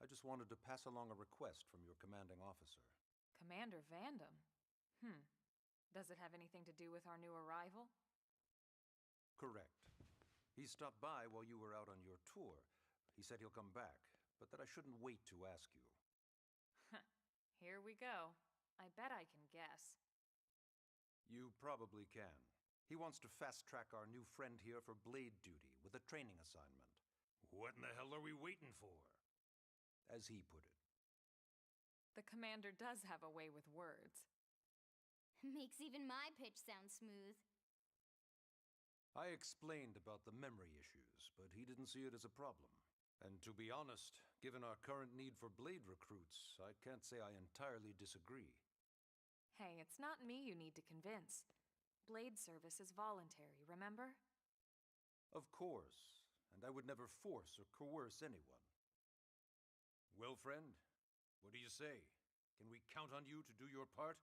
I just wanted to pass along a request from your commanding officer. Commander Vandam? Does it have anything to do with our new arrival? Correct. He stopped by while you were out on your tour. He said he'll come back, but that I shouldn't wait to ask you. Here we go. I bet I can guess. You probably can. He wants to fast-track our new friend here for blade duty with a training assignment. What in the hell are we waiting for? As he put it. The commander does have a way with words. Makes even my pitch sound smooth. I explained about the memory issues, but he didn't see it as a problem. And to be honest, given our current need for blade recruits, I can't say I entirely disagree. Hey, it's not me you need to convince. Blade service is voluntary, remember? Of course, and I would never force or coerce anyone. Well, friend, what do you say? Can we count on you to do your part?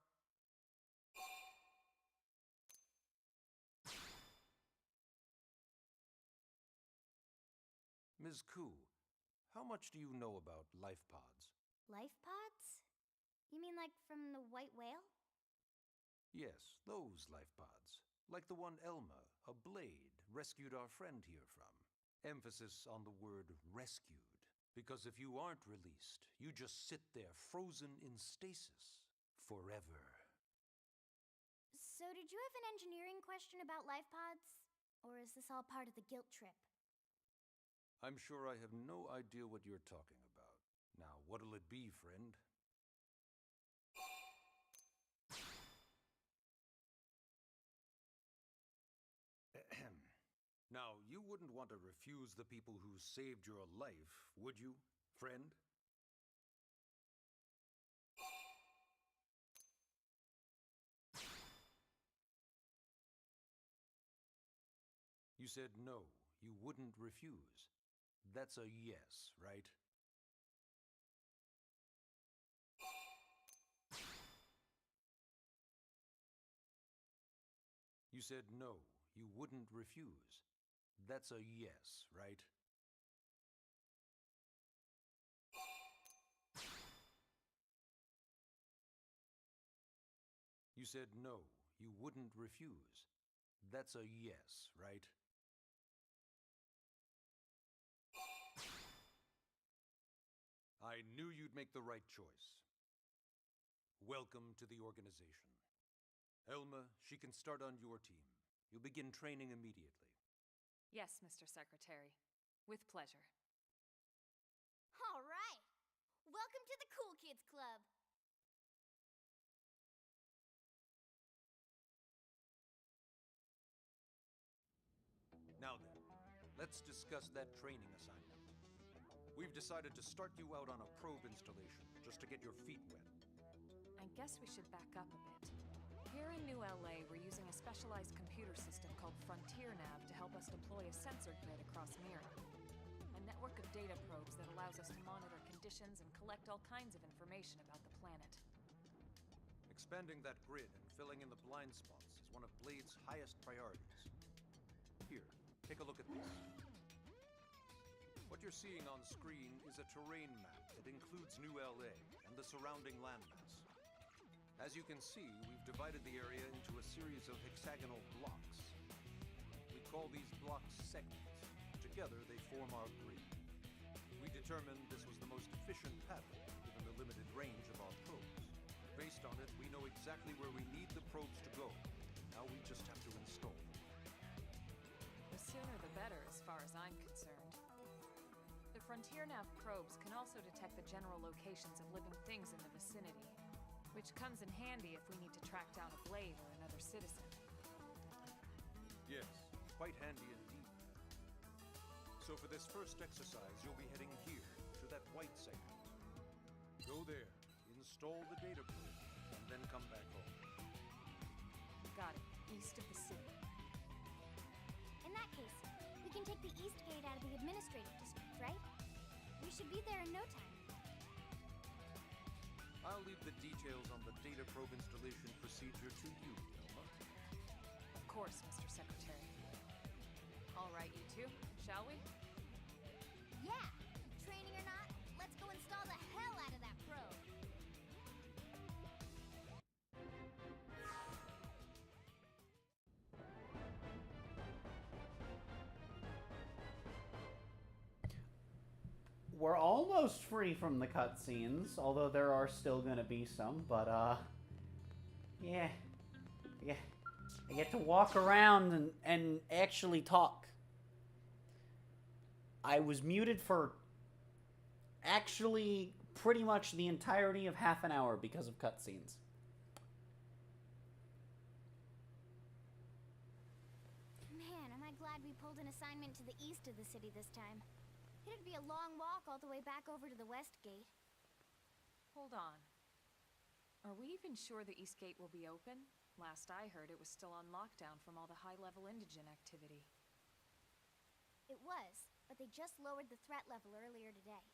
Ms. Ku, how much do you know about life pods? Life pods? You mean like from the white whale? Yes, those life pods. Like the one Elma, a blade, rescued our friend here from. Emphasis on the word rescued. Because if you aren't released, you just sit there frozen in stasis. Forever. So did you have an engineering question about life pods? Or is this all part of the guilt trip? I'm sure I have no idea what you're talking about. Now, what'll it be, friend? Ahem. Now, you wouldn't want to refuse the people who saved your life, would you, friend? You said no, you wouldn't refuse. That's a yes, right? You said no, you wouldn't refuse. That's a yes, right? You said no, you wouldn't refuse. That's a yes, right? I knew you'd make the right choice. Welcome to the organization. Elma, she can start on your team. You'll begin training immediately. Yes, Mr. Secretary. With pleasure. All right! Welcome to the Cool Kids Club! Now then, let's discuss that training assignment. We've decided to start you out on a probe installation, just to get your feet wet. I guess we should back up a bit. Here in New LA, we're using a specialized computer system called Frontier Nav to help us deploy a sensor grid across Mira. A network of data probes that allows us to monitor conditions and collect all kinds of information about the planet. Expanding that grid and filling in the blind spots is one of Blade's highest priorities. Here, take a look at this. What you're seeing on screen is a terrain map that includes New LA and the surrounding landmass. As you can see, we've divided the area into a series of hexagonal blocks. We call these blocks segments. Together, they form our grid. We determined this was the most efficient pattern, given the limited range of our probes. Based on it, we know exactly where we need the probes to go. Now we just have to install them. sooner the better, as far as I'm concerned. The Frontier Nav probes can also detect the general locations of living things in the vicinity, which comes in handy if we need to track down a blade or another citizen. Yes, quite handy indeed. So for this first exercise, you'll be heading here, to that white segment. Go there, install the data probe, and then come back home. Got it. East of the city. In that case, we can take the east gate out of the administrative district, right? We should be there in no time. I'll leave the details on the data probe installation procedure to you, Elma. Of course, Mr. Secretary. All right, you two, shall we? Yeah! Training or not, let's go install the hell out of that probe! We're almost free from the cutscenes, although there are still gonna be some, but, yeah. I get to walk around and actually talk. I was muted for actually pretty much the entirety of half an hour because of cutscenes. Man, am I glad we pulled an assignment to the east of the city this time. It'd be a long walk all the way back over to the west gate. Hold on. Are we even sure the east gate will be open? Last I heard, it was still on lockdown from all the high-level indigent activity. It was, but they just lowered the threat level earlier today.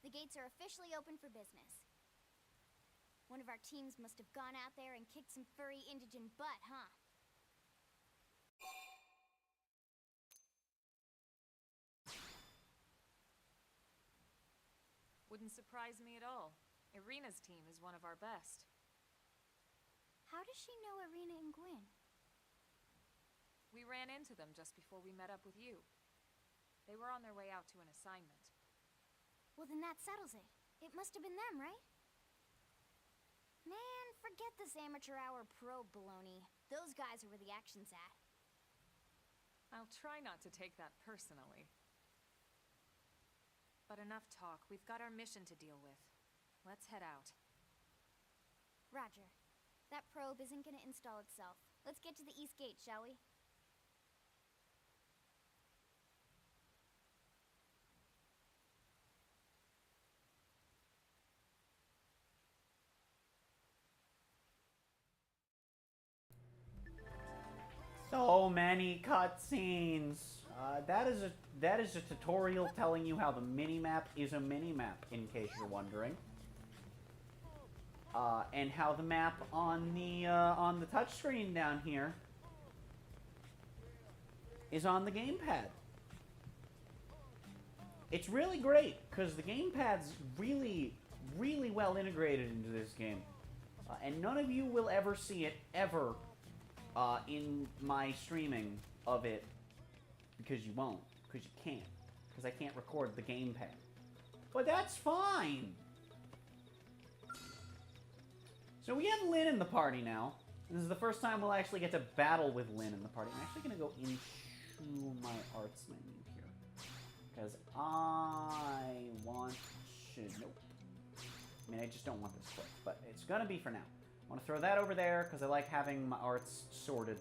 The gates are officially open for business. One of our teams must have gone out there and kicked some furry indigent butt, huh? Wouldn't surprise me at all. Irina's team is one of our best. How does she know Irina and Gwyn? We ran into them just before we met up with you. They were on their way out to an assignment. Well, then that settles it. It must have been them, right? Man, forget this amateur hour probe baloney. Those guys are where the action's at. I'll try not to take that personally. But enough talk. We've got our mission to deal with. Let's head out. Roger. That probe isn't gonna install itself. Let's get to the east gate, shall we? So many cutscenes. That is a tutorial telling you how the minimap is a minimap, in case you're wondering. And how the map on the touchscreen down here is on the gamepad. It's really great because the gamepad's really, really well integrated into this game, and none of you will ever see it ever in my streaming of it, because you won't, because you can't, because I can't record the gamepad. But that's fine. So we have Lynn in the party now. This is the first time we'll actually get to battle with Lynn in the party. I'm actually going to go into my arts menu here, because I want to... Nope. I mean, I just don't want this quick, but it's going to be for now. I want to throw that over there, because I like having my arts sorted.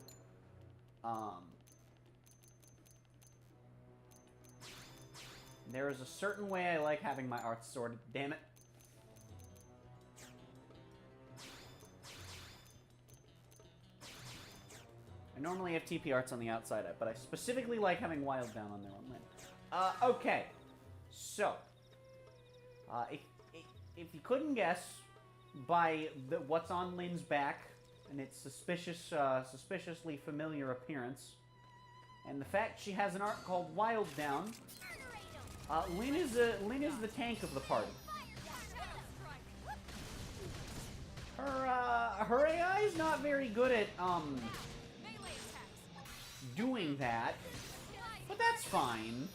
There is a certain way I like having my arts sorted. Damn it. I normally have TP arts on the outside, but I specifically like having Wild down on there on Lynn. Okay. So, if you couldn't guess by what's on Lynn's back and its suspiciously familiar appearance, and the fact she has an art called Wild Down, Lynn is the tank of the party. Her AI is not very good at doing that, but that's fine.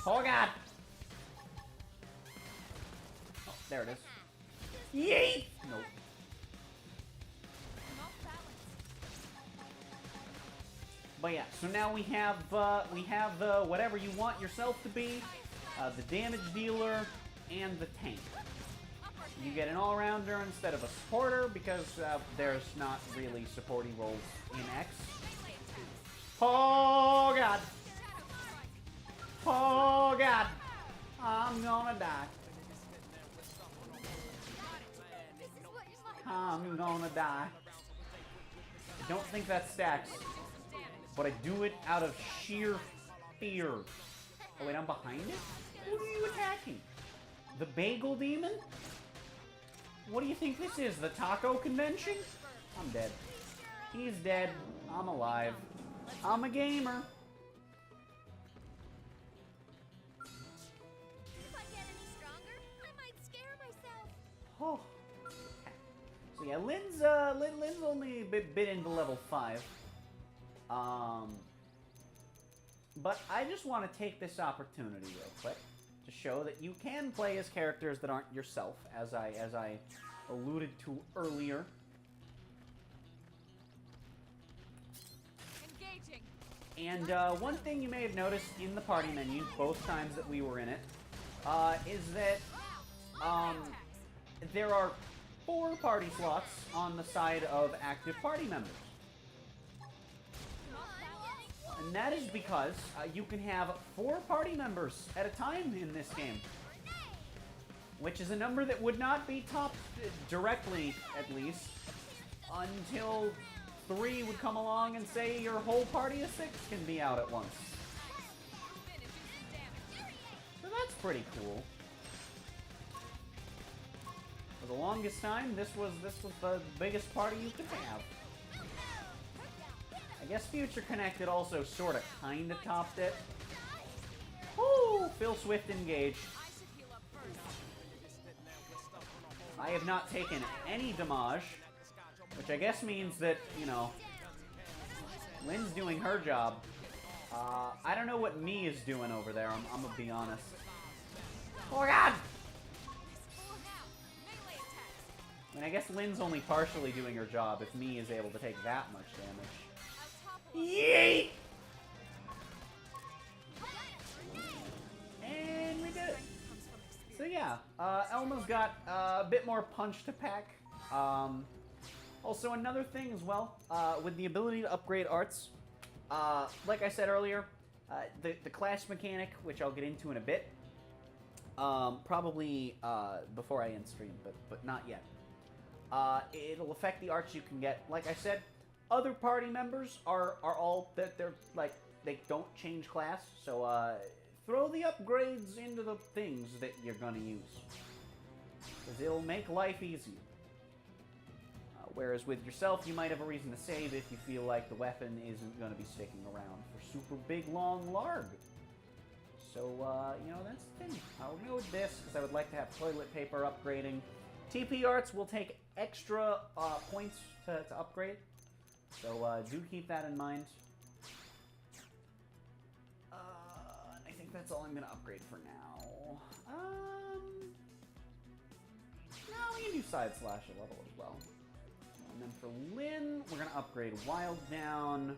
Oh god! Oh, there it is. Yeet! Nope. But yeah, so now we have whatever you want yourself to be, the damage dealer, and the tank. You get an all-rounder instead of a supporter because there's not really supporting roles in X. Oh god! Oh god! I'm gonna die. I'm gonna die. I don't think that stacks, but I do it out of sheer fear. Oh wait, I'm behind it? Who are you attacking? The Bagel Demon? What do you think this is, the taco convention? I'm dead. He's dead. I'm alive. I'm a gamer. If I get any stronger, I might scare myself. Oh. So yeah, Lynn's only a bit into level 5. But I just want to take this opportunity real quick to show that you can play as characters that aren't yourself, as I alluded to earlier. And one thing you may have noticed in the party menu, both times that we were in it, is that there are 4 party slots on the side of active party members. And that is because you can have 4 party members at a time in this game. Which is a number that would not be topped directly, at least, until 3 would come along and say your whole party of 6 can be out at once. So that's pretty cool. For the longest time, this was the biggest party you could have. I guess Future Connected also sorta kinda topped it. Woo! Phil Swift engaged. I have not taken any damage, which I guess means that, you know, Lynn's doing her job. I don't know what me is doing over there, I'm gonna be honest. Oh god! I mean, I guess Lynn's only partially doing her job if me is able to take that much damage. Yeet! And we did it. So yeah, Elma's got a bit more punch to pack. Also, another thing as well, with the ability to upgrade arts, like I said earlier, the class mechanic, which I'll get into in a bit, probably before I end stream, but not yet. It'll affect the arts you can get. Like I said, other party members are all that they're like they don't change class, so throw the upgrades into the things that you're gonna use, because it'll make life easier. Whereas with yourself, you might have a reason to save if you feel like the weapon isn't going to be sticking around for super big, long larg. So, you know, that's the thing. I'll go with this, because I would like to have toilet paper upgrading. TP arts will take extra points to upgrade. So, do keep that in mind. I think that's all I'm going to upgrade for now. No, we can do side slash a level as well. And then for Lynn, we're going to upgrade Wild Down,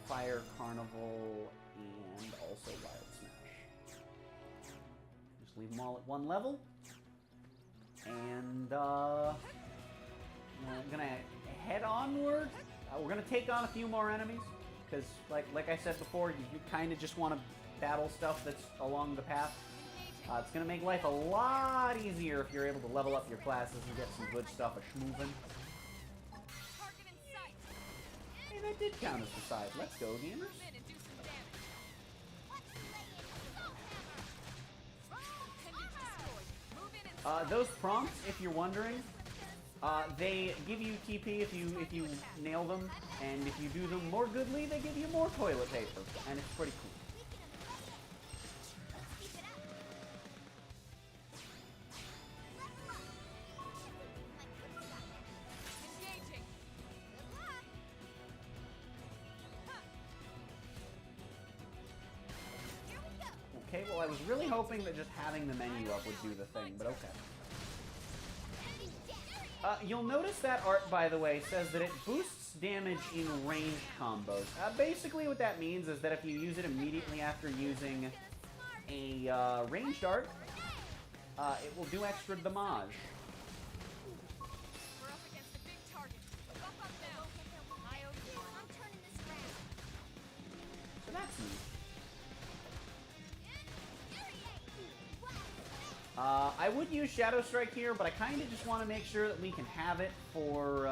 Fire Carnival, and also Wild Smash. Just leave them all at 1 level. And I'm going to head onward. We're going to take on a few more enemies, because like I said before, you kind of just want to battle stuff that's along the path. It's going to make life a lot easier if you're able to level up your classes and get some good stuff a-schmoovin'. Hey, that did count as the side. Let's go, gamers. Those prompts, if you're wondering, they give you TP if you nail them, and if you do them more goodly, they give you more toilet paper, and it's pretty cool. Okay, well I was really hoping that just having the menu up would do the thing, but okay. You'll notice that art, by the way, says that it boosts damage in ranged combos. Basically what that means is that if you use it immediately after using a ranged art, it will do extra damage. We're up against a big target. Buff up now. I'm turning this around. So that's neat. I would use Shadow Strike here, but I kind of just want to make sure that we can have it for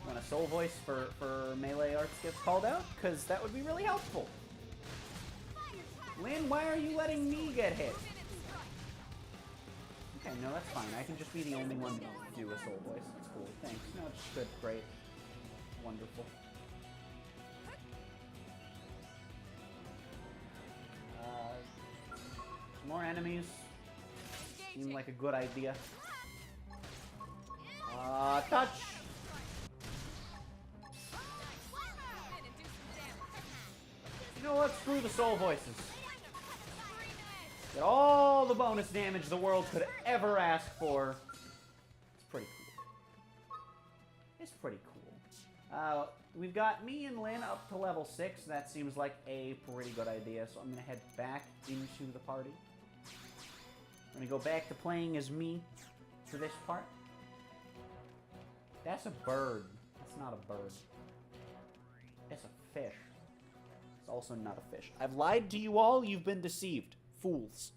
when a Soul Voice for melee arts gets called out, because that would be really helpful. Lynn, why are you letting me get hit? Okay, no, that's fine. I can just be the only one to do a Soul Voice. That's cool. Thanks. No, it's good. Great. Wonderful. Some more enemies. Seem like a good idea. Touch! You know what? Screw the Soul Voices. Get all the bonus damage the world could ever ask for. It's pretty cool. It's pretty cool. We've got me and Lynn up to level 6. That seems like a pretty good idea, so I'm going to head back into the party. I'm going to go back to playing as me for this part. That's a bird. That's not a bird. It's a fish. It's also not a fish. I've lied to you all. You've been deceived. Fools.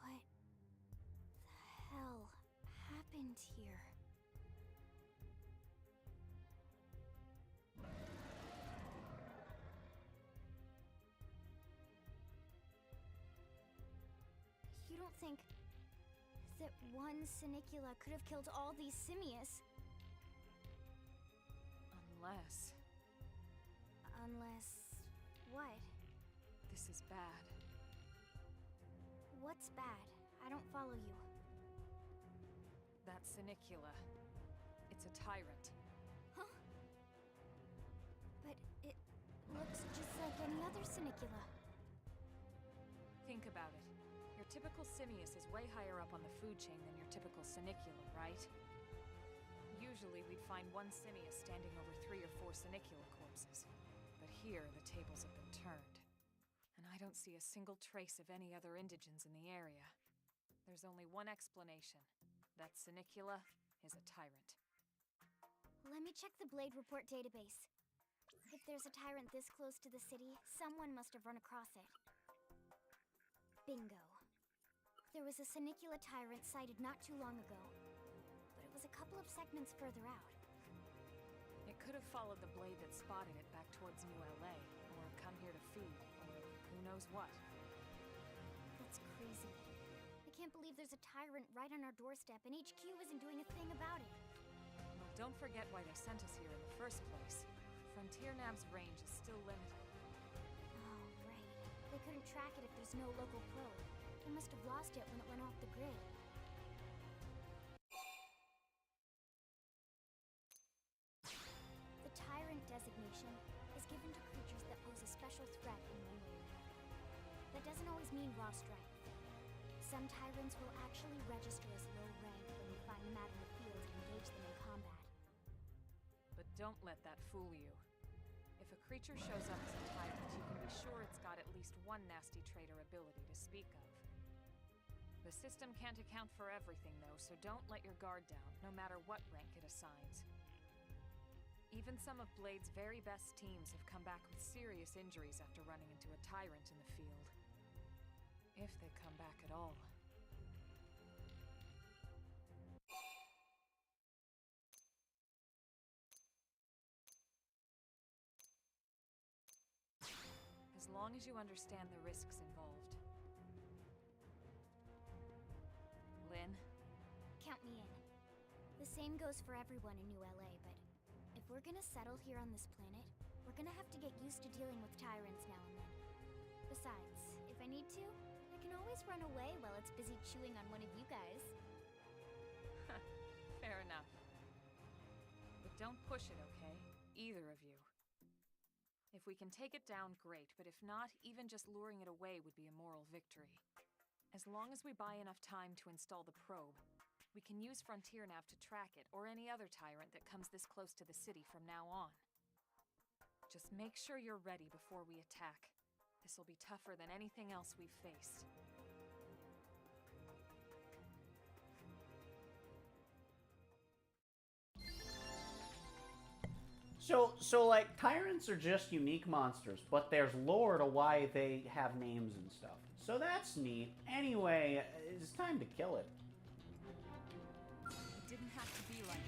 What the hell happened here? You don't think that one Sinicula could have killed all these simius? Unless... what? This is bad. What's bad? I don't follow you. That Sinicula. It's a tyrant. Huh? But it looks just like any other Sinicula. Think about it. Your typical simius is way higher up on the food chain than your typical Sinicula, right? Usually we'd find one simius standing over 3 or 4 Sinicula corpses. But here, the tables have been turned. And I don't see a single trace of any other indigents in the area. There's only one explanation. That Sinicula is a tyrant. Let me check the Blade Report database. If there's a tyrant this close to the city, someone must have run across it. Bingo. There was a Sinicula tyrant sighted not too long ago, but it was a couple of segments further out. It could have followed the blade that spotted it back towards New LA, or come here to feed, or who knows what. That's crazy. I can't believe there's a tyrant right on our doorstep, and HQ isn't doing a thing about it. Well, don't forget why they sent us here in the first place. Frontier Nav's range is still limited. Oh, right. They couldn't track it if there's no local probe. They must have lost it when it went off the grid. The Tyrant designation is given to creatures that pose a special threat in one way or another. That doesn't always mean raw strength. Some Tyrants will actually register as low rank when we find them out in the field and engage them in combat. But don't let that fool you. If a creature shows up as a tyrant, you can be sure it's got at least one nasty trait or ability to speak of. The system can't account for everything, though, so don't let your guard down, no matter what rank it assigns. Even some of Blade's very best teams have come back with serious injuries after running into a tyrant in the field. If they come back at all. As long as you understand the risks involved. Lynn? Count me in. The same goes for everyone in New LA, but if we're gonna settle here on this planet, we're gonna have to get used to dealing with tyrants now and then. Besides, if I need to, I can always run away while it's busy chewing on one of you guys. Fair enough. But don't push it, okay? Either of you. If If we can take it down, great, but if not, even just luring it away would be a moral victory. As long as we buy enough time to install the probe, we can use Frontier Nav to track it, or any other tyrant that comes this close to the city from now on. Just make sure you're ready before we attack. This'll be tougher than anything else we've faced. So like, tyrants are just unique monsters, but there's lore to why they have names and stuff. So that's neat. Anyway, it's time to kill it. It didn't have to be like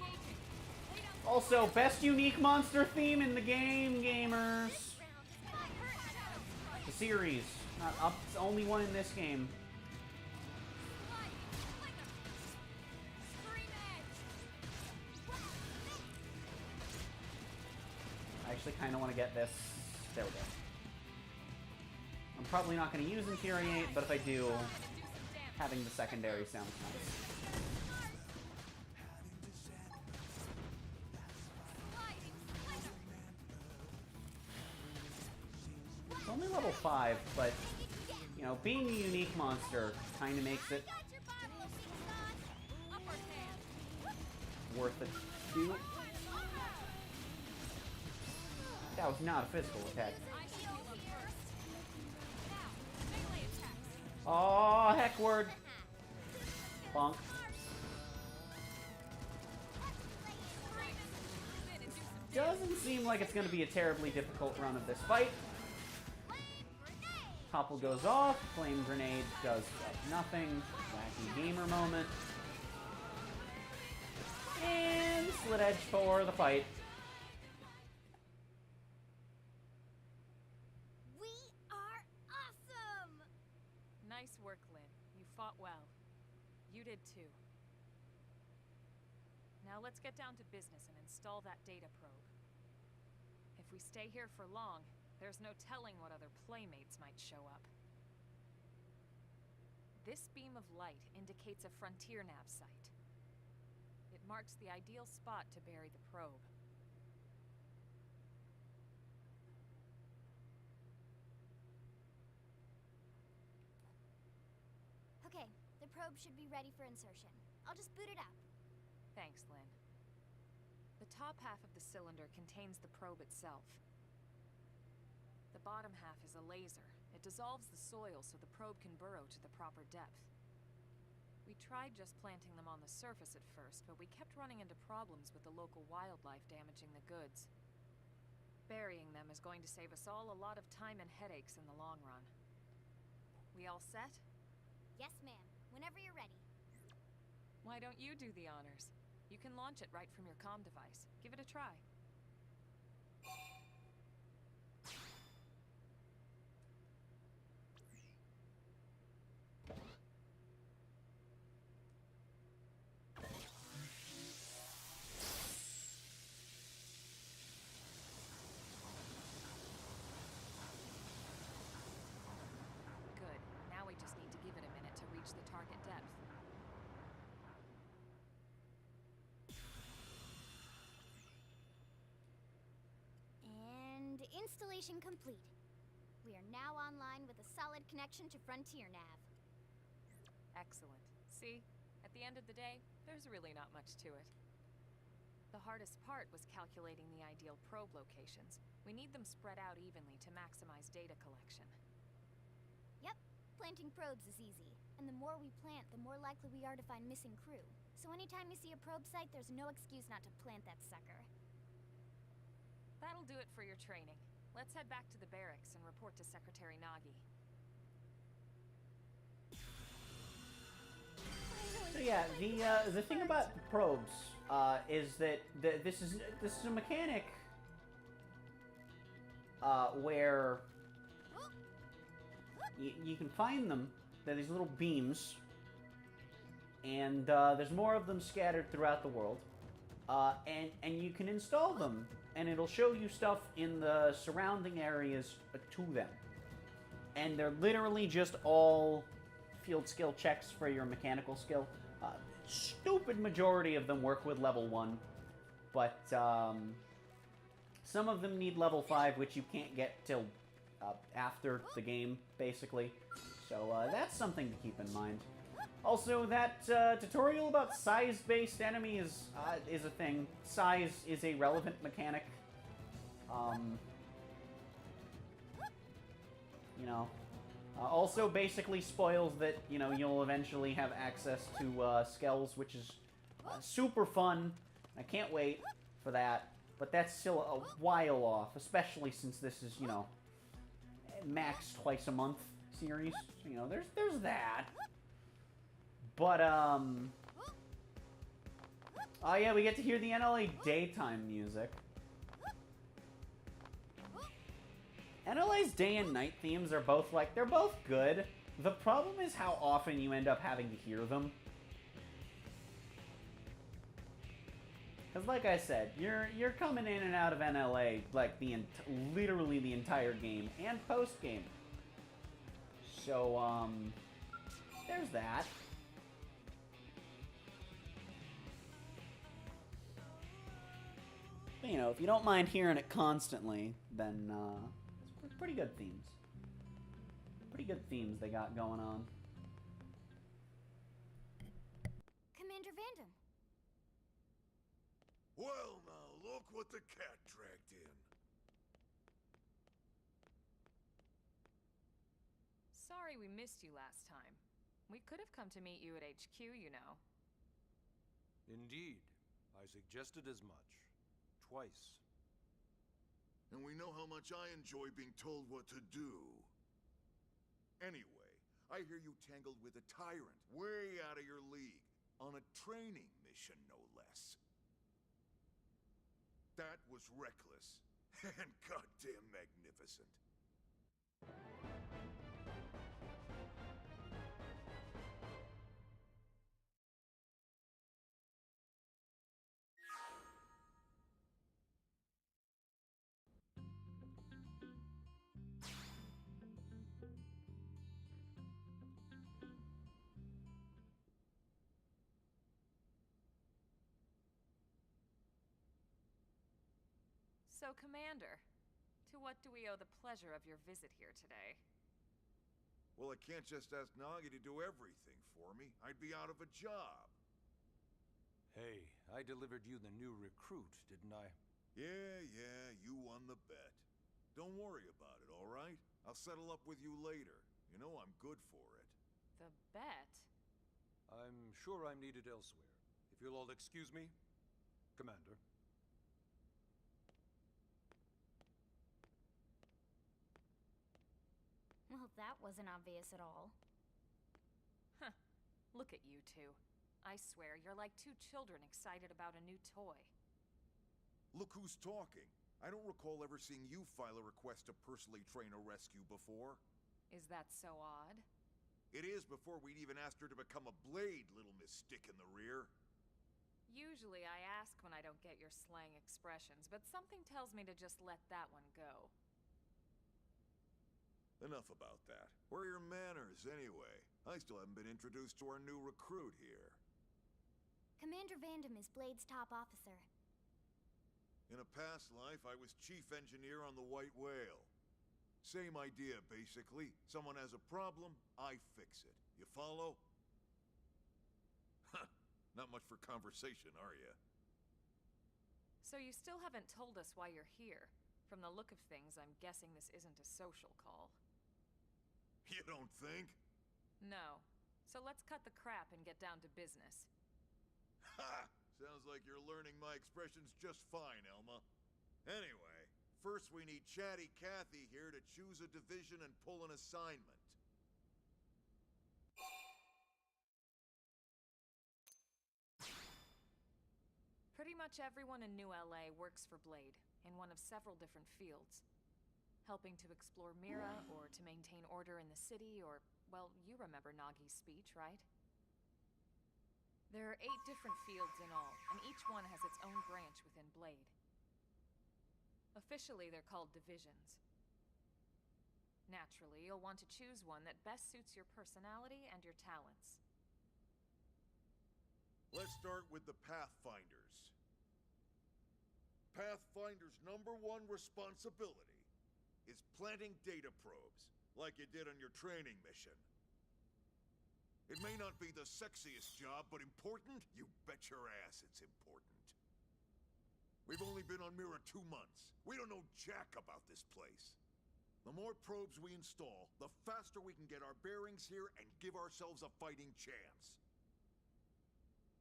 Also, best unique monster theme in the game, gamers. The series. Not up, it's the only one in this game. I actually kind of want to get this. There we go. I'm probably not going to use Infuriate, but if I do, having the secondary sounds nice. It's only level 5, but, you know, being a unique monster kind of makes it worth it to do. That was not a physical attack. Oh, heck word. Bonk. Doesn't seem like it's going to be a terribly difficult run of this fight. Topple goes off. Flame Grenade does nothing. Wacky gamer moment. And Slit Edge for the fight. Nice work, Lynn. You fought well. You did too. Now let's get down to business and install that data probe. If we stay here for long, there's no telling what other playmates might show up. This beam of light indicates a Frontier Nav site. It marks the ideal spot to bury the probe. Okay, the probe should be ready for insertion. I'll just boot it up. Thanks, Lynn. The top half of the cylinder contains the probe itself. The bottom half is a laser. It dissolves the soil so the probe can burrow to the proper depth. We tried just planting them on the surface at first, but we kept running into problems with the local wildlife damaging the goods. Burying them is going to save us all a lot of time and headaches in the long run. We all set? Yes, ma'am. Whenever you're ready. Why don't you do the honors? You can launch it right from your comm device. Give it a try. Good. Now we just need to give it a minute to reach the target depth. And installation complete. We are now online with a solid connection to Frontier Nav. Excellent. See? At the end of the day, there's really not much to it. The hardest part was calculating the ideal probe locations. We need them spread out evenly to maximize data collection. Yep, planting probes is easy. And the more we plant, the more likely we are to find missing crew. So anytime you see a probe site, there's no excuse not to plant that sucker. That'll do it for your training. Let's head back to the barracks and report to Secretary Nagi. So yeah, the thing about the probes is that this is a mechanic where you can find them. They're these little beams, and there's more of them scattered throughout the world, and you can install them, and it'll show you stuff in the surrounding areas to them, and they're literally just all field skill checks for your mechanical skill. Stupid majority of them work with level 1, but Some of them need level 5, which you can't get till after the game, basically. So that's something to keep in mind. Also, that tutorial about size-based enemy is a thing. Size is a relevant mechanic. You know. Also basically spoils that, you know, you'll eventually have access to skells, which is super fun. I can't wait for that. But that's still a while off, especially since this is, you know, max twice a month series. So, you know, there's that. But, oh yeah, we get to hear the NLA daytime music. NLA's day and night themes are both, like, they're both good. The problem is how often you end up having to hear them. Because, like I said, you're coming in and out of NLA, like, literally the entire game, and post-game. So, there's that. But, you know, if you don't mind hearing it constantly, then, it's pretty good themes. Pretty good themes they got going on. Commander Vandam. Well, now, look what the cat dragged in. Sorry we missed you last time. We could have come to meet you at HQ, you know. Indeed. I suggested as much. Twice. And we know how much I enjoy being told what to do. Anyway, I hear you tangled with a tyrant, way out of your league, on a training mission, no less. That was reckless, and goddamn magnificent. So, Commander, to what do we owe the pleasure of your visit here today? Well, I can't just ask Nagi to do everything for me. I'd be out of a job. Hey, I delivered you the new recruit, didn't I? Yeah, you won the bet. Don't worry about it, all right? I'll settle up with you later. You know I'm good for it. The bet? I'm sure I'm needed elsewhere. If you'll all excuse me, Commander. Well, that wasn't obvious at all. Huh. Look at you two. I swear, you're like two children excited about a new toy. Look who's talking. I don't recall ever seeing you file a request to personally train a rescue before. Is that so odd? It is before we'd even asked her to become a blade, little Miss Stick in the Rear. Usually I ask when I don't get your slang expressions, but something tells me to just let that one go. Enough about that. Where are your manners, anyway? I still haven't been introduced to our new recruit here. Commander Vandam is Blade's top officer. In a past life, I was chief engineer on the White Whale. Same idea, basically. Someone has a problem, I fix it. You follow? Huh. Not much for conversation, are you? So you still haven't told us why you're here. From the look of things, I'm guessing this isn't a social call. You don't think? No. So let's cut the crap and get down to business. Ha! Sounds like you're learning my expressions just fine, Elma. Anyway, first we need Chatty Cathy here to choose a division and pull an assignment. Pretty much everyone in New LA works for Blade, in one of several different fields. Helping to explore Mira, or to maintain order in the city, or, well, you remember Nagi's speech, right? There are 8 different fields in all, and each one has its own branch within Blade. Officially, they're called divisions. Naturally, you'll want to choose one that best suits your personality and your talents. Let's start with the Pathfinders. Pathfinder's #1 responsibility is planting data probes, like you did on your training mission. It may not be the sexiest job, but important? You bet your ass it's important. We've only been on Mira 2 months. We don't know jack about this place. The more probes we install, the faster we can get our bearings here and give ourselves a fighting chance.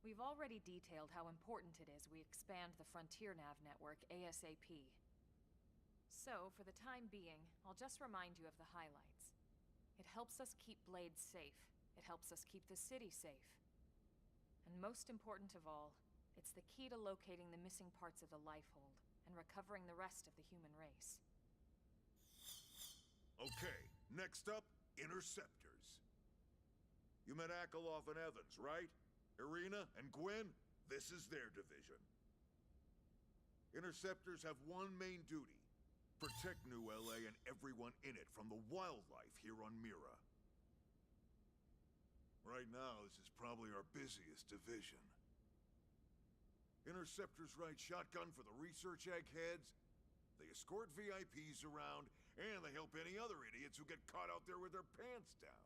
We've already detailed how important it is we expand the Frontier Nav network ASAP. So, for the time being, I'll just remind you of the highlights. It helps us keep Blade safe. It helps us keep the city safe. And most important of all, it's the key to locating the missing parts of the Lifehold and recovering the rest of the human race. Okay, next up, Interceptors. You met Akeloff and Evans, right? Irina and Gwen? This is their division. Interceptors have one main duty: protect New LA and everyone in it from the wildlife here on Mira. Right now, this is probably our busiest division. Interceptors ride shotgun for the research eggheads, they escort VIPs around, and they help any other idiots who get caught out there with their pants down.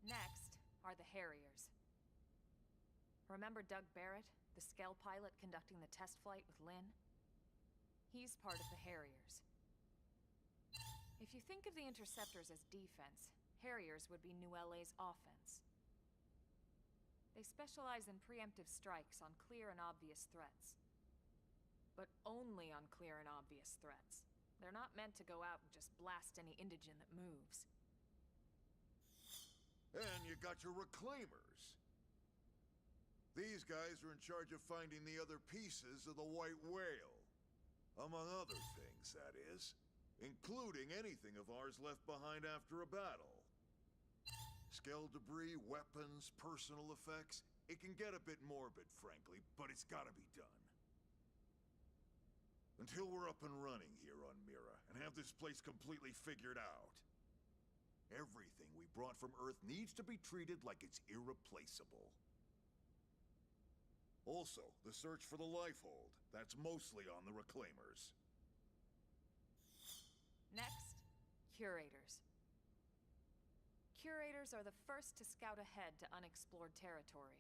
Next are the Harriers. Remember Doug Barrett, the Skell pilot conducting the test flight with Lynn? He's part of the Harriers. If you think of the Interceptors as defense, Harriers would be New LA's offense. They specialize in preemptive strikes on clear and obvious threats. But only on clear and obvious threats. They're not meant to go out and just blast any indigene that moves. And you got your Reclaimers. These guys are in charge of finding the other pieces of the White Whale. Among other things, that is. Including anything of ours left behind after a battle. Skell debris, weapons, personal effects. It can get a bit morbid, frankly, but it's gotta be done. Until we're up and running here on Mira, and have this place completely figured out. Everything we brought from Earth needs to be treated like it's irreplaceable. Also, the search for the Lifehold. That's mostly on the Reclaimers. Next, Curators. Curators are the first to scout ahead to unexplored territory,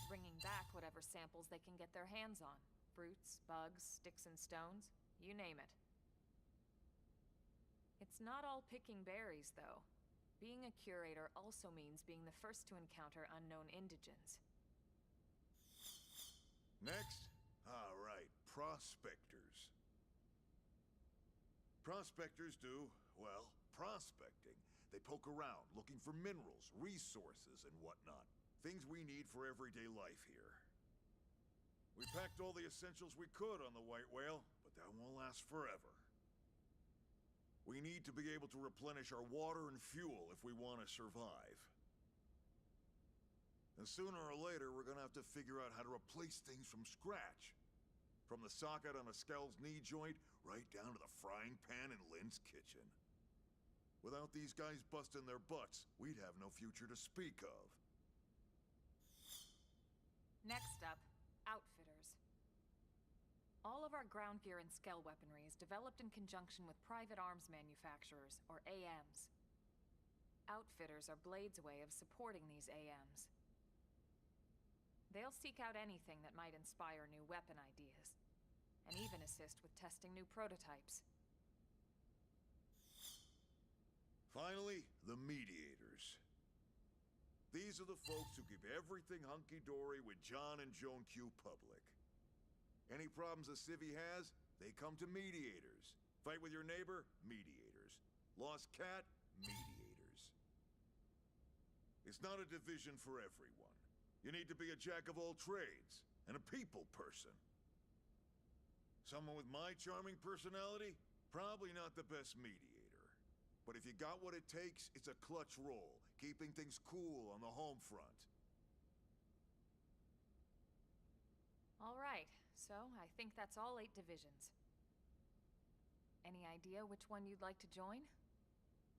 bringing back whatever samples they can get their hands on. Fruits, bugs, sticks and stones, you name it. It's not all picking berries, though. Being a curator also means being the first to encounter unknown indigens. Next? All right, Prospectors. Prospectors do, well, prospecting. They poke around, looking for minerals, resources, and whatnot. Things we need for everyday life here. We packed all the essentials we could on the White Whale, but that won't last forever. We need to be able to replenish our water and fuel if we want to survive. And sooner or later, we're gonna have to figure out how to replace things from scratch. From the socket on a Skell's knee joint, right down to the frying pan in Lynn's kitchen. Without these guys busting their butts, we'd have no future to speak of. Next up, Outfitters. All of our ground gear and Skell weaponry is developed in conjunction with private arms manufacturers, or AMs. Outfitters are Blade's way of supporting these AMs. They'll seek out anything that might inspire new weapon ideas, and even assist with testing new prototypes. Finally, the Mediators. These are the folks who keep everything hunky-dory with John and Joan Q public. Any problems a civvy has, they come to Mediators. Fight with your neighbor? Mediators. Lost cat? Mediators. It's not a division for everyone. You need to be a jack of all trades, and a people person. Someone with my charming personality? Probably not the best mediator. But if you got what it takes, it's a clutch role, keeping things cool on the home front. All right, so I think that's all 8 divisions. Any idea which one you'd like to join?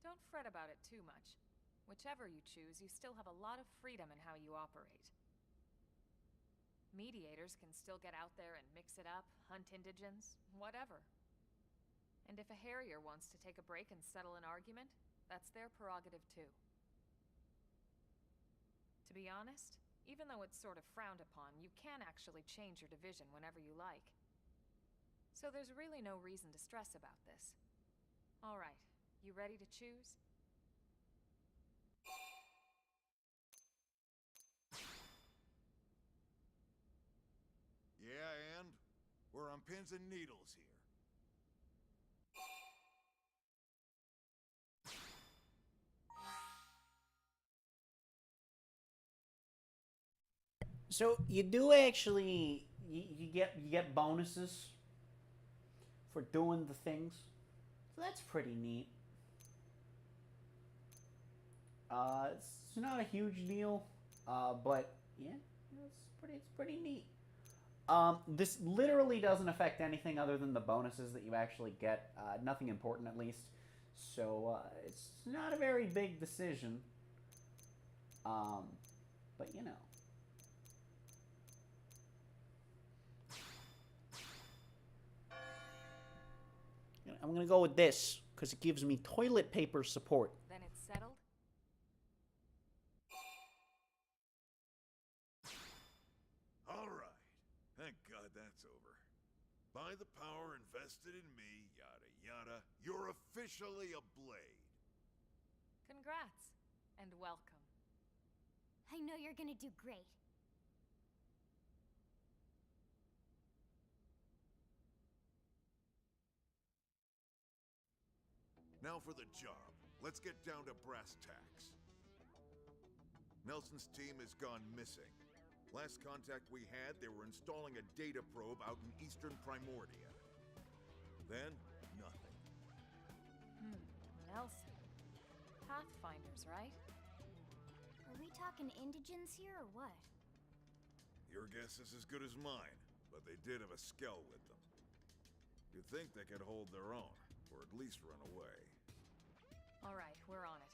Don't fret about it too much. Whichever you choose, you still have a lot of freedom in how you operate. Mediators can still get out there and mix it up, hunt indigens, whatever. And if a Harrier wants to take a break and settle an argument, that's their prerogative too. To be honest, even though it's sort of frowned upon, you can actually change your division whenever you like. So there's really no reason to stress about this. All right, you ready to choose? Yeah, and? We're on pins and needles here. So you do actually you get bonuses for doing the things. So that's pretty neat. It's not a huge deal, but yeah, it's pretty neat. This literally doesn't affect anything other than the bonuses that you actually get. Nothing important, at least. So it's not a very big decision. But you know. I'm gonna go with this because it gives me toilet paper support. Then it's settled? All right. Thank God that's over. By the power invested in me, yada yada, you're officially a blade. Congrats, and welcome. I know you're gonna do great. Now for the job. Let's get down to brass tacks. Nelson's team has gone missing. Last contact we had, they were installing a data probe out in eastern Primordia. Then, nothing. Nelson. Pathfinders, right? Are we talking indigens here or what? Your guess is as good as mine, but they did have a skell with them. You'd think they could hold their own, or at least run away. All right, we're on it.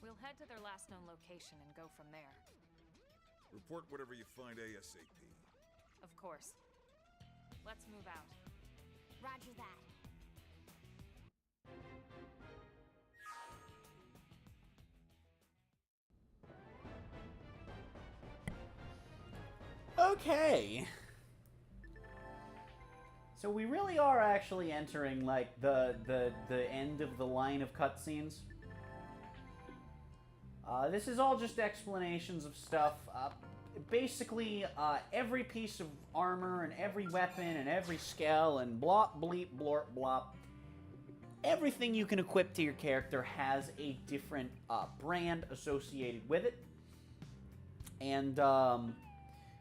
We'll head to their last known location and go from there. Report whatever you find ASAP. Of course. Let's move out. Roger that. Okay. So we really are actually entering like the end of the line of cutscenes. This is all just explanations of stuff. Basically, every piece of armor and every weapon and every skill and blop, bleep, blorp, blop. Everything you can equip to your character has a different brand associated with it. And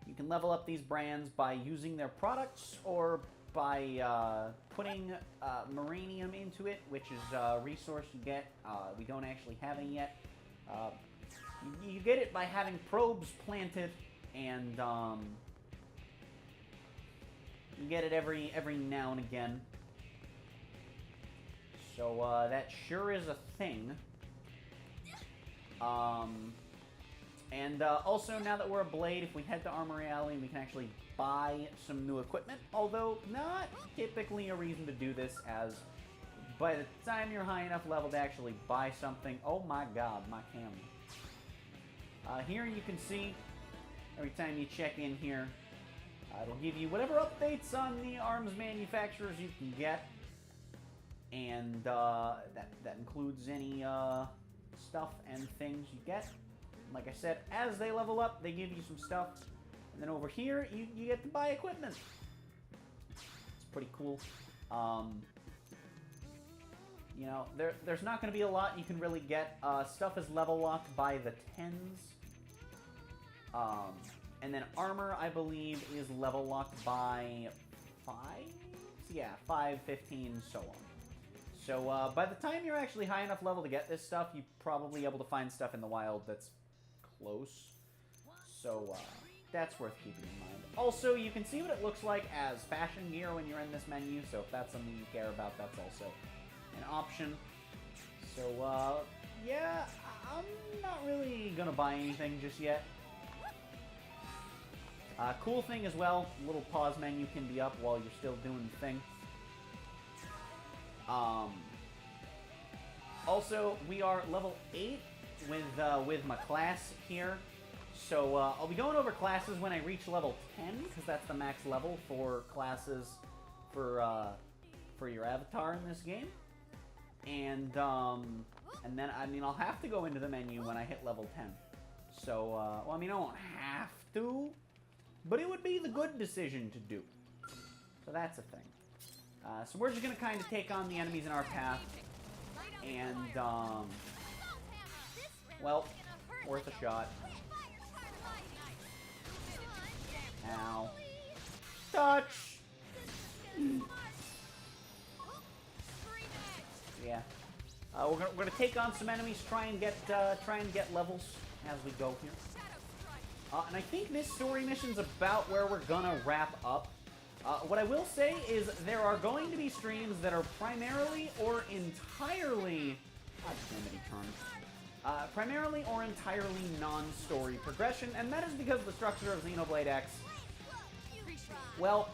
you can level up these brands by using their products or by putting Maranium into it, which is a resource you get. We don't actually have any yet. You get it by having probes planted, and you get it every now and again. So that sure is a thing. And also, now that we're a blade, if we head to Armory Alley, we can actually buy some new equipment. Although, not typically a reason to do this, as by the time you're high enough level to actually buy something... Oh my god, my camera. Here you can see, every time you check in here, it'll give you whatever updates on the arms manufacturers you can get. And that includes any stuff and things you get. Like I said, as they level up, they give you some stuff. And then over here, you get to buy equipment. It's pretty cool. You know, there's not going to be a lot you can really get. Stuff is level locked by the 10s. And then armor, I believe, is level locked by 5? Yeah, 5, 15, so on. So by the time you're actually high enough level to get this stuff, you're probably able to find stuff in the wild that's close. So that's worth keeping in mind. Also, you can see what it looks like as fashion gear when you're in this menu, so if that's something you care about, that's also an option. So, yeah, I'm not really gonna buy anything just yet. Cool thing as well, little pause menu can be up while you're still doing the thing. Also, we are level 8 with my class here. So I'll be going over classes when I reach level 10, because that's the max level for classes for your avatar in this game. And then, I mean, I'll have to go into the menu when I hit level 10. So, well, I mean, I won't have to, but it would be the good decision to do. So that's a thing. So we're just going to kind of take on the enemies in our path. And, well, worth a shot. Ow. Touch! Yeah. We're gonna take on some enemies, try and get levels as we go here. And I think this story mission's about where we're gonna wrap up. What I will say is there are going to be streams that are primarily or entirely... God damn it, he turned. Primarily or entirely non-story progression, and that is because the structure of Xenoblade X... Well,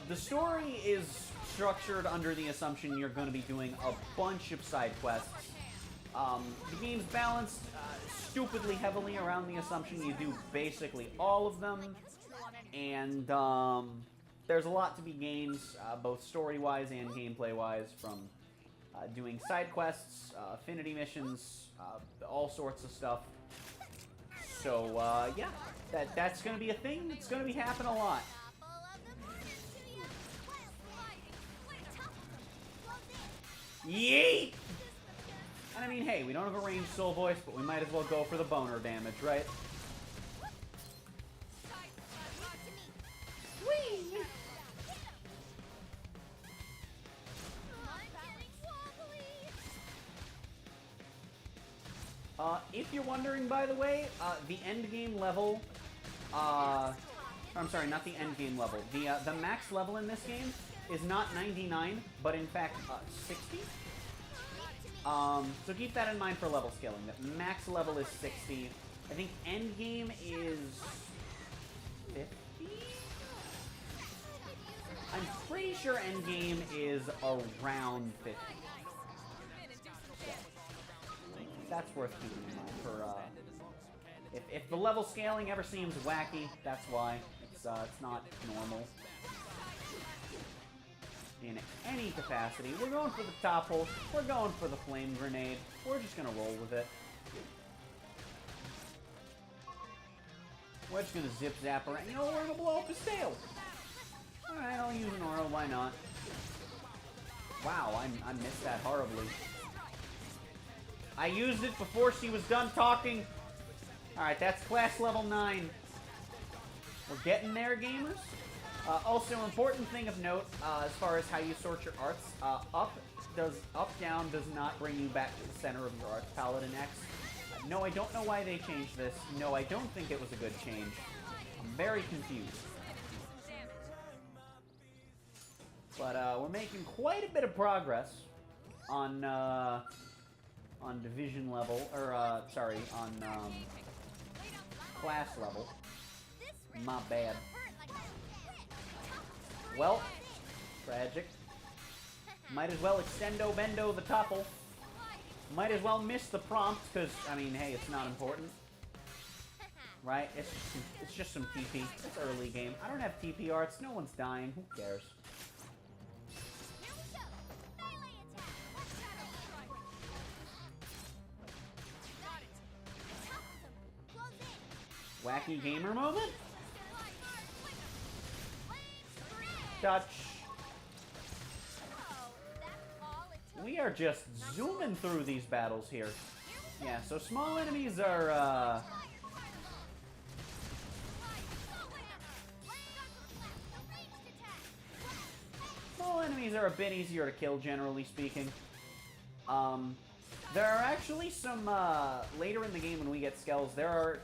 the story is structured under the assumption you're going to be doing a bunch of side quests. The game's balanced stupidly heavily around the assumption you do basically all of them, and there's a lot to be gained, both story-wise and gameplay-wise, from doing side quests, affinity missions, all sorts of stuff. So, yeah, that's going to be a thing that's going to be happening a lot. Yeet! And I mean, hey, we don't have a ranged soul voice, but we might as well go for the boner damage, right? Whee! If you're wondering, by the way, the end game level, I'm sorry, not the end game level. The max level in this game is not 99, but in fact 60. So keep that in mind for level scaling. That max level is 60. I think end game is 50. I'm pretty sure end game is around 50. So, that's worth keeping in mind for if the level scaling ever seems wacky, that's why. It's not normal. In any capacity. We're going for the top hole. We're going for the flame grenade. We're just gonna roll with it. We're just gonna zip zap around. You know, we're gonna blow up his tail. Alright, I'll use an aura, why not? Wow, I missed that horribly. I used it before she was done talking. Alright, that's class level 9. We're getting there, gamers. Also, important thing of note, as far as how you sort your arts, up-down does not bring you back to the center of your arts palette in X. No, I don't know why they changed this. No, I don't think it was a good change. I'm very confused. But, we're making quite a bit of progress on division level, or, sorry, on, class level. My bad. Well, tragic. Might as well extendo bendo the topple. Might as well miss the prompt, because, I mean, hey, it's not important. Right? It's just some TP. It's early game. I don't have TP arts. No one's dying. Who cares? Wacky gamer moment? Touch. We are just zooming through these battles here. Yeah, so small enemies are, small enemies are a bit easier to kill, generally speaking. There are actually some, later in the game when we get skells, there are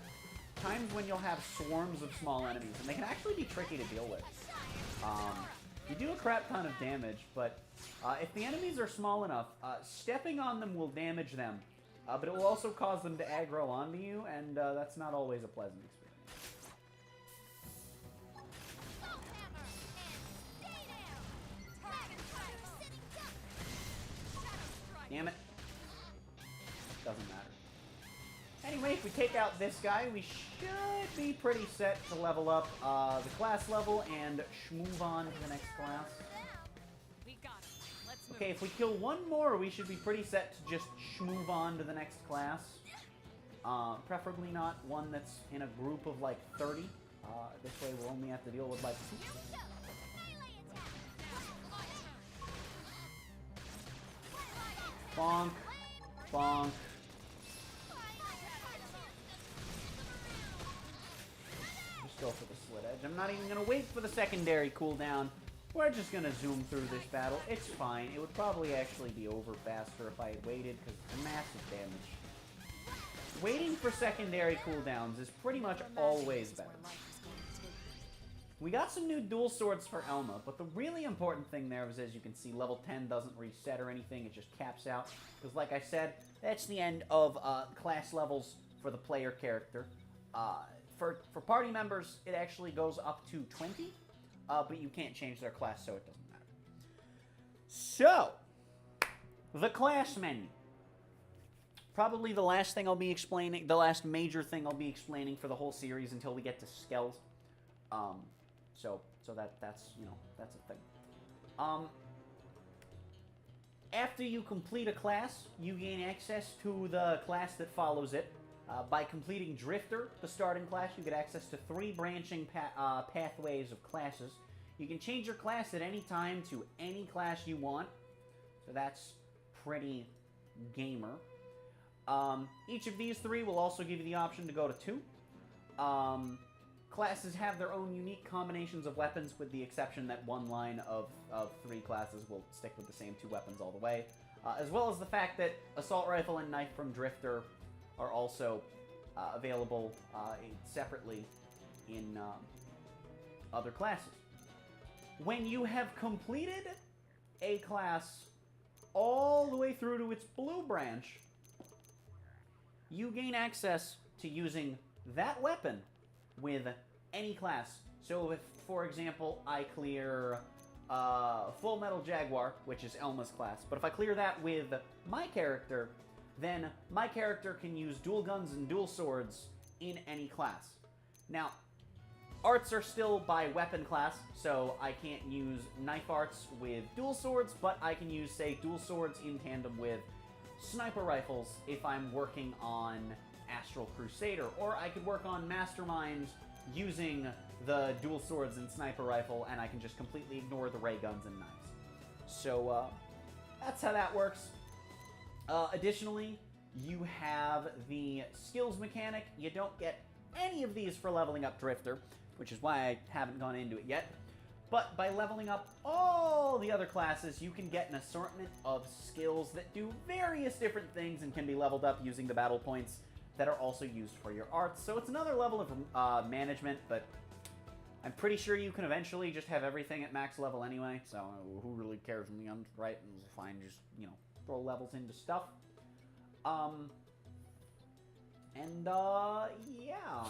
times when you'll have swarms of small enemies, and they can actually be tricky to deal with. You do a crap ton of damage, but if the enemies are small enough, stepping on them will damage them, but it will also cause them to aggro onto you, and that's not always a pleasant experience. Damn it. Doesn't matter. Anyway, if we take out this guy, we should be pretty set to level up the class level and move on to the next class. We got it. Let's move. Okay, if we kill one more, we should be pretty set to just move on to the next class. Preferably not one that's in a group of like 30. This way we'll only have to deal with like... Bonk. Bonk. Just go for the slit edge. I'm not even going to wait for the secondary cooldown. We're just going to zoom through this battle. It's fine. It would probably actually be over faster if I had waited, because it's massive damage. Waiting for secondary cooldowns is pretty much always better. We got some new dual swords for Elma, but the really important thing there is, as you can see, level 10 doesn't reset or anything, it just caps out. Because like I said, that's the end of class levels for the player character. For party members, it actually goes up to 20, but you can't change their class, so it doesn't matter. So, the class menu. Probably the last thing I'll be explaining, the last major thing I'll be explaining for the whole series until we get to Skells. So that's, you know, that's a thing. After you complete a class, you gain access to the class that follows it. By completing Drifter, the starting class, you get access to 3 branching pathways of classes. You can change your class at any time to any class you want. So that's pretty gamer. Each of these 3 will also give you the option to go to 2. Classes have their own unique combinations of weapons, with the exception that one line of 3 classes will stick with the same 2 weapons all the way. As well as the fact that Assault Rifle and Knife from Drifter are also available separately in other classes. When you have completed a class all the way through to its blue branch, you gain access to using that weapon with any class. So if, for example, I clear Full Metal Jaguar, which is Elma's class, but if I clear that with my character, then my character can use dual guns and dual swords in any class. Now, arts are still by weapon class, so I can't use knife arts with dual swords, but I can use, say, dual swords in tandem with sniper rifles if I'm working on Astral Crusader, or I could work on Mastermind using the dual swords and sniper rifle, and I can just completely ignore the ray guns and knives. So, that's how that works. Additionally, you have the skills mechanic. You don't get any of these for leveling up Drifter, which is why I haven't gone into it yet. But by leveling up all the other classes, you can get an assortment of skills that do various different things and can be leveled up using the battle points that are also used for your arts. So it's another level of management, but I'm pretty sure you can eventually just have everything at max level anyway, so who really cares in the end, right? It's fine, just, you know, throw levels into stuff. Yeah,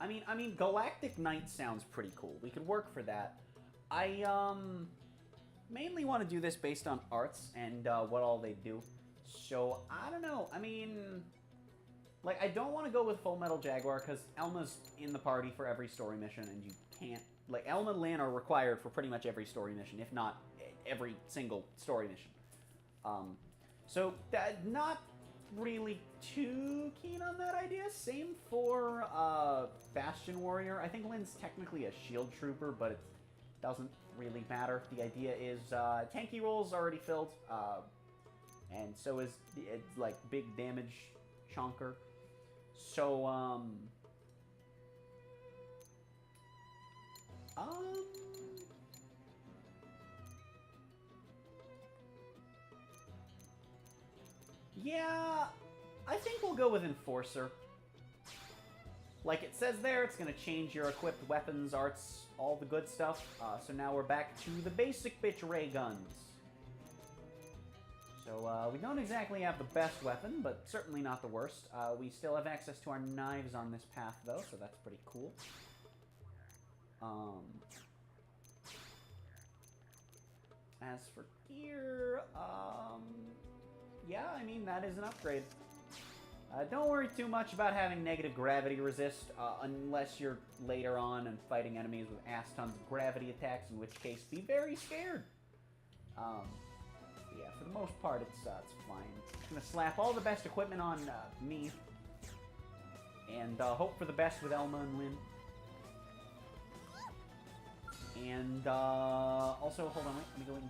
I mean, Galactic Knight sounds pretty cool. We could work for that. I, mainly want to do this based on arts and, what all they do. So, I don't know. I mean, like, I don't want to go with Full Metal Jaguar, because Elma's in the party for every story mission, and you can't... Like, Elma and Lynn are required for pretty much every story mission, if not every single story mission. So, not really too keen on that idea. Same for, Bastion Warrior. I think Lynn's technically a shield trooper, but it doesn't really matter. The idea is, tanky roll's already filled, and so is, it's like, big damage chonker. So, yeah, I think we'll go with Enforcer. Like it says there, it's going to change your equipped weapons, arts, all the good stuff. So now we're back to the basic bitch ray guns. So we don't exactly have the best weapon, but certainly not the worst. We still have access to our knives on this path, though, so that's pretty cool. As for gear, yeah, I mean, that is an upgrade. Don't worry too much about having negative gravity resist, unless you're later on and fighting enemies with ass tons of gravity attacks, in which case, be very scared. Yeah, for the most part, it's fine. I'm gonna slap all the best equipment on me, and hope for the best with Elma and Lynn. And also, hold on, wait, let me go into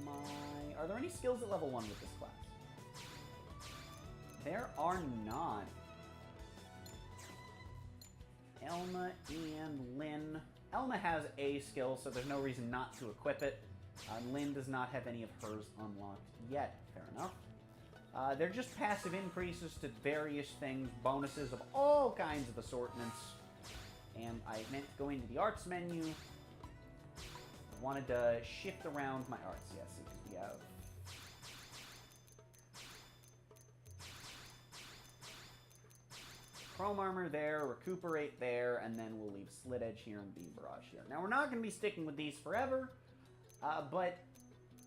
my... Are there any skills at level 1 with this class? There are not. Elma and Lynn. Elma has a skill, so there's no reason not to equip it. Lynn does not have any of hers unlocked yet. Fair enough. They're just passive increases to various things, bonuses of all kinds of assortments. And I meant to go into the arts menu. Wanted to shift around my arts. Yes, we have... Chrome Armor there, Recuperate there, and then we'll leave Slit Edge here and Beam Barrage here. Now, we're not going to be sticking with these forever, but,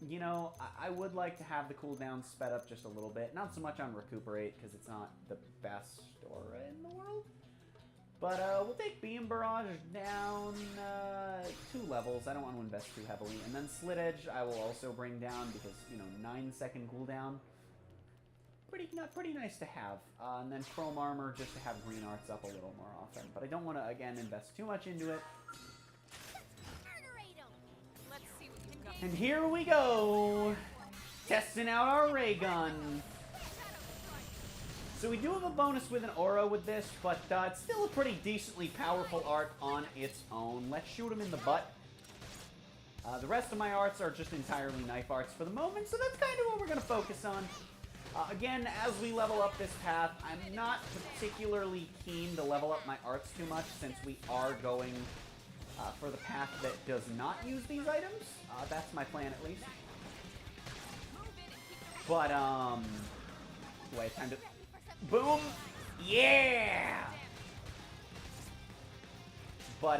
you know, I would like to have the cooldown sped up just a little bit. Not so much on Recuperate, because it's not the best aura in the world. But we'll take Beam Barrage down 2 levels. I don't want to invest too heavily. And then Slit Edge I will also bring down because, you know, 9-second cooldown. Pretty nice to have. And then Chrome Armor just to have Green Arts up a little more often. But I don't want to, again, invest too much into it. And here we go! Testing out our ray gun. So we do have a bonus with an aura with this, but it's still a pretty decently powerful art on its own. Let's shoot him in the butt. The rest of my arts are just entirely knife arts for the moment, so that's kind of what we're going to focus on. Again, as we level up this path, I'm not particularly keen to level up my arts too much, since we are going for the path that does not use these items. That's my plan, at least. But, do I have time to... Boom! Yeah! But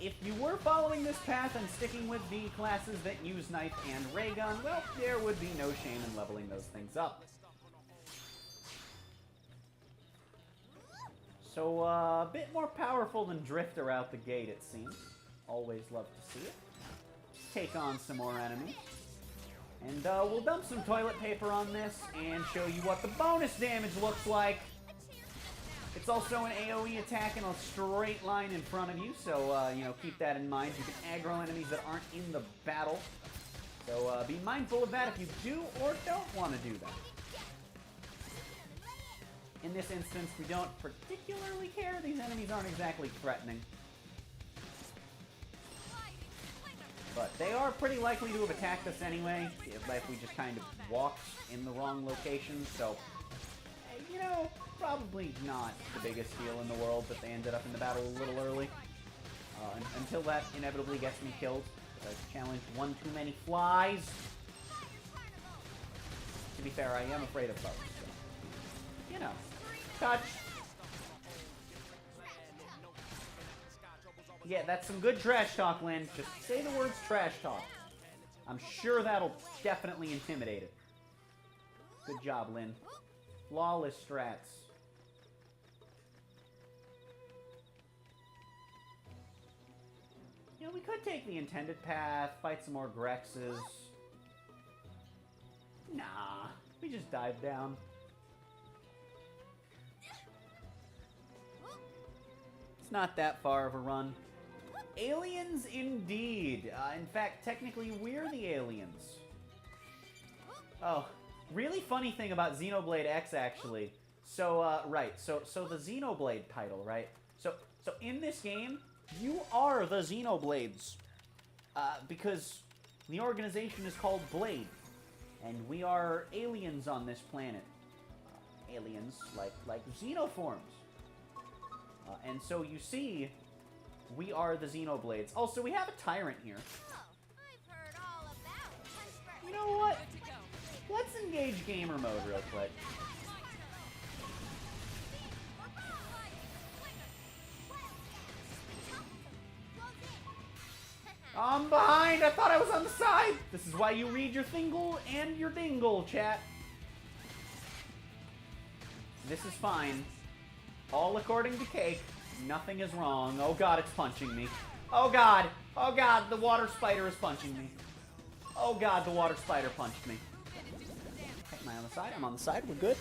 if you were following this path and sticking with the classes that use knife and ray gun, well, there would be no shame in leveling those things up. So, a bit more powerful than Drifter out the gate, it seems. Always love to see it. Take on some more enemies. And we'll dump some toilet paper on this and show you what the bonus damage looks like. It's also an AoE attack in a straight line in front of you, so, you know, keep that in mind. You can aggro enemies that aren't in the battle. So, be mindful of that if you do or don't want to do that. In this instance, we don't particularly care. These enemies aren't exactly threatening. But they are pretty likely to have attacked us anyway, if we just kind of walked in the wrong location, so, you know, probably not the biggest deal in the world that they ended up in the battle a little early. Until that inevitably gets me killed. I've challenged one too many flies. To be fair, I am afraid of bugs, so, you know, touch. Yeah, that's some good trash talk, Lynn. Just say the words trash talk. I'm sure that'll definitely intimidate it. Good job, Lynn. Flawless strats. You know, we could take the intended path, fight some more Grexes. Nah, we just dive down. It's not that far of a run. Aliens indeed. In fact, technically, we're the aliens. Oh, really funny thing about Xenoblade X, actually. So, right, so the Xenoblade title, right? So in this game, you are the Xenoblades. Because the organization is called Blade. And we are aliens on this planet. Aliens, like xenoforms. And so you see, we are the Xenoblades. Also, we have a tyrant here. You know what? Let's engage gamer mode real quick. behind! I thought I was on the side! This is why you read your thingle and your dingle, chat. This is fine. All according to Cake. Nothing is wrong. Oh god, it's punching me. Oh god! Oh god, the water spider is punching me. Oh god, the water spider punched me. Okay, am I on the side? I'm on the side. We're good.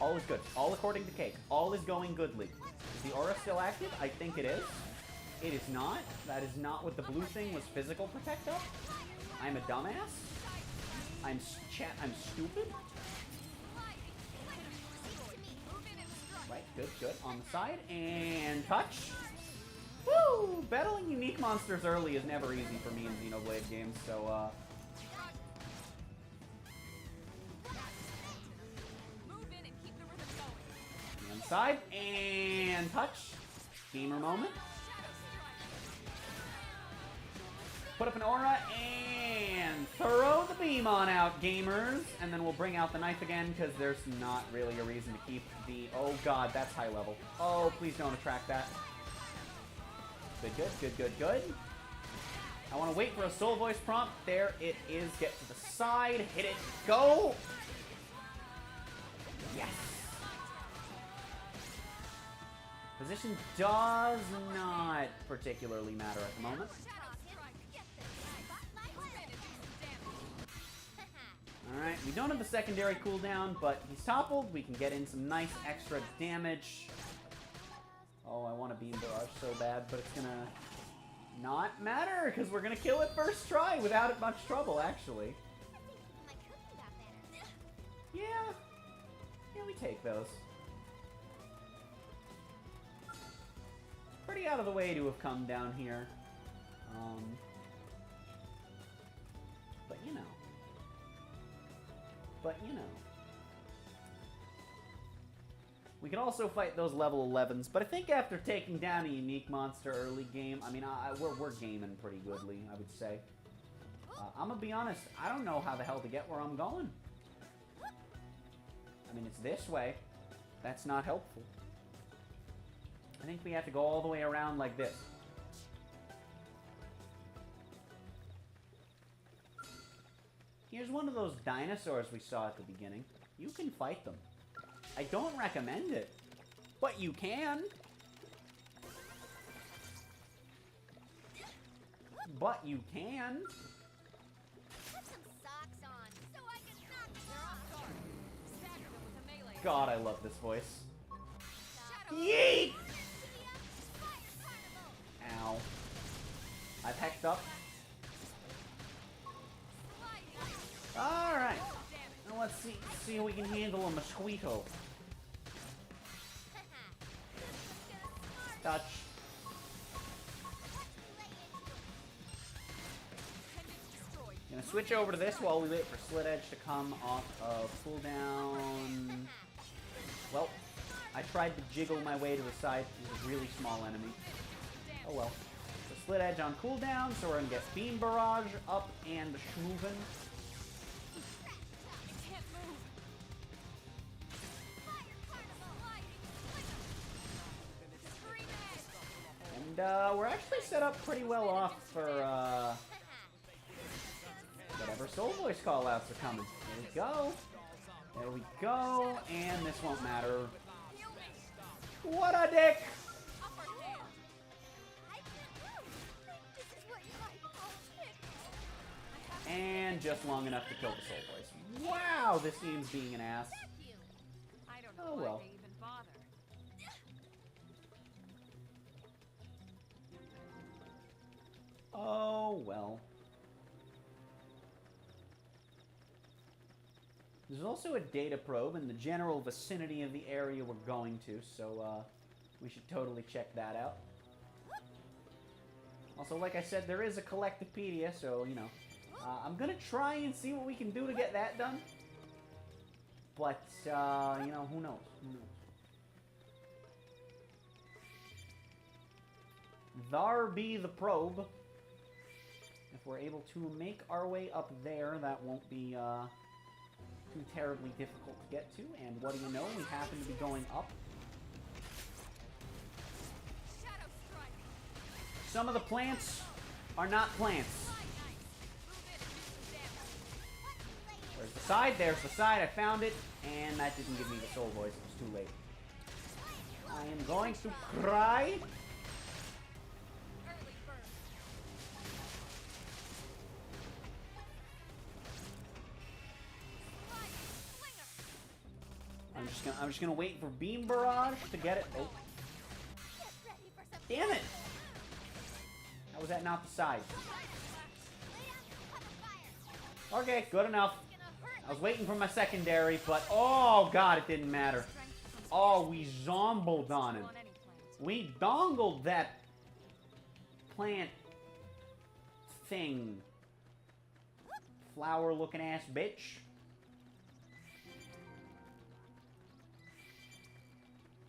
All is good. All according to Cake. All is going goodly. Is the aura still active? I think it is. It is not. That is not what the blue thing was physical protect of. I'm a dumbass. I'm stupid. Right, good, good. On the side, and touch. Woo! Battling unique monsters early is never easy for me in Xenoblade games, so, on the side, and touch. Gamer moment. Put up an aura, and throw the beam on out, gamers. And then we'll bring out the knife again, because there's not really a reason to keep the... Oh god, that's high level. Oh, please don't attract that. Good, good, good, good, good. I want to wait for a soul voice prompt. There it is. Get to the side. Hit it. Go! Yes! Position does not particularly matter at the moment. Alright, we don't have the secondary cooldown, but he's toppled. We can get in some nice extra damage. Oh, I want a beam barrage so bad, but it's gonna not matter, because we're gonna kill it first try without much trouble, actually. Yeah. Yeah, we take those. Pretty out of the way to have come down here. But you know. But, you know. We can also fight those level 11s, but I think after taking down a unique monster early game, I mean, we're gaming pretty goodly, I would say. I'm gonna be honest, I don't know how the hell to get where I'm going. I mean, it's this way. That's not helpful. I think we have to go all the way around like this. Here's one of those dinosaurs we saw at the beginning. You can fight them. I don't recommend it, but you can. But you can. Put some socks on so I can knock them off. God, I love this voice. Yeet! Ow. I've hecked up. Alright. Now let's see if we can handle a mosquito. Touch. Gonna switch over to this while we wait for Slit Edge to come off of cooldown. Well, I tried to jiggle my way to the side. He's a really small enemy. Oh well. So Slit Edge on cooldown, so we're gonna get Beam Barrage up and schmoovin'. And we're actually set up pretty well off for whatever Soul Voice callouts are coming. There we go. There we go. And this won't matter. What a dick! And just long enough to kill the Soul Voice. Wow, this game's being an ass. Oh well. Oh, well. There's also a data probe in the general vicinity of the area we're going to, so we should totally check that out. Also, like I said, there is a Collectivepedia, so, you know, I'm gonna try and see what we can do to get that done. But, you know, who knows? Who knows? Thar be the probe. If we're able to make our way up there, that won't be too terribly difficult to get to. And what do you know? We happen to be going up. Some of the plants are not plants. side. There's the side. I found it. And that didn't give me the soul voice. It was too late. I am going to cry. I'm just gonna wait for Beam Barrage to get it. Oh. Damn it! How was that not the side? Okay, good enough. I was waiting for my secondary, but oh god, it didn't matter. Oh, we zombled on him. We dongled that plant thing. Flower looking ass bitch.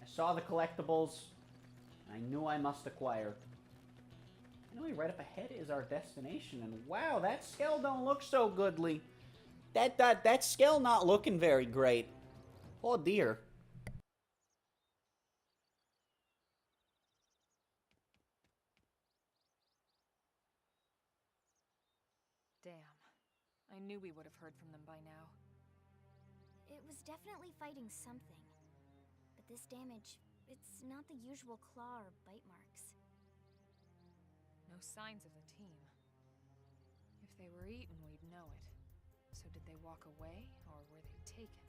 I saw the collectibles. I knew I must acquire. Anyway, right up ahead is our destination, and wow, that scale don't look so goodly. That scale not looking very great. Oh dear. Damn. I knew we would have heard from them by now. It was definitely fighting something. But this damage, it's not the usual claw or bite marks. No signs of the team. If they were eaten, we'd know it. So did they walk away, or were they taken?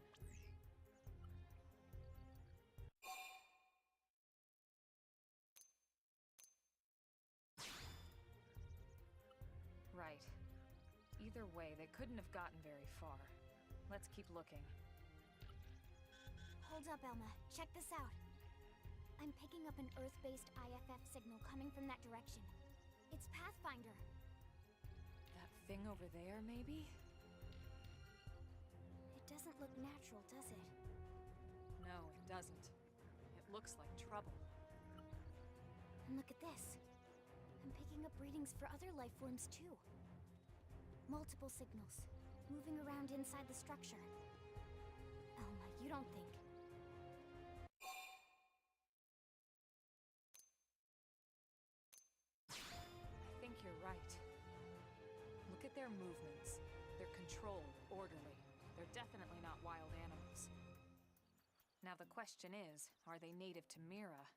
Right. Either way, they couldn't have gotten very far. Let's keep looking. Hold up, Elma. Check this out. I'm picking up an Earth-based IFF signal coming from that direction. It's Pathfinder. That thing over there, maybe? It doesn't look natural, does it? No, it doesn't. It looks like trouble. And look at this. I'm picking up readings for other life forms, too. Multiple signals, moving around inside the structure. Elma, you don't think... I think you're right. Look at their movements. They're controlled, orderly. They're definitely not wild animals. Now the question is, are they native to Mira?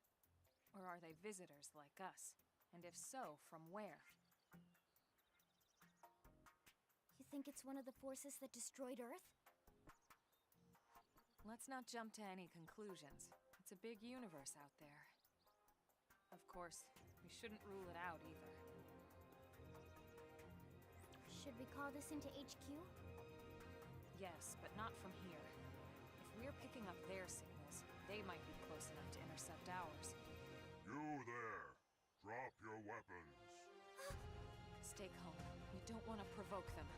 Or are they visitors like us? And if so, from where? You think it's one of the forces that destroyed Earth? Let's not jump to any conclusions. It's a big universe out there. Of course, we shouldn't rule it out either. Should we call this into HQ? Yes, but not from here. If we're picking up their signals, they might be close enough to intercept ours. You there! Drop your weapons! Stay calm. We don't want to provoke them.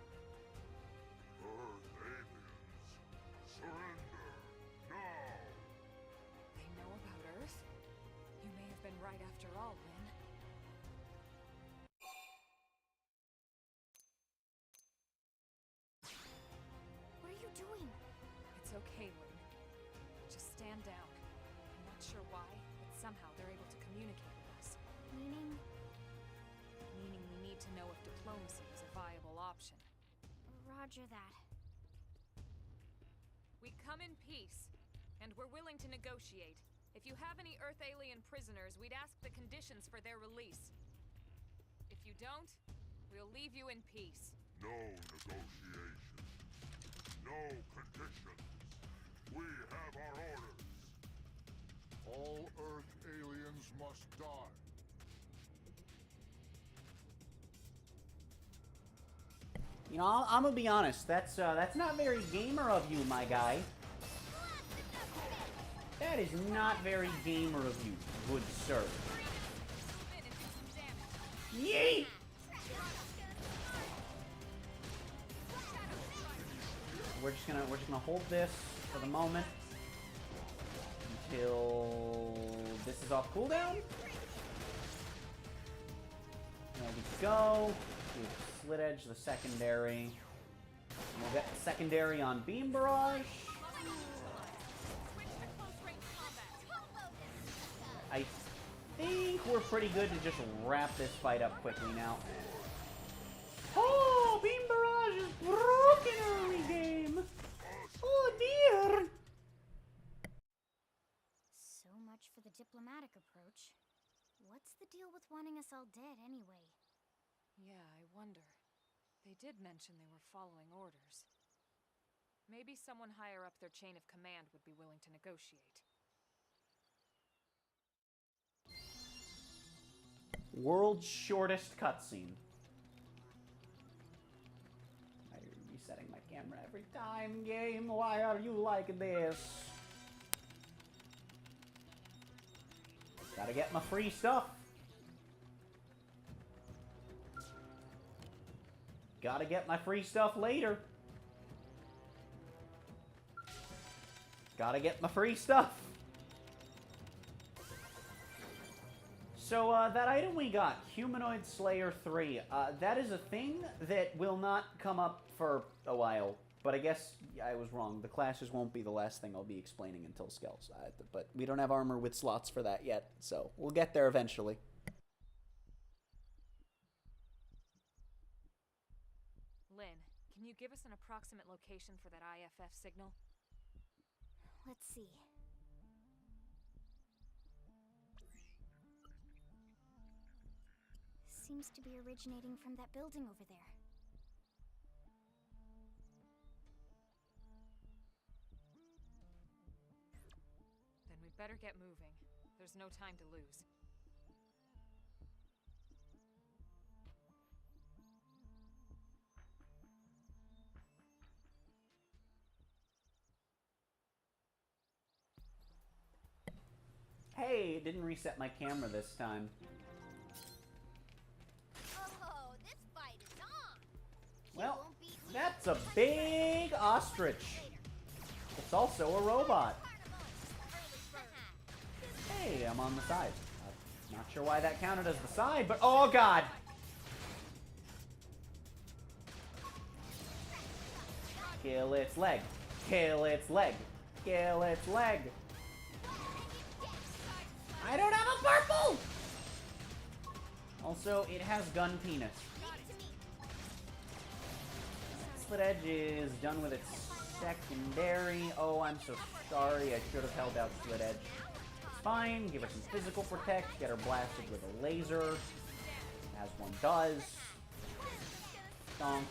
Earth aliens! Surrender! Now! They know about Earth? You may have been right after all, Lynn. What are you doing? It's okay, Lynn. Just stand down. I'm not sure why, but somehow they're able to communicate with us. Meaning? Meaning we need to know if diplomacy is a viable option. Roger that. We come in peace, and we're willing to negotiate. If you have any Earth alien prisoners, we'd ask the conditions for their release. If you don't, we'll leave you in peace. No negotiation. No conditions. We have our orders. All Earth aliens must die. You know, I'm gonna be honest. That's not very gamer of you, my guy. That is not very gamer of you, good sir. Yeet! We're just gonna hold this for the moment until this is off cooldown. There we go. Slit Edge, the secondary. We'll get the secondary on Beam Barrage. I think we're pretty good to just wrap this fight up quickly now. Oh, Beam Barrage is broken early game. did mention they were following orders. Maybe someone higher up their chain of command would be willing to negotiate. World's shortest cutscene. I'm resetting my camera every time, game. Why are you like this? Gotta get my free stuff. Gotta get my free stuff later. Gotta get my free stuff. So, that item we got, Humanoid Slayer 3, that is a thing that will not come up for a while. But I guess I was wrong. The classes won't be the last thing I'll be explaining until Skells. But we don't have armor with slots for that yet, so we'll get there eventually. Lynn, can you give us an approximate location for that IFF signal? Let's see. Seems to be originating from that building over there. Then we'd better get moving. There's no time to lose. Hey, it didn't reset my camera this time. Oh, this fight is on. Well, that's a big ostrich. It's also a robot. Hey, I'm on the side. Not sure why that counted as the side, but oh god! Kill its leg. Kill its leg. Kill its leg. I don't have a purple! Also, it has gun penis. Slit Edge is done with its secondary. Oh, I'm so sorry. I should have held out Slit Edge. It's fine. Give her some physical protect. Get her blasted with a laser. As one does. Donk.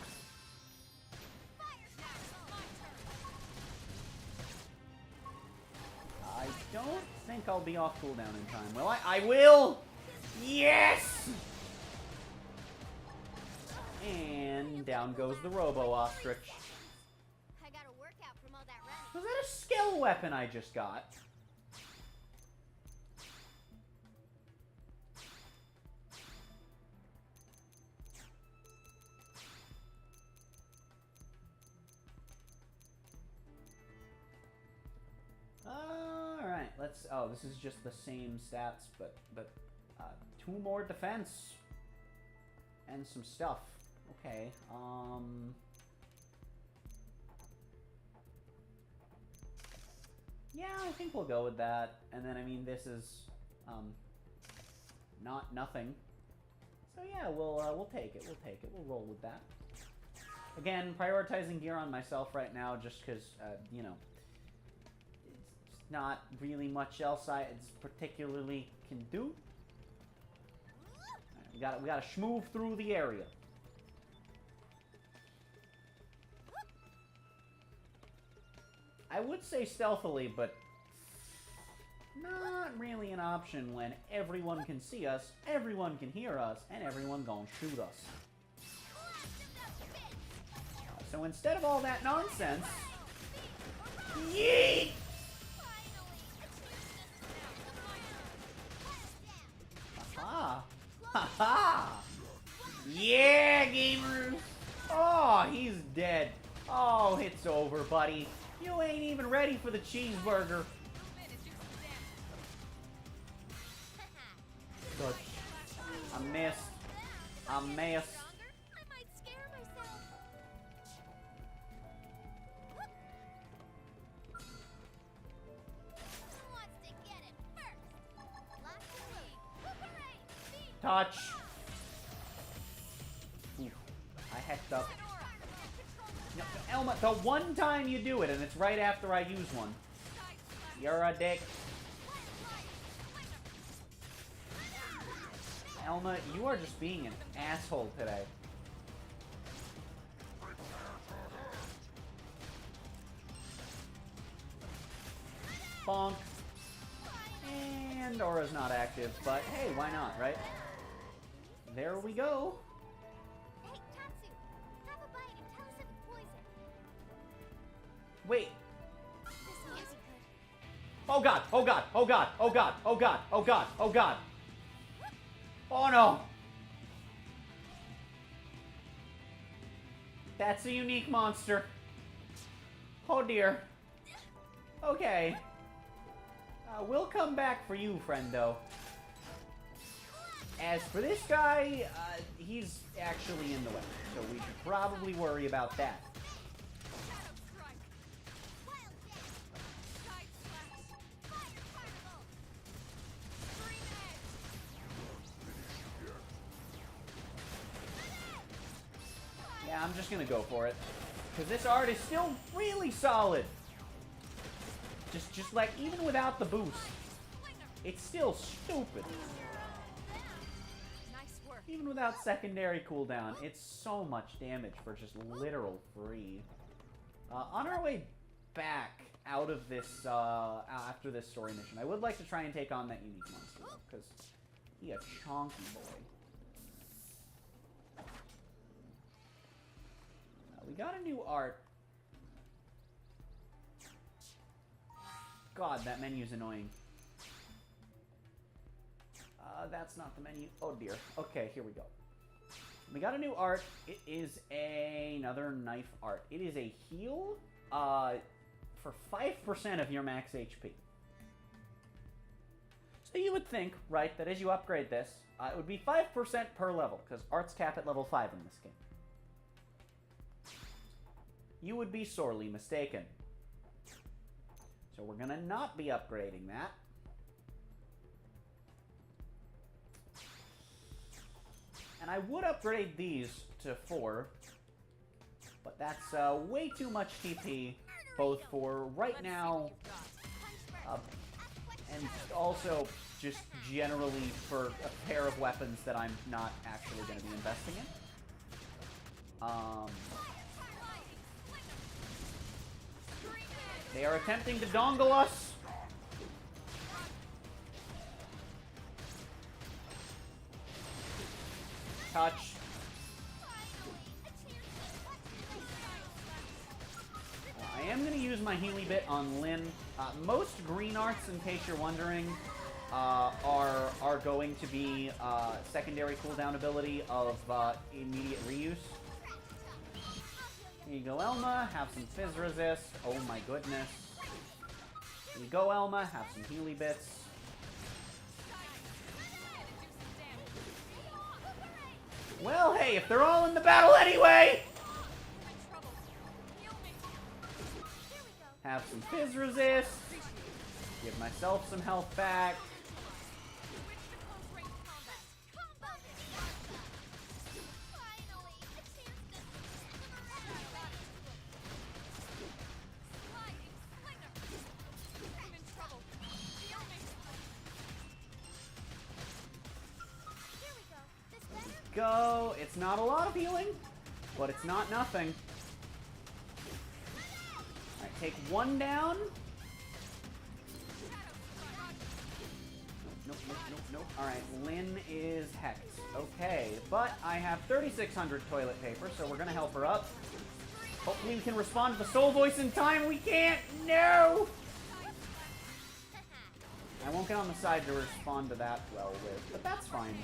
I don't think I'll be off cooldown in time, will I? I will! Yes! And down goes the Robo-Ostrich. I got a workout from all that running. Was that a skill weapon I just got? Alright, let's... Oh, this is just the same stats, but 2 more defense. And some stuff. Okay, yeah, I think we'll go with that. And then, I mean, this is, not nothing. So yeah, we'll take it. We'll take it. We'll roll with that. Again, prioritizing gear on myself right now just because, you know, it's not really much else I particularly can do. Right, we gotta schmoove through the area. I would say stealthily, but not really an option when everyone can see us, everyone can hear us, and everyone gonna shoot us. So instead of all that nonsense, yeet! Haha! Haha! Yeah, gamers! Oh, he's dead. Oh, it's over, buddy. You ain't even ready for the cheeseburger. Touch. I missed. I missed. I might scare myself. Who wants to get it first? Lots of room. Hooray! Touch. Oof. I hecked up. No, Elma, the one time you do it, and it's right after I use one. You're a dick. Elma, you are just being an asshole today. Bonk. And Aura's not active, but hey, why not, right? There we go. Hey, Tatsu, have a bite and tell us if it's poison. Wait. This might be good. Oh god, oh god, oh god, oh god, oh god, oh god, oh god. Oh no. That's a unique monster. Oh dear. Okay. We'll come back for you, friendo. As for this guy, he's actually in the way, so we should probably worry about that. Yeah, I'm just gonna go for it. Because this art is still really solid. Just like, even without the boost, it's still stupid. Even without secondary cooldown, it's so much damage for just literal free. On our way back out of this, after this story mission, I would like to try and take on that unique monster, though, because he a chonky boy. We got a new art. God, that menu's annoying. That's not the menu. Oh dear. Okay, here we go. We got a new art. It is another knife art. It is a heal for 5% of your max HP. So you would think, right, that as you upgrade this, it would be 5% per level, because arts cap at level 5 in this game. You would be sorely mistaken. So we're gonna not be upgrading that. And I would upgrade these to 4, but that's way too much TP, both for right now, and also just generally for a pair of weapons that I'm not actually going to be investing in. They are attempting to dongle us. Touch. I am going to use my Healy Bit on Lyn. Most green arts, in case you're wondering, are going to be secondary cooldown ability of immediate reuse. Here you go, Elma. Have some Fizz Resist. Oh my goodness. Here you go, Elma. Have some Healy Bits. Well, hey, if they're all in the battle anyway! Have some Fizz Resist. Give myself some health back. Go. It's not a lot of healing, but it's not nothing. Alright, take one down. Nope. Alright, Lyn is hexed. Okay, but I have 3,600 toilet paper, so we're gonna help her up. Hopefully we can respond to the soul voice in time. We can't! No! I won't get on the side to respond to that well with, but that's fine.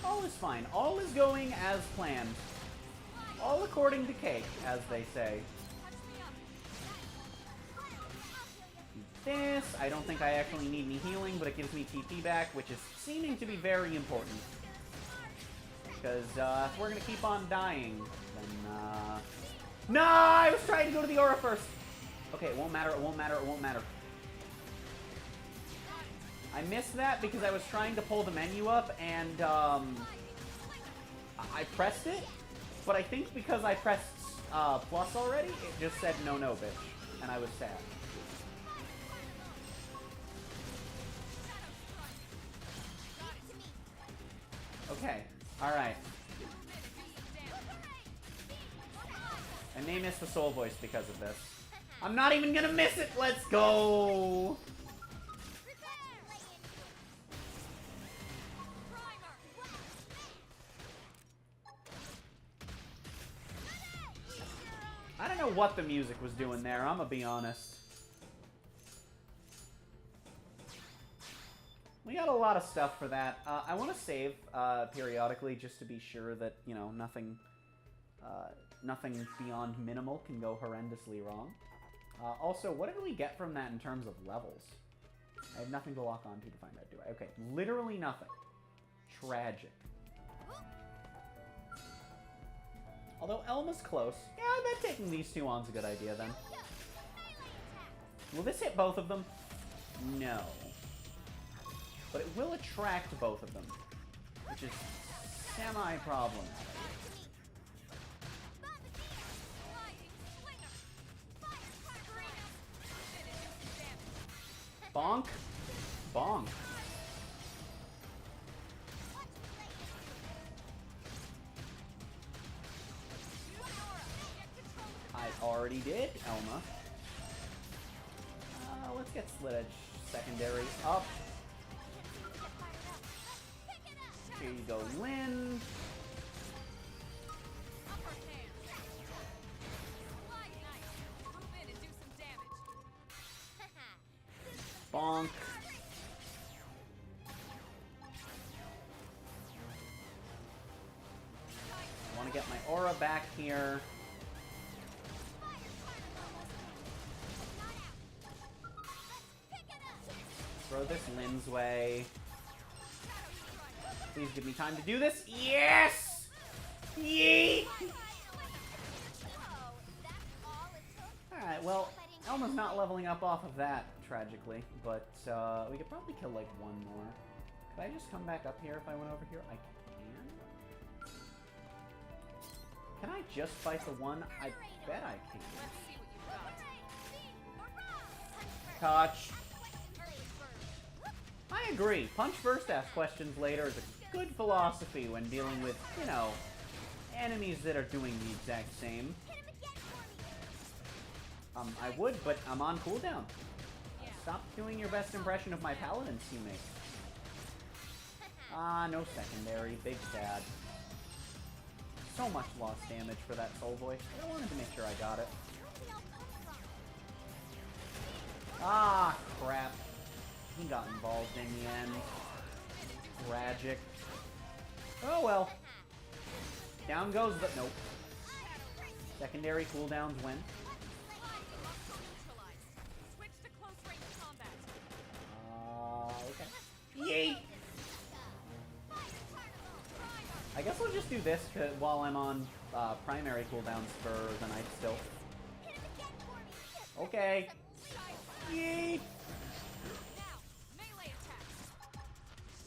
All is fine. All is going as planned. All according to cake, as they say. This, I don't think I actually need any healing, but it gives me TP back, which is seeming to be very important. Because if we're going to keep on dying, then... No! I was trying to go to the aura first! Okay, it won't matter, it won't matter, it won't matter. I missed that because I was trying to pull the menu up and I pressed it, but I think because I pressed plus already, it just said no, bitch, and I was sad. Okay, alright. I may miss the soul voice because of this. I'm not even gonna miss it. Let's go. I don't know what the music was doing there, I'm gonna be honest. We got a lot of stuff for that. I want to save periodically just to be sure that, you know, nothing beyond minimal can go horrendously wrong. Also, what did we get from that in terms of levels? I have nothing to lock onto to find out, do I? Okay, literally nothing. Tragic. Although Elma's close. Yeah, I bet taking these two on's a good idea then. Will this hit both of them? No. But it will attract both of them, which is semi-problematic. Bonk. Bonk. I already did, Elma. Let's get Slit Edge secondary up. Here you go, Lynn. Bonk. I want to get my aura back here. Throw this Lynn's way. Please give me time to do this. Yes! Yeet! Alright, well, Elma's not leveling up off of that, tragically. But, we could probably kill, like, one more. Could I just come back up here if I went over here? I can? Can I just fight the one? I bet I can. Touch. I agree. Punch first, ask questions later is a good philosophy when dealing with, you know, enemies that are doing the exact same. I would, but I'm on cooldown. Stop doing your best impression of my paladin teammate. Ah, no secondary. Big sad. So much lost damage for that soul voice. I wanted to make sure I got it. Ah, crap. He got involved in the end. Tragic. Oh well. Down goes the... Nope. Secondary cooldowns win. Okay. Yeet! I guess I'll just do this while I'm on primary cooldowns for the night still. Okay. Yeet!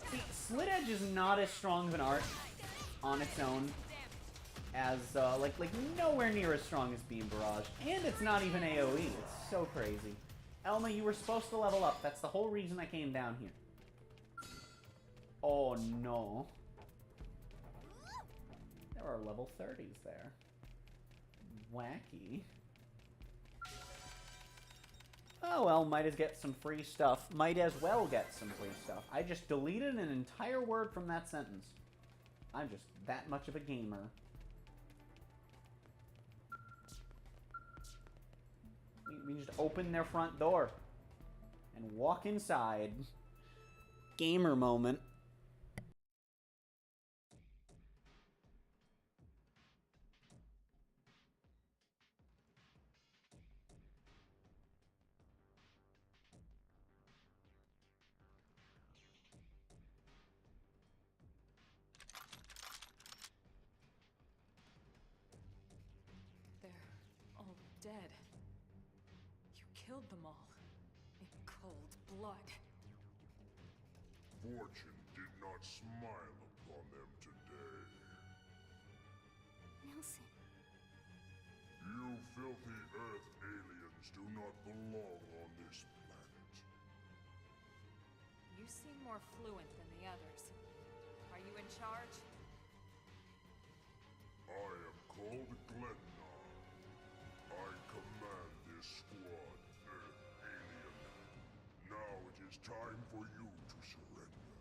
See, Slit Edge is not as strong of an art on its own as, like nowhere near as strong as Beam Barrage. And it's not even AoE. It's so crazy. Elma, you were supposed to level up. That's the whole reason I came down here. Oh, no. There are level 30s there. Wacky. Oh well, might as get some free stuff. Might as well get some free stuff. I just deleted an entire word from that sentence. I'm just that much of a gamer. We just open their front door and walk inside. Gamer moment. Dead. You killed them all. In cold blood. Fortune did not smile upon them today. Nelson. You filthy Earth aliens do not belong on this planet. You seem more fluent than the others. Are you in charge? I am called Glennar. I command this squad. time for you to surrender.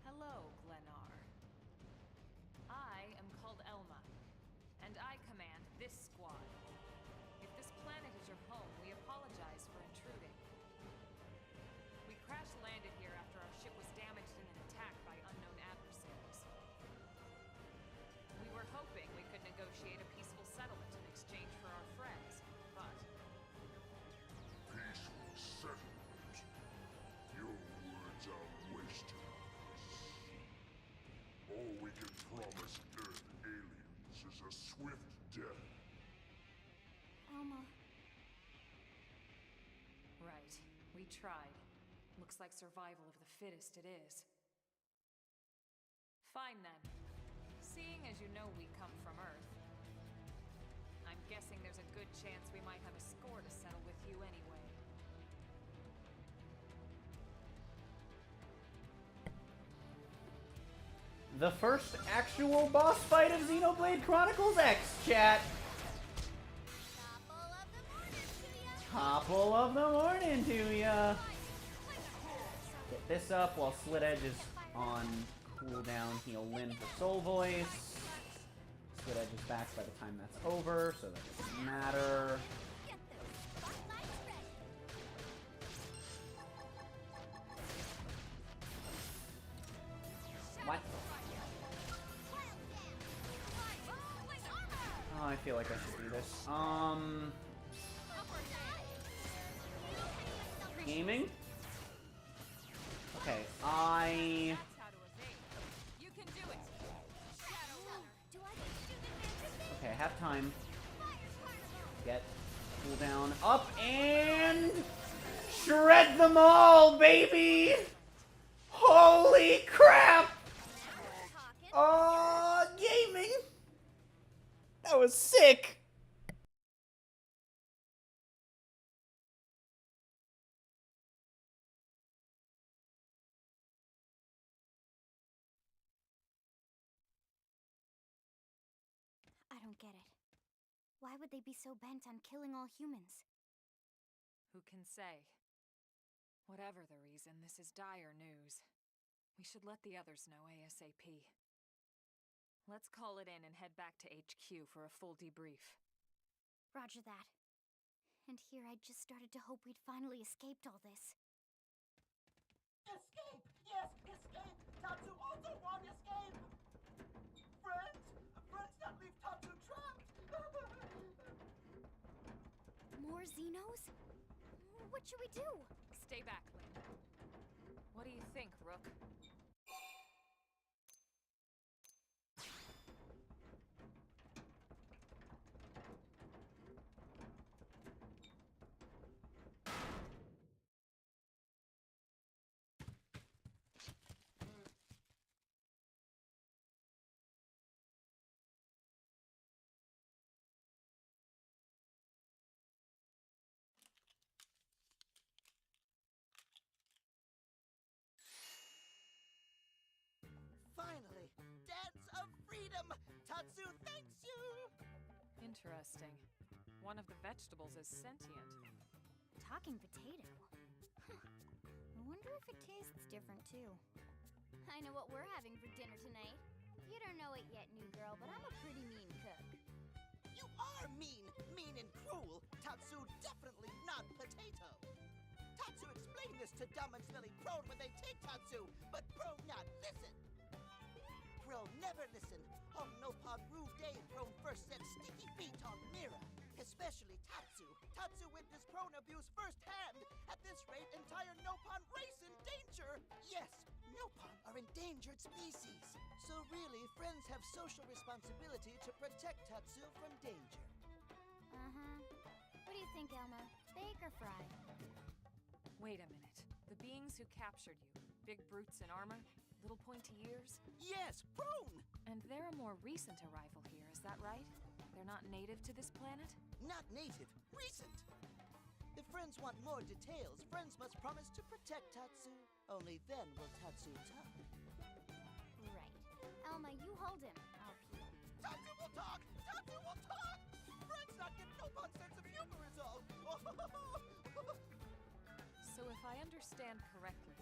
Hello, Glennar. I am called Elma, and I command this squad. If this planet is your home, we apologize for intruding. We crash-landed here after our ship was damaged in an attack by unknown adversaries. We were hoping we could negotiate a peaceful settlement in exchange for our friends, but... Peaceful settlement? Your words are wasted on us. All we can promise Earth aliens is a swift death. Elma. Right. We tried. Looks like survival of the fittest it is. Fine then. Seeing as you know we come from Earth, I'm guessing there's a good chance we might have a score to settle with you anyway. The first actual boss fight of Xenoblade Chronicles X, chat. Topple of the morning to ya. Get this up while Slit Edge is on cooldown. Heal Lyn for Soul Voice. Slit Edge is back by the time that's over, so that doesn't matter. What? Oh, I feel like I should do this. Gaming? Okay, Okay, I have time. Get cooldown up and shred them all, baby! Holy crap! Oh, gaming! That was sick! I don't get it. Why would they be so bent on killing all humans? Who can say? Whatever the reason, this is dire news. We should let the others know ASAP. Let's call it in and head back to HQ for a full debrief. Roger that. And here I just started to hope we'd finally escaped all this. Escape! Yes, escape! Tatsu also want escape! Friends? Friends not leave Tatsu trapped! More Xenos? What should we do? Stay back, Lyn. What do you think, Rook? Finally! Dance of freedom! Tatsu thanks you! Interesting. One of the vegetables is sentient. Talking potato. Huh. I wonder if it tastes different too. I know what we're having for dinner tonight. You don't know it yet, new girl, but I'm a pretty mean cook. You are mean! Mean and cruel! Tatsu definitely not potato! Tatsu explained this to dumb and smelly Prone when they take Tatsu, but Prone not listen! Prone never listen. On Nopon Groove Day, Prone first set sticky feet on Mira. Especially Tatsu. Tatsu witnessed Prone abuse firsthand. At this rate, entire Nopon race in danger. Yes, Nopon are endangered species. So really, friends have social responsibility to protect Tatsu from danger. Uh-huh. What do you think, Elma? Bake or fry? Wait a minute. The beings who captured you, big brutes in armor, little pointy ears? Yes, Prone! And they're a more recent arrival here, is that right? They're not native to this planet? Not native, recent! If friends want more details, friends must promise to protect Tatsu. Only then will Tatsu talk. Right. Elma, you hold him. I'll pee. Tatsu will talk! Tatsu will talk! Friends not get Nopon sense of humor is all! So if I understand correctly,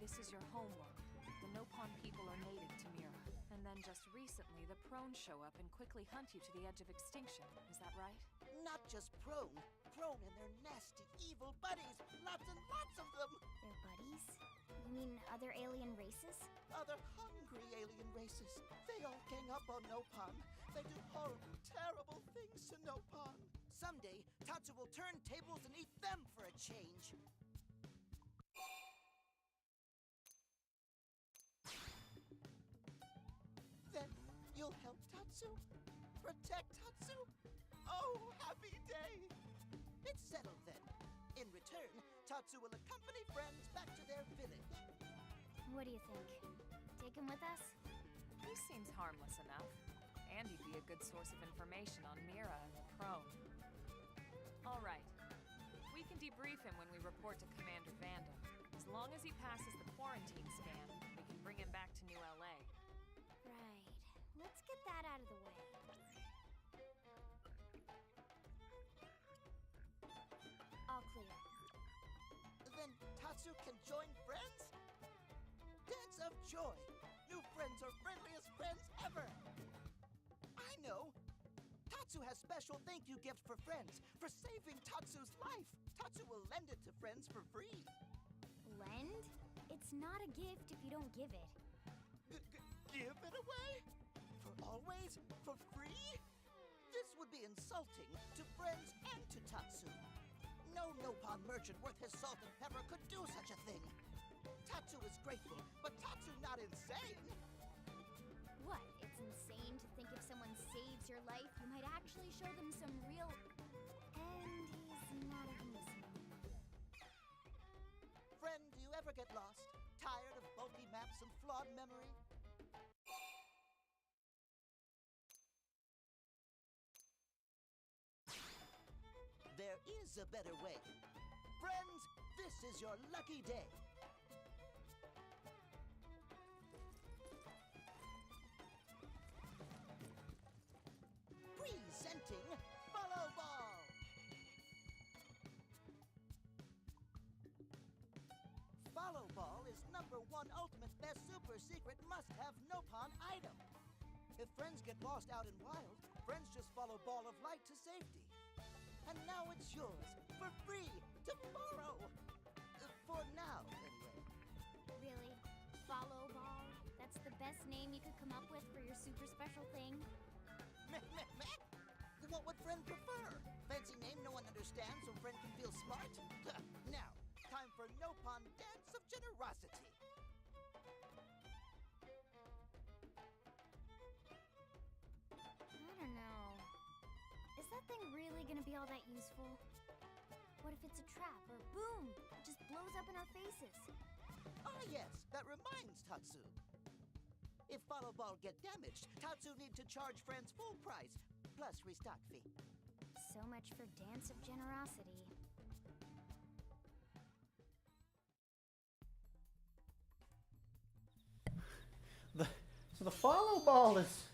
this is your homeworld. The Nopon people are native to Mira. And then just recently, the Prone show up and quickly hunt you to the edge of extinction. Is that right? Not just Prone. Prone and their nasty, evil buddies. Lots and lots of them. Their buddies? You mean other alien races? Other hungry alien races. They all gang up on Nopon. They do horrible, terrible things to Nopon. Someday, Tatsu will turn tables and eat them for a change. Then you'll help Tatsu? Protect Tatsu? Oh, happy day! It's settled then. In return, Tatsu will accompany friends back to their village. What do you think? Take him with us? He seems harmless enough. And he'd be a good source of information on Mira and the Prone. All right. We can debrief him when we report to Commander Vanda. As long as he passes the quarantine scan, we can bring him back to New LA. Right. Let's get that out of the way. All clear. Then Tatsu can join friends? Dance of joy! New friends are friendliest friends ever! I know! Tatsu has special thank you gift for friends for saving Tatsu's life. Tatsu will lend it to friends for free. Lend? It's not a gift if you don't give it. Give it away? For always? For free? This would be insulting to friends and to Tatsu. No Nopon merchant worth his salt and pepper could do such a thing. Tatsu is grateful, but Tatsu not insane. What? It's insane to think if someone saves your life, you might actually show them some real... And he's not even listening. Friend, do you ever get lost? Tired of bulky maps and flawed memory? There is a better way. Friends, this is your lucky day. Presenting Follow Ball! Follow Ball is #1 ultimate best super secret must-have Nopon item. If friends get lost out in wild, friends just follow Ball of Light to safety. And now it's yours, for free, to borrow. For now, anyway. Really? Follow Ball? That's the best name you could come up with for your super special thing? Meh, meh, meh. What would friend prefer? Fancy name no one understands so friend can feel smart? Now, time for Nopon Dance of Generosity. I don't know. Is that thing really gonna be all that useful? What if it's a trap, or boom, it just blows up in our faces? Ah yes, that reminds Tatsu. If Follow Ball get damaged, Tatsu need to charge friends full price, plus restock fee. So much for Dance of Generosity. So the follow ball is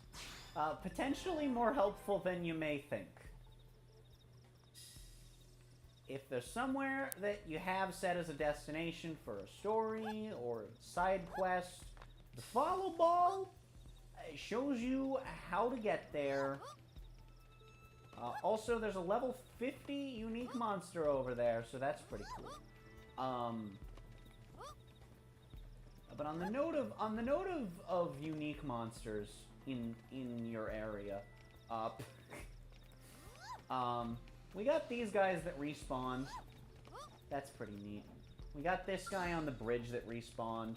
potentially more helpful than you may think. If there's somewhere that you have set as a destination for a story or a side quest, the follow ball shows you how to get there. Also, there's a level 50 unique monster over there, so that's pretty cool. But on the note of unique monsters in your area, we got these guys that respawned. That's pretty neat. We got this guy on the bridge that respawned.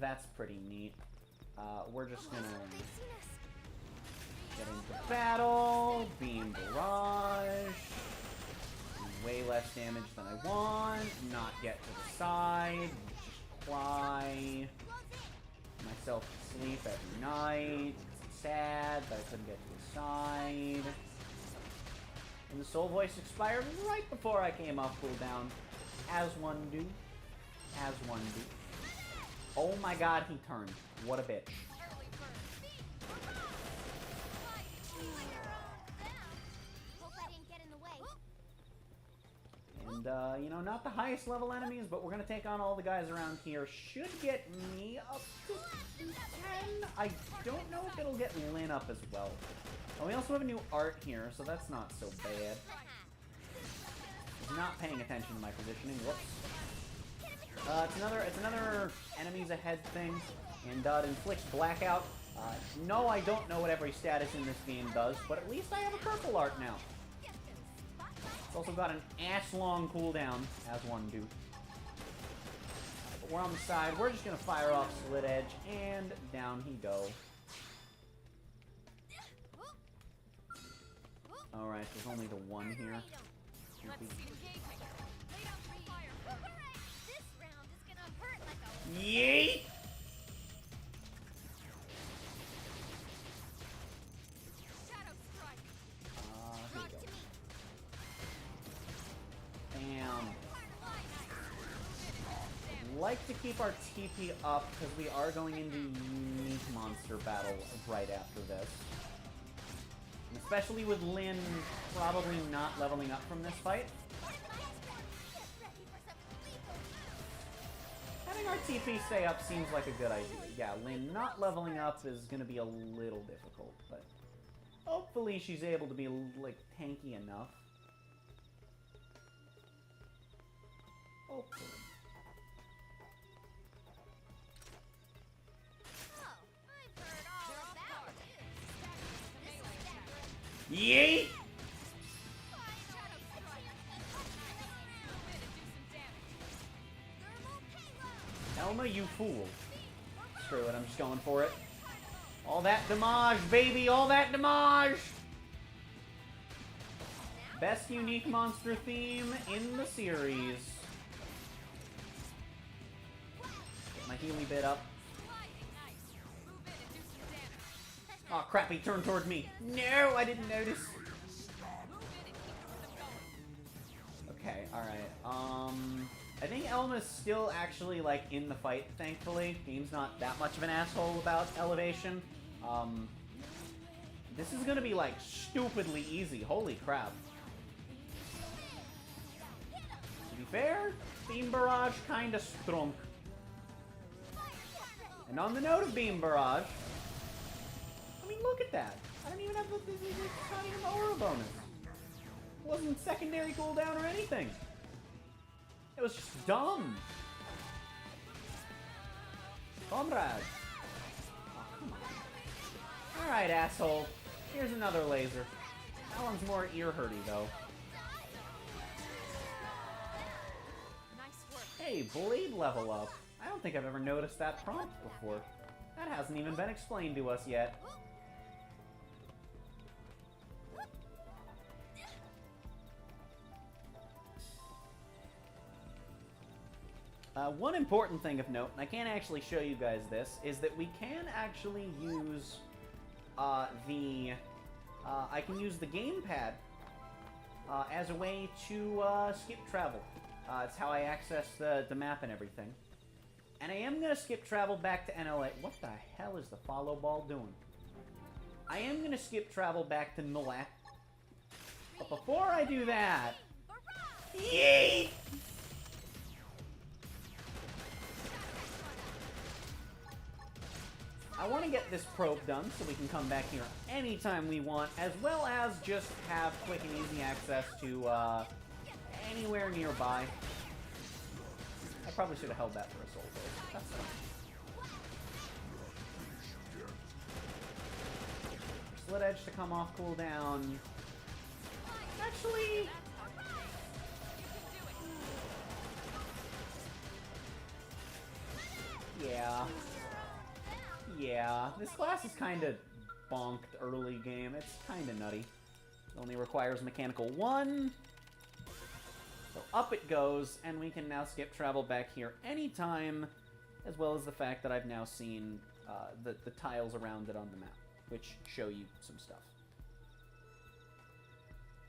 That's pretty neat. We're just gonna get into battle. Beam barrage. Way less damage than I want. Not get to the side. Just cry myself to sleep every night. It's sad that I couldn't get to the side. And the soul voice expired right before I came off cooldown. As one do. As one do. Oh my god, he turned. What a bitch. Hope I didn't get in the way. And you know, not the highest level enemies, but we're going to take on all the guys around here. Should get me up to 10. I don't know if it'll get Lynn up as well. Oh, we also have a new art here, so that's not so bad. Not paying attention to my positioning. Whoops. It's another enemies ahead thing, and it inflicts blackout. No, I don't know what every status in this game does, but at least I have a purple art now. It's also got an ass-long cooldown, as one do. But we're on the side. We're just gonna fire off Slit Edge, and down he go. Alright, there's only the one here. Yeet! Bam. Like to keep our TP up because we are going into unique monster battle right after this. And especially with Lynn probably not leveling up from this fight. Having our TP stay up seems like a good idea. Yeah, Lynn not leveling up is going to be a little difficult, but hopefully she's able to be, like, tanky enough. Hopefully. Yeet! Elma, you fool. Screw it, I'm just going for it. All that damage, baby! All that damage! Best unique monster theme in the series. Get my Healy bit up. Aw, oh, crap, he turned toward me. No, I didn't notice. Okay, alright. I think Elma's still actually, like, in the fight, thankfully. Game's not that much of an asshole about elevation. This is gonna be, like, stupidly easy. Holy crap. To be fair, Beam Barrage kinda strong. And on the note of Beam Barrage, I mean, look at that. I don't even have the not even the aura bonus. It wasn't secondary cooldown or anything. It was just dumb. Comrade. Oh, come on. Alright, asshole. Here's another laser. That one's more ear-hurty, though. Hey, blade level up. I don't think I've ever noticed that prompt before. That hasn't even been explained to us yet. One important thing of note, and I can't actually show you guys this, is that we can actually use I can use the gamepad as a way to skip travel. It's how I access the map and everything. And I am going to skip travel back to NLA. What the hell is the follow ball doing? I am going to skip travel back to NLA. But before I do that... Yeet! I want to get this probe done so we can come back here anytime we want, as well as just have quick and easy access to anywhere nearby. I probably should have held that for a soul phase. That's fine. Slit Edge to come off cooldown. Actually... Yeah. Yeah, this class is kind of bonked early game. It's kind of nutty. It only requires mechanical 1. So up it goes, and we can now skip travel back here anytime, as well as the fact that I've now seen the tiles around it on the map, which show you some stuff.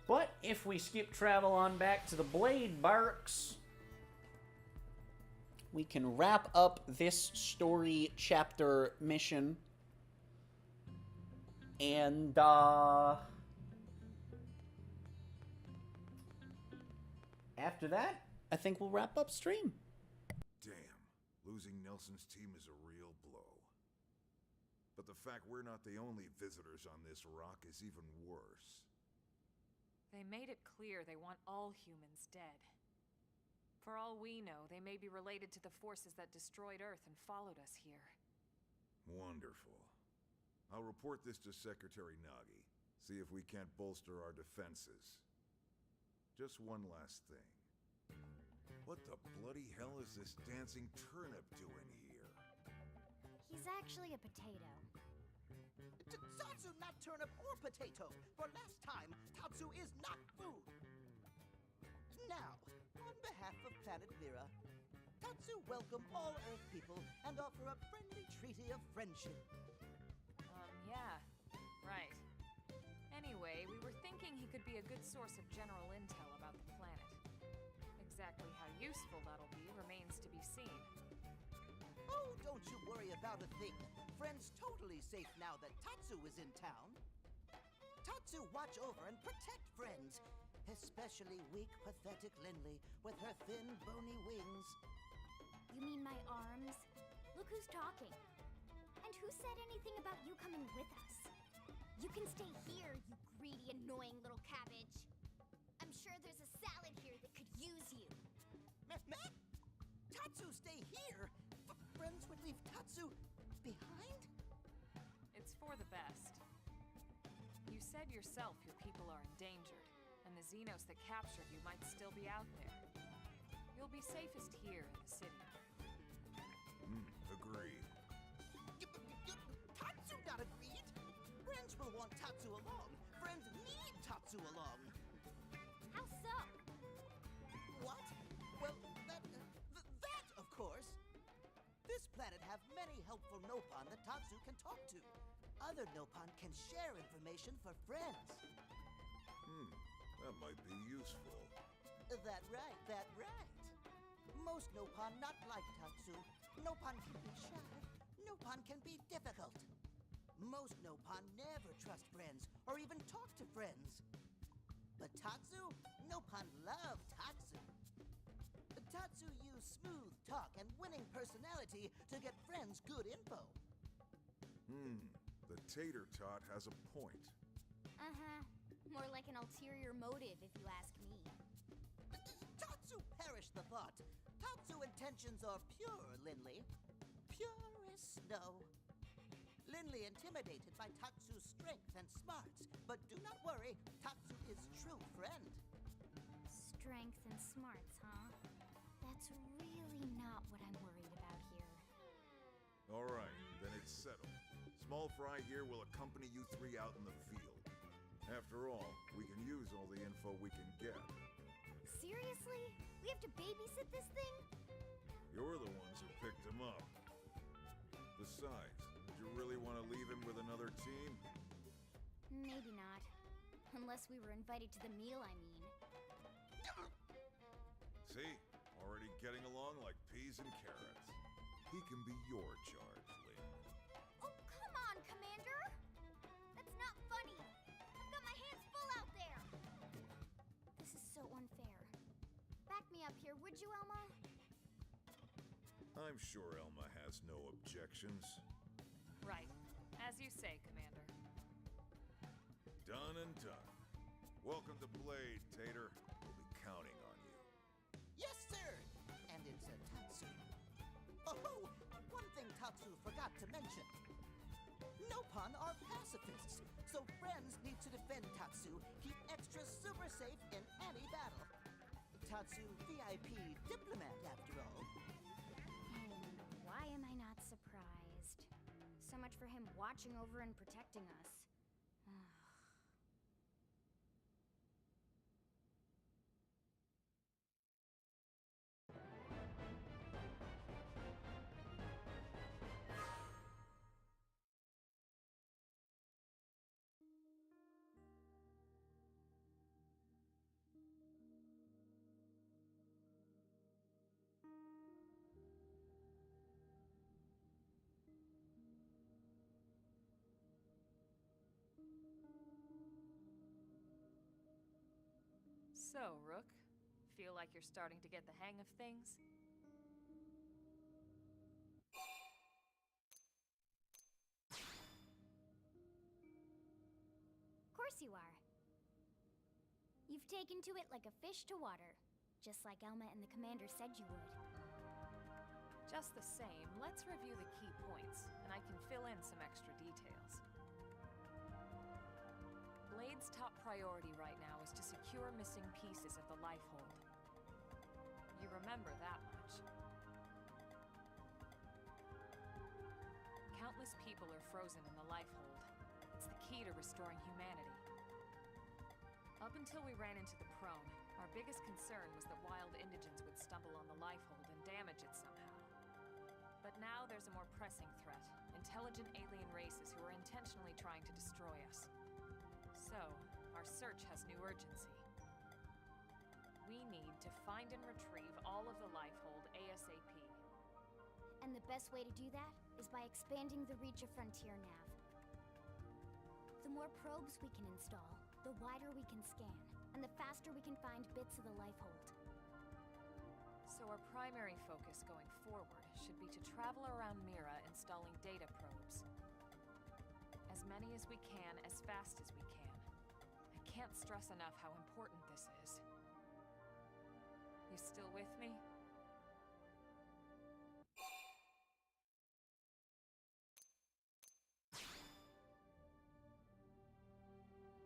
But if we skip travel on back to the Blade Barracks, we can wrap up this story chapter mission. after that, I think we'll wrap up stream. Damn, losing Nelson's team is a real blow. But the fact we're not the only visitors on this rock is even worse. They made it clear they want all humans dead. For all we know, they may be related to the forces that destroyed Earth and followed us here. Wonderful. I'll report this to Secretary Nagi. See if we can't bolster our defenses. Just one last thing. What the bloody hell is this dancing turnip doing here? He's actually a potato. Tatsu, not turnip or potato. For last time, Tatsu is not food. Now, on behalf of Planet Mira, Tatsu welcome all Earth people and offer a friendly treaty of friendship. Yeah, right. Anyway, we were thinking he could be a good source of general intel about the planet. Exactly how useful that'll be remains to be seen. Oh, don't you worry about a thing. Friend's totally safe now that Tatsu is in town. Tatsu watch over and protect friends, especially weak, pathetic Lindley with her thin, bony wings. You mean my arms? Look who's talking. And who said anything about you coming with us? You can stay here, you greedy, annoying little cabbage. I'm sure there's a salad here that could use you. Meh? Tatsu stay here? Friends would leave Tatsu behind? It's for the best. You said yourself your people are endangered, and the Xenos that captured you might still be out there. You'll be safest here in the city. Agreed. Tatsu not agreed? Friends will want Tatsu along. Friends need Tatsu along. How so? What? Well, that, of course. This planet have many helpful Nopon that Tatsu can talk to. Other Nopon can share information for friends. That might be useful. That right. Most Nopon not like Tatsu. Nopon can be shy. Nopon can be difficult. Most Nopon never trust friends or even talk to friends. But Tatsu? Nopon love Tatsu. Tatsu use smooth talk and winning personality to get friends good info. The tater tot has a point. Uh-huh. More like an ulterior motive, if you ask me. Tatsu perish the thought. Tatsu intentions are pure, Lindley. Pure as snow. Lindley intimidated by Tatsu's strength and smarts, but do not worry, Tatsu is true friend. Strength and smarts, huh? That's really not what I'm worried about here. All right, then it's settled. Small Fry here will accompany you three out in the field. After all, we can use all the info we can get. Seriously? We have to babysit this thing? You're the ones who picked him up. Besides, would you really want to leave him with another team? Maybe not. Unless we were invited to the meal, I mean. See? Already getting along like peas and carrots. He can be your charge, Lynn. Oh, come on, Commander! That's not funny! I've got my hands full out there! This is so unfair. Back me up here, would you, Elma? I'm sure Elma has no objections. Right. As you say, Commander. Done and done. Welcome to Blade, Tater. We'll be counting on you. Yes, sir! And it's a Tatsu. Oh, one thing Tatsu forgot to mention. Nopon are pacifists, so friends need to defend Tatsu, keep extra super safe in any battle. Tatsu VIP diplomat, after all. Why am I not surprised? So much for him watching over and protecting us. So, Rook, Feel like you're starting to get the hang of things? Of course you are. You've taken to it like a fish to water, just like Elma and the commander said you would. Just the same, let's review the key points, and I can fill in some extra details. Blade's top priority right now is to secure missing pieces of the Lifehold. You remember that much. Countless people are frozen in the Lifehold. It's the key to restoring humanity. Up until we ran into the Prone, our biggest concern was that wild indigents would stumble on the Lifehold and damage it somehow. But now there's a more pressing threat. Intelligent alien races who are intentionally trying to destroy us. So, our search has new urgency. We need to find and retrieve all of the Lifehold ASAP. And the best way to do that is by expanding the reach of Frontier Nav. The more probes we can install, the wider we can scan, and the faster we can find bits of the Lifehold. So our primary focus going forward should be to travel around Mira installing data probes. As many as we can, as fast as we can. I can't stress enough how important this is. You still with me?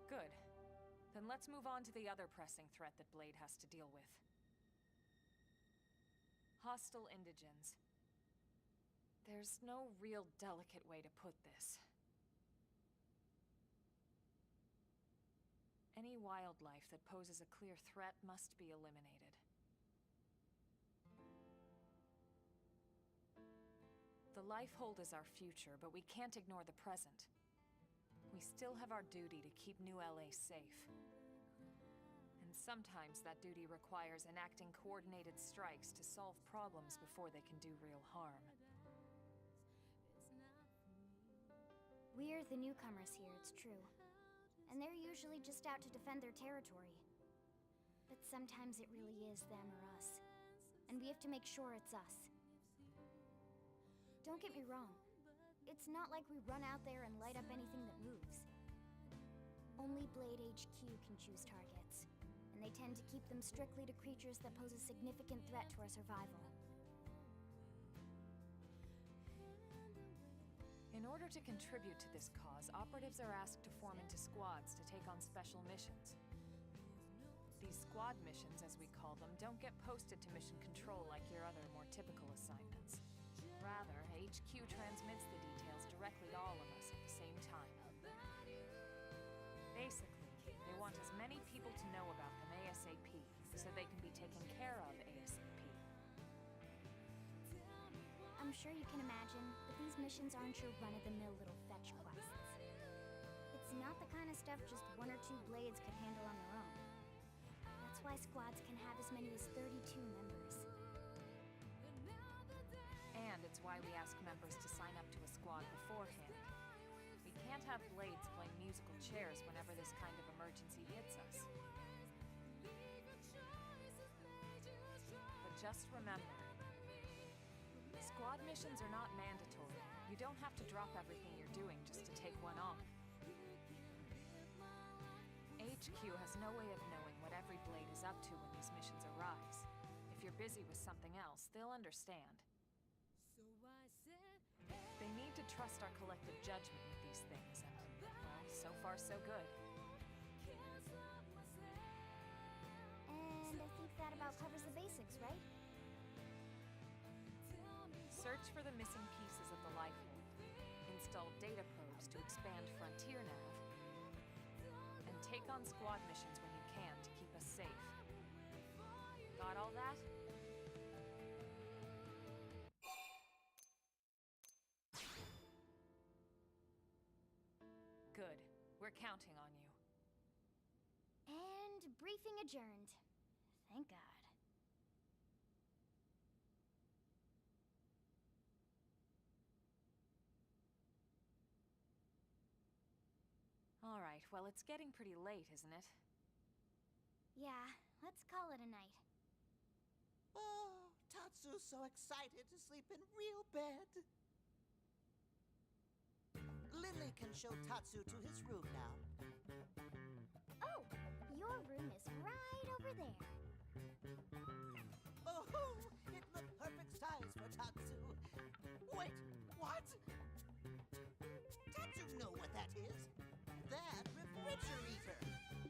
Good. Then let's move on to the other pressing threat that Blade has to deal with. Hostile indigens. There's no real delicate way to put this. Any wildlife that poses a clear threat must be eliminated. The Lifehold is our future, but we can't ignore the present. We still have our duty to keep New LA safe. And sometimes that duty requires enacting coordinated strikes to solve problems before they can do real harm. We're the newcomers here, it's true. And they're usually just out to defend their territory. But sometimes it really is them or us. And we have to make sure it's us. Don't get me wrong. It's not like we run out there and light up anything that moves. Only Blade HQ can choose targets, and they tend to keep them strictly to creatures that pose a significant threat to our survival. In order to contribute to this cause, operatives are asked to form into squads to take on special missions. These squad missions, as we call them, don't get posted to mission control like your other, more typical assignments. Rather, HQ transmits the details directly to all of us at the same time. Basically, they want as many people to know about them ASAP, so they can be taken care of ASAP. I'm sure you can imagine that these missions aren't your run-of-the-mill little fetch quests. It's not the kind of stuff just one or two Blades could handle on their own. That's why squads can have as many as 32 members. And it's why we ask members to sign up to a squad beforehand. We can't have Blades playing musical chairs whenever this kind of emergency hits us. But just remember, squad missions are not mandatory. You don't have to drop everything you're doing just to take one on. HQ has no way of knowing what every Blade is up to when these missions arise. If you're busy with something else, they'll understand. They need to trust our collective judgment with these things, and, well, so far so good. And I think that about covers the basics, right? Search for the missing pieces of the Lifehold. Install data probes to expand Frontier Nav. And take on squad missions when you can to keep us safe. Got all that? Good. We're counting on you. And briefing adjourned. Thank God. All right, well, it's getting pretty late, isn't it? Yeah, let's call it a night. Oh, Tatsu's so excited to sleep in real bed. Lily can show Tatsu to his room now. Oh, your room is right over there. Oh, it's the perfect size for Tatsu. Wait, what? Tatsu know what that is. That refrigerator.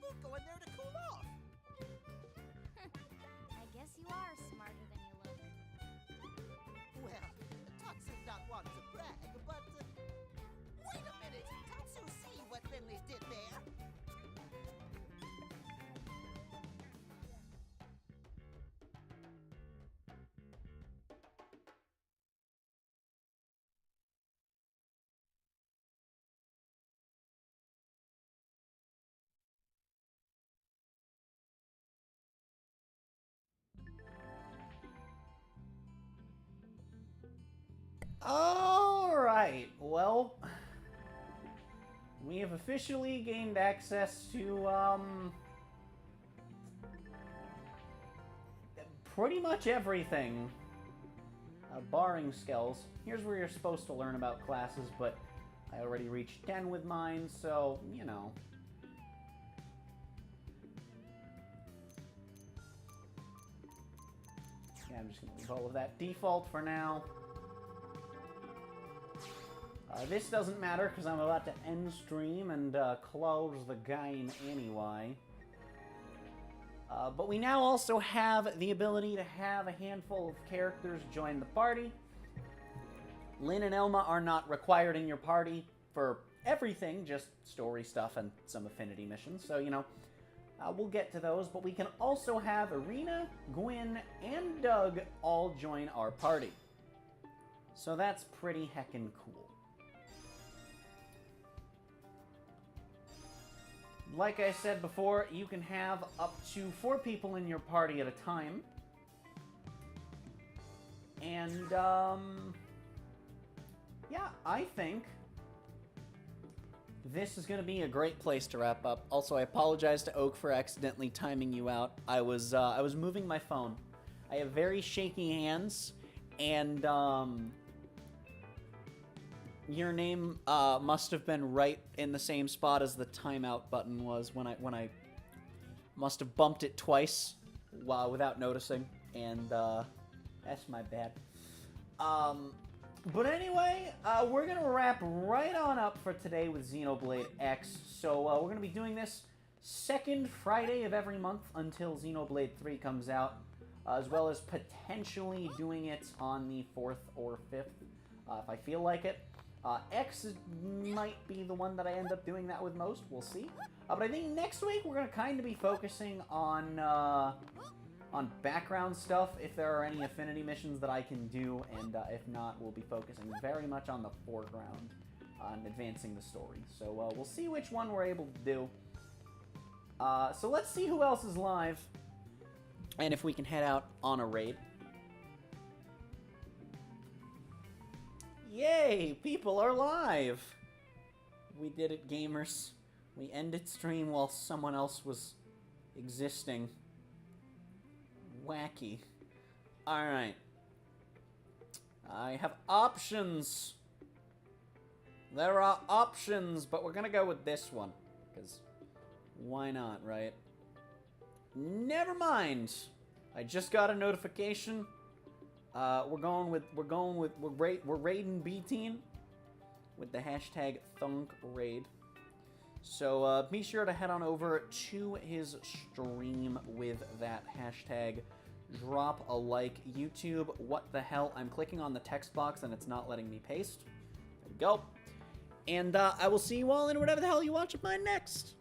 We'll go in there to cool off. I guess you are smarter than you look. Well, Tatsu not want to brag, but wait a minute. Tatsu see what Finley did there. Alright, well, we have officially gained access to, pretty much everything, barring skills. Here's where you're supposed to learn about classes, but I already reached 10 with mine, so, you know. Yeah, I'm just going to leave all of that default for now. This doesn't matter because I'm about to end stream and close the game anyway. But we now also have the ability to have a handful of characters join the party. Lynn and Elma are not required in your party for everything, just story stuff and some affinity missions. So, you know, we'll get to those. But we can also have Irina, Gwyn, and Doug all join our party. So that's pretty heckin' cool. Like I said before, you can have up to 4 people in your party at a time. And, yeah, I think this is going to be a great place to wrap up. Also, I apologize to Oak for accidentally timing you out. I was moving my phone. I have very shaky hands, and, your name must have been right in the same spot as the timeout button was when I must have bumped it twice without noticing, and that's my bad. But anyway, we're gonna wrap right on up for today with Xenoblade X. So we're gonna be doing this second Friday of every month until Xenoblade 3 comes out, as well as potentially doing it on the 4th or 5th if I feel like it. X might be the one that I end up doing that with most. We'll see. But I think next week we're going to kind of be focusing on background stuff, if there are any affinity missions that I can do, and if not, we'll be focusing very much on the foreground, on advancing the story. So we'll see which one we're able to do. So let's see who else is live, and if we can head out on a raid. Yay! People are live! We did it, gamers. We ended stream while someone else was existing. Wacky. Alright. I have options. There are options, but we're gonna go with this one. Because why not, right? Never mind. I just got a notification. We're raiding B-Teen with the hashtag ThunkRaid. So be sure to head on over to his stream with that hashtag. Drop a like. YouTube, what the hell? I'm clicking on the text box and it's not letting me paste. There we go. And I will see you all in whatever the hell you watch of mine next.